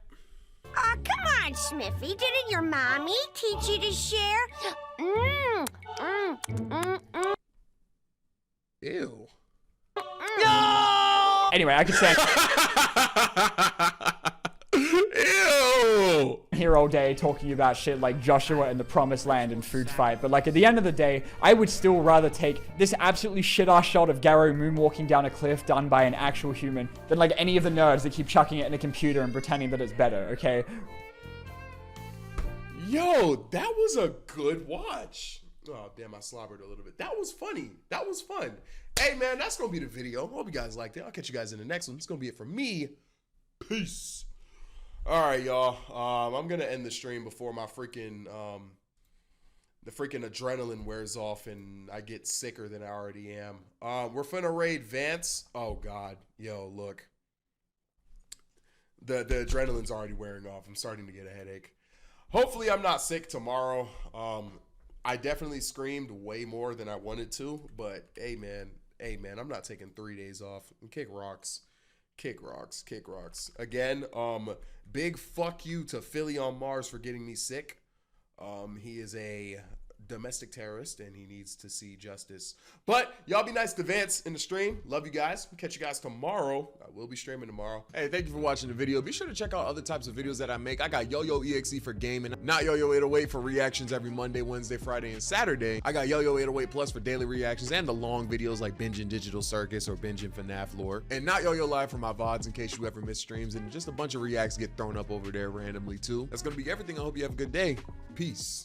Come on, Smiffy. Didn't your mommy teach you to share? Ew. No! Anyway, I could say... Ew! Here all day talking about shit like Joshua and the Promised Land and Food Fight, but like at the end of the day, I would still rather take this absolutely shit-ass shot of Garrow moonwalking down a cliff done by an actual human than like any of the nerds that keep chucking it in a computer and pretending that it's better, okay? Yo, that was a good watch. Oh, damn, I slobbered a little bit. That was funny. That was fun. Hey, man, that's going to be the video. Hope you guys liked it. I'll catch you guys in the next one. It's going to be it from me. Peace. All right, y'all. I'm going to end the stream before my freaking, the freaking adrenaline wears off and I get sicker than I already am. We're finna raid Vance. Oh, God. Yo, look. The adrenaline's already wearing off. I'm starting to get a headache. Hopefully I'm not sick tomorrow. I definitely screamed way more than I wanted to, but hey man, I'm not taking 3 days off. Kick rocks. Kick rocks. Kick rocks. Again, big fuck you to Philly on Mars for getting me sick. He is a domestic terrorist and he needs to see justice. But y'all be nice to Vance in the stream. Love you guys. We'll catch you guys tomorrow. I will be streaming tomorrow. Hey, thank you for watching the video. Be sure to check out other types of videos that I make. I got Yoyo EXE for gaming, not Yoyo 808 for reactions every Monday, Wednesday, Friday, and Saturday. I got Yoyo 808 Plus for daily reactions and the long videos like binging Digital Circus or binging FNAF lore. And not Yoyo Live for my VODs in case you ever miss streams. And just a bunch of reacts get thrown up over there randomly too. That's gonna be everything. I hope you have a good day. Peace.